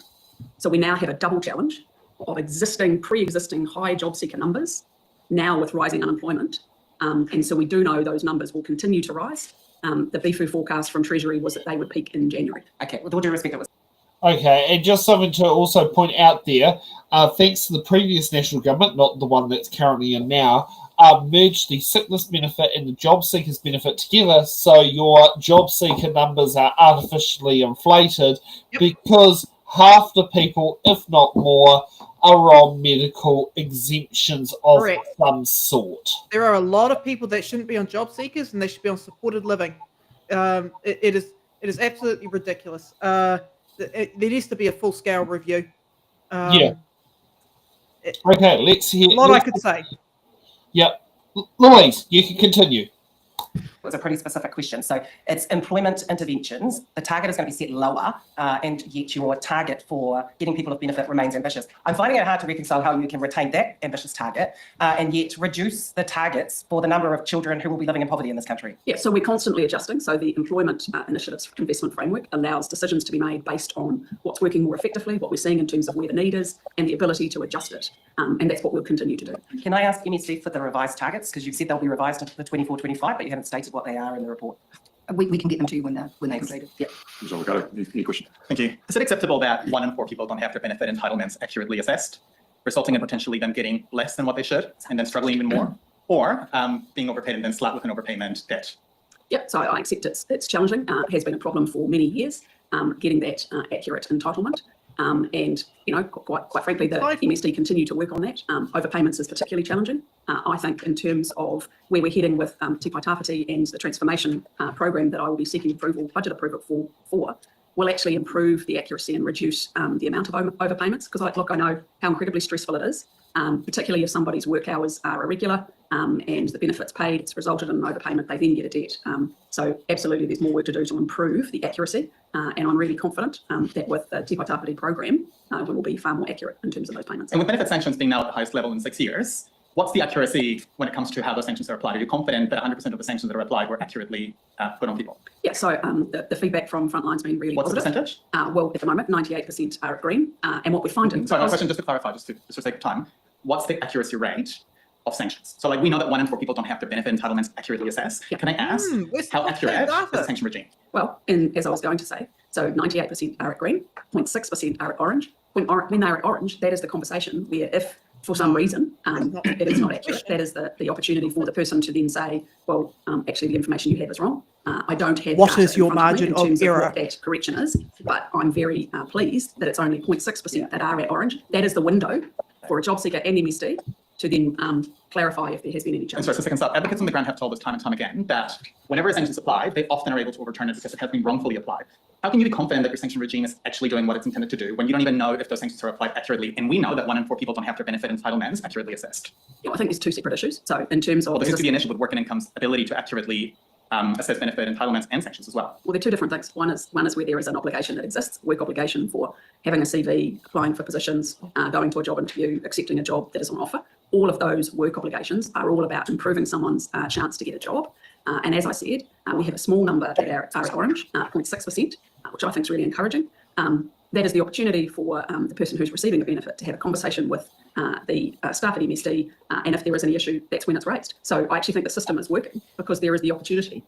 [SPEAKER 15] So we now have a double challenge of pre-existing high job seeker numbers, now with rising unemployment. And so we do know those numbers will continue to rise. The BFG forecast from Treasury was that they would peak in January.
[SPEAKER 7] Okay, with all due respect, it was.
[SPEAKER 1] Okay, and just something to also point out there, thanks to the previous national government, not the one that's currently in now, merged the sickness benefit and the job seekers benefit together, so your job seeker numbers are artificially inflated because half the people, if not more, are on medical exemptions of some sort.
[SPEAKER 3] There are a lot of people that shouldn't be on job seekers and they should be on supported living. It is absolutely ridiculous. There needs to be a full-scale review.
[SPEAKER 1] Okay, let's hear.
[SPEAKER 3] A lot I could say.
[SPEAKER 1] Yep. Louise, you can continue.
[SPEAKER 7] It was a pretty specific question. So it's employment interventions. The target is going to be set lower, and yet your target for getting people of benefit remains ambitious. I'm finding it hard to reconcile how you can retain that ambitious target and yet reduce the targets for the number of children who will be living in poverty in this country.
[SPEAKER 15] Yeah, so we're constantly adjusting. So the employment initiatives investment framework allows decisions to be made based on what's working more effectively, what we're seeing in terms of where the need is, and the ability to adjust it. And that's what we'll continue to do.
[SPEAKER 7] Can I ask MSD for the revised targets? Because you've said they'll be revised into the 24-25, but you haven't stated what they are in the report.
[SPEAKER 16] We can get them to you when they're completed.
[SPEAKER 7] Yeah.
[SPEAKER 9] Any question?
[SPEAKER 17] Thank you. Is it acceptable that 1 in 4 people don't have their benefit entitlements accurately assessed, resulting in potentially them getting less than what they should and then struggling even more, or being overpaid and then slapped with an overpayment debt?
[SPEAKER 15] Yeah, so I accept it's challenging. It has been a problem for many years, getting that accurate entitlement. And, you know, quite frankly, the MSD continue to work on that. Overpayments is particularly challenging. I think in terms of where we're heading with Te Pai Tāwhiti and the transformation program that I will be seeking budget approval for will actually improve the accuracy and reduce the amount of overpayments. Because I know how incredibly stressful it is, particularly if somebody's work hours are irregular and the benefits paid, it's resulted in an overpayment, they then get a debt. So absolutely there's more work to do to improve the accuracy. And I'm really confident that with the Te Pai Tāwhiti program, we will be far more accurate in terms of those payments.
[SPEAKER 17] And with benefit sanctions being now at the highest level in 6 years, what's the accuracy when it comes to how those sanctions are applied? Are you confident that 100% of the sanctions that are applied were accurately put on people?
[SPEAKER 15] Yeah, so the feedback from frontline's been really
[SPEAKER 17] positive.
[SPEAKER 15] What's the percentage? Well, at the moment, 98% are at green. And what we're finding...
[SPEAKER 17] Sorry, my question, just to clarify, just for sake of time, what's the accuracy rate of sanctions? So like we know that 1 in 4 people don't have their benefit entitlements accurately assessed. Yeah. Can I ask how accurate is the sanction regime?
[SPEAKER 15] Well, and as I was going to say, so 98% are at green, 0.6% are at orange. When they're at orange, that is the conversation where if for some reason it is not accurate, that is the opportunity for the person to then say, well, actually the information you have is wrong. I don't have
[SPEAKER 3] what is your margin of error?
[SPEAKER 15] What that correction is, but I'm very pleased that it's only 0.6% that are at orange. That is the window for a job seeker and MSD to then clarify if there has been any change.
[SPEAKER 17] And sorry, so second stop. Advocates on the ground have told us time and time again that whenever a sentence is applied, they often are able to overturn it because it has been wrongfully applied. how can you be confident that your sanction regime is actually doing what it's intended to do when you don't even know if those sanctions are applied accurately? And we know that 1 in 4 people don't have their benefit entitlements accurately assessed.
[SPEAKER 15] Yeah, I think there's two separate issues. So in terms of...
[SPEAKER 17] Well, there seems to be an issue with work and income's ability to accurately assess benefit entitlements and sanctions as well.
[SPEAKER 15] Well, they're two different things. One is where there is an obligation that exists, work obligation for having a CV, applying for positions, going to a job interview, accepting a job that is on offer. All of those work obligations are all about improving someone's chance to get a job. And as I said, we have a small number that are at orange, 0.6%, which I think is really encouraging. That is the opportunity for the person who's receiving the benefit to have a conversation with the staff at MSD, and if there is any issue, that's when it's raised. So I actually think the system is working because there is the opportunity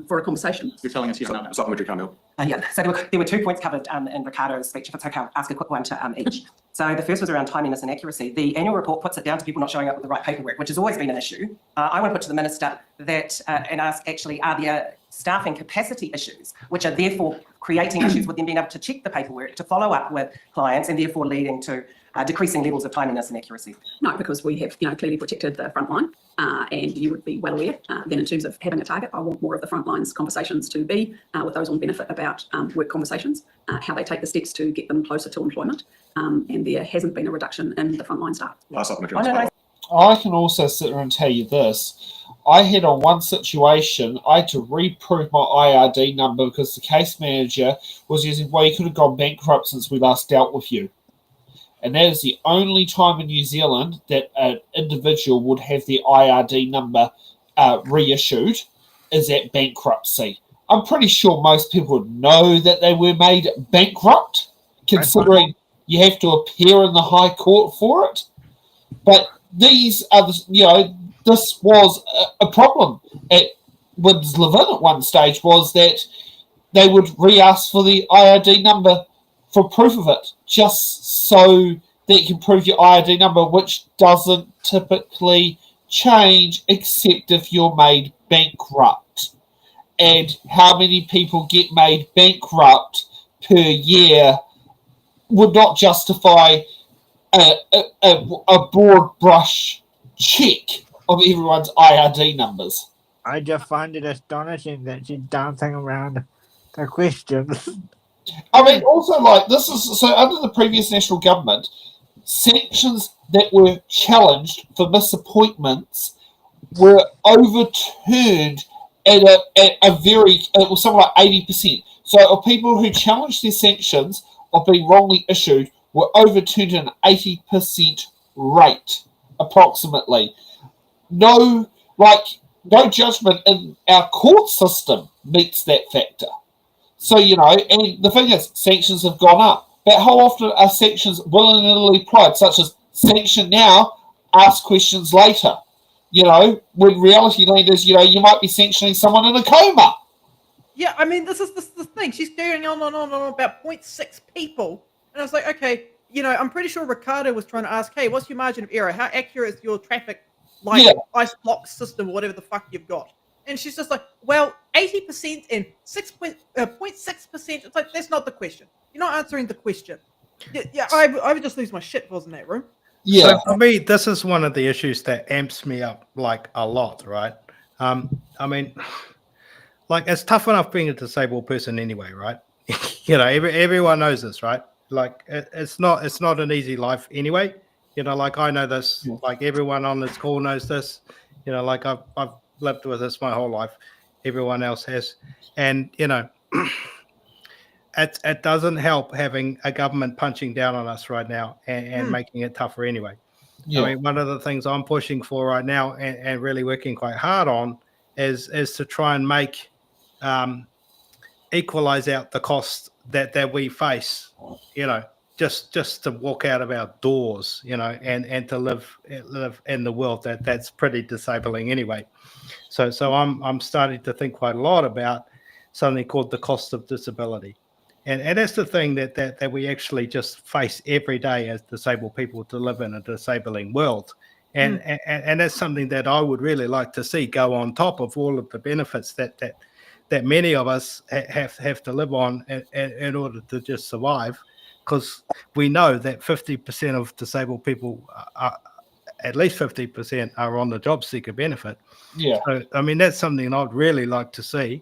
[SPEAKER 15] for a conversation.
[SPEAKER 17] You're telling us you don't know.
[SPEAKER 9] Supplementary, Carmel.
[SPEAKER 7] Yeah, so there were 2 points covered in Ricardo's speech. If it's okay, I'll ask a quick one to each. So the first was around timeliness and accuracy. The annual report puts it down to people not showing up with the right paperwork, which has always been an issue. I want to put to the Minister that and ask actually, are there staffing capacity issues, which are therefore creating issues with them being able to check the paperwork, to follow up with clients, and therefore leading to decreasing levels of timeliness and accuracy?
[SPEAKER 15] No, because we have clearly protected the front line, and you would be well aware then in terms of having a target, I want more of the front line's conversations to be with those on benefit about work conversations, how they take the steps to get them closer to employment, and there hasn't been a reduction in the front line staff.
[SPEAKER 9] Last supplementary.
[SPEAKER 1] I can also sit there and tell you this. I had on one situation, I had to reprove my IRD number because the case manager was using, well, you could have gone bankrupt since we last dealt with you. And that is the only time in New Zealand that an individual would have their IRD number reissued is at bankruptcy. I'm pretty sure most people would know that they were made bankrupt, considering you have to appear in the High Court for it. But these are, this was a problem at Winslow at one stage, was that they would re-ask for the IRD number for proof of it, just so that you can prove your IRD number, which doesn't typically change except if you're made bankrupt. And how many people get made bankrupt per year would not justify a broad brush check of everyone's IRD numbers.
[SPEAKER 2] I just find it astonishing that she's dancing around the questions.
[SPEAKER 1] I mean, also, like, this is, so under the previous national government, sanctions that were challenged for misappointments were overturned at a very, it was something like 80%. So of people who challenged their sanctions of being wrongly issued were overturned at an 80% rate, approximately. No judgment in our court system meets that factor. So, and the thing is, sanctions have gone up. But how often are sanctions willy-nilly applied, such as sanction now, ask questions later? When reality land is, you might be sanctioning someone in a coma.
[SPEAKER 3] Yeah, I mean, this is the thing. She's going on and on and on about 0.6 people. And I was like, okay, I'm pretty sure Ricardo was trying to ask, hey, what's your margin of error? How accurate is your traffic, ice block system or whatever the fuck you've got? And she's just like, well, 80% and 0.6%. It's like, that's not the question. You're not answering the question. Yeah, I would just lose my shit if I was in that room.
[SPEAKER 1] Yeah.
[SPEAKER 6] So for me, this is one of the issues that amps me up like a lot, right? I mean, like, it's tough enough being a disabled person anyway, right? Everyone knows this, right? Like, it's not an easy life anyway. Like, I know this, like everyone on this call knows this. Like I've lived with this my whole life. Everyone else has. And, it doesn't help having a government punching down on us right now and making it tougher anyway. Yeah. I mean, one of the things I'm pushing for right now and really working quite hard on is to try and make equalize out the cost that we face, just to walk out of our doors, and to live in the world that's pretty disabling anyway. So I'm starting to think quite a lot about something called the cost of disability. And that's the thing that we actually just face every day as disabled people, to live in a disabling world. And that's something that I would really like to see go on top of all of the benefits that many of us have to live on in order to just survive. Because we know that 50% of disabled people, at least 50%, are on the job seeker benefit.
[SPEAKER 1] Yeah.
[SPEAKER 6] So, I mean, that's something I'd really like to see,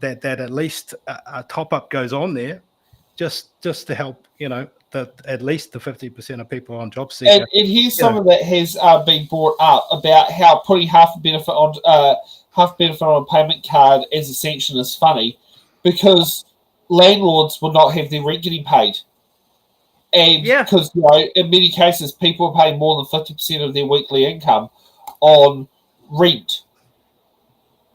[SPEAKER 6] that at least a top up goes on there, just to help, at least the 50% of people on job seeker.
[SPEAKER 1] And here's something that has been brought up about how putting half a benefit on a payment card as a sanction is funny, because landlords will not have their rent getting paid. And because, in many cases, people are paying more than 50% of their weekly income on rent,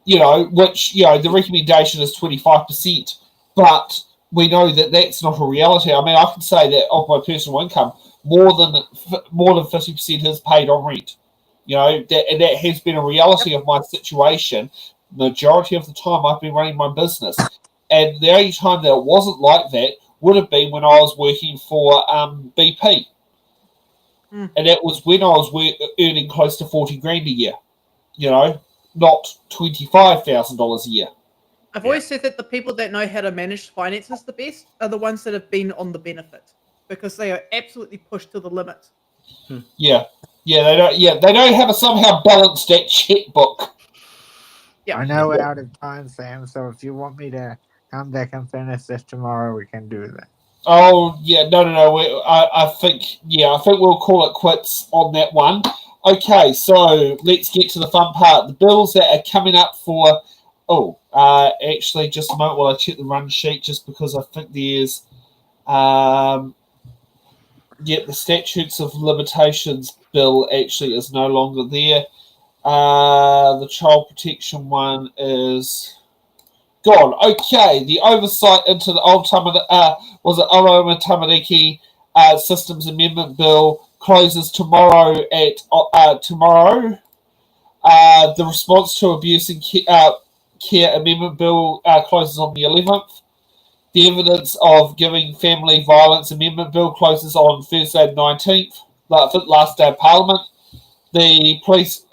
[SPEAKER 1] which, the recommendation is 25%, but we know that that's not a reality. I mean, I can say that of my personal income, more than 50% is paid on rent. That has been a reality of my situation. Majority of the time I've been running my business. And the only time that it wasn't like that would have been when I was working for BP. And that was when I was earning close to 40 grand a year, not $25,000 a year.
[SPEAKER 3] I've always said that the people that know how to manage finances the best are the ones that have been on the benefit, because they are absolutely pushed to the limit.
[SPEAKER 1] They know how to somehow balance that checkbook.
[SPEAKER 2] I know we're out of time, Sam, so if you want me to come back and finish this tomorrow, we can do that.
[SPEAKER 1] Oh, yeah, no. I think we'll call it quits on that one. Okay, so let's get to the fun part. The bills that are coming up for... actually, just a moment while I check the run sheet, just because I think there's... the Statutes of Limitations bill actually is no longer there. The Child Protection one is gone. Okay, the oversight into the old Elvy Tamariki Systems Amendment Bill closes tomorrow tomorrow. The Response to Abuse and Care Amendment Bill closes on the 11th. The Evidence of Giving Family Violence Amendment Bill closes on Thursday the 19th, last day of Parliament. The Police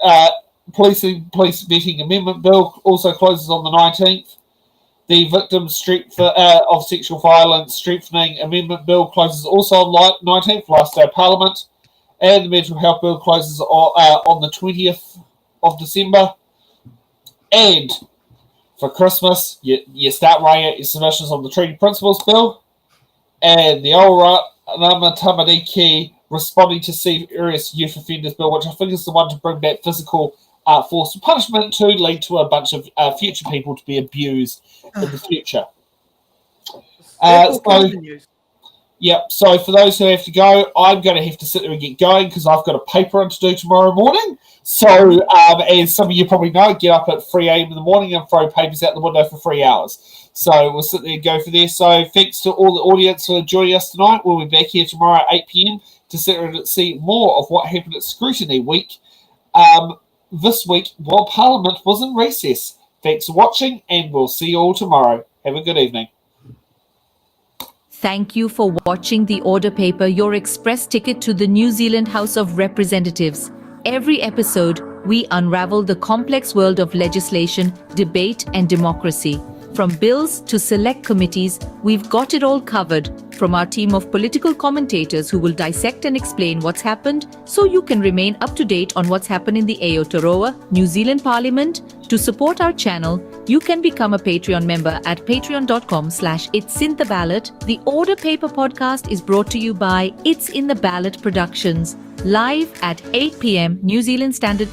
[SPEAKER 1] Vetting Amendment Bill also closes on the 19th. The Victims of Sexual Violence Strengthening Amendment Bill closes also on the 19th, last day of Parliament. And the Mental Health Bill closes on the 20th of December. And for Christmas, you start writing out your submissions on the Treaty Principles Bill and the Elvy Tamariki Responding to Serious Youth Offenders Bill, which I think is the one to bring back physical force and punishment to lead to a bunch of future people to be abused in the future. So for those who have to go, I'm going to have to sit there and get going because I've got a paper run to do tomorrow morning. So, as some of you probably know, get up at 3 a.m. in the morning and throw papers out the window for 3 hours. So we'll sit there and go for there. So thanks to all the audience for joining us tonight. We'll be back here tomorrow at 8 p.m. to sit and see more of what happened at Scrutiny Week this week while Parliament was in recess. Thanks for watching, and we'll see you all tomorrow. Have a good evening.
[SPEAKER 18] Thank you for watching The Order Paper, your express ticket to the New Zealand House of Representatives. Every episode, we unravel the complex world of legislation, debate, and democracy. From bills to select committees, we've got it all covered. From our team of political commentators who will dissect and explain what's happened so you can remain up to date on what's happened in the Aotearoa, New Zealand Parliament. To support our channel, you can become a Patreon member at patreon.com/it'sintheballot. The Order Paper podcast is brought to you by It's in the Ballot Productions, live at 8 p.m. New Zealand Standard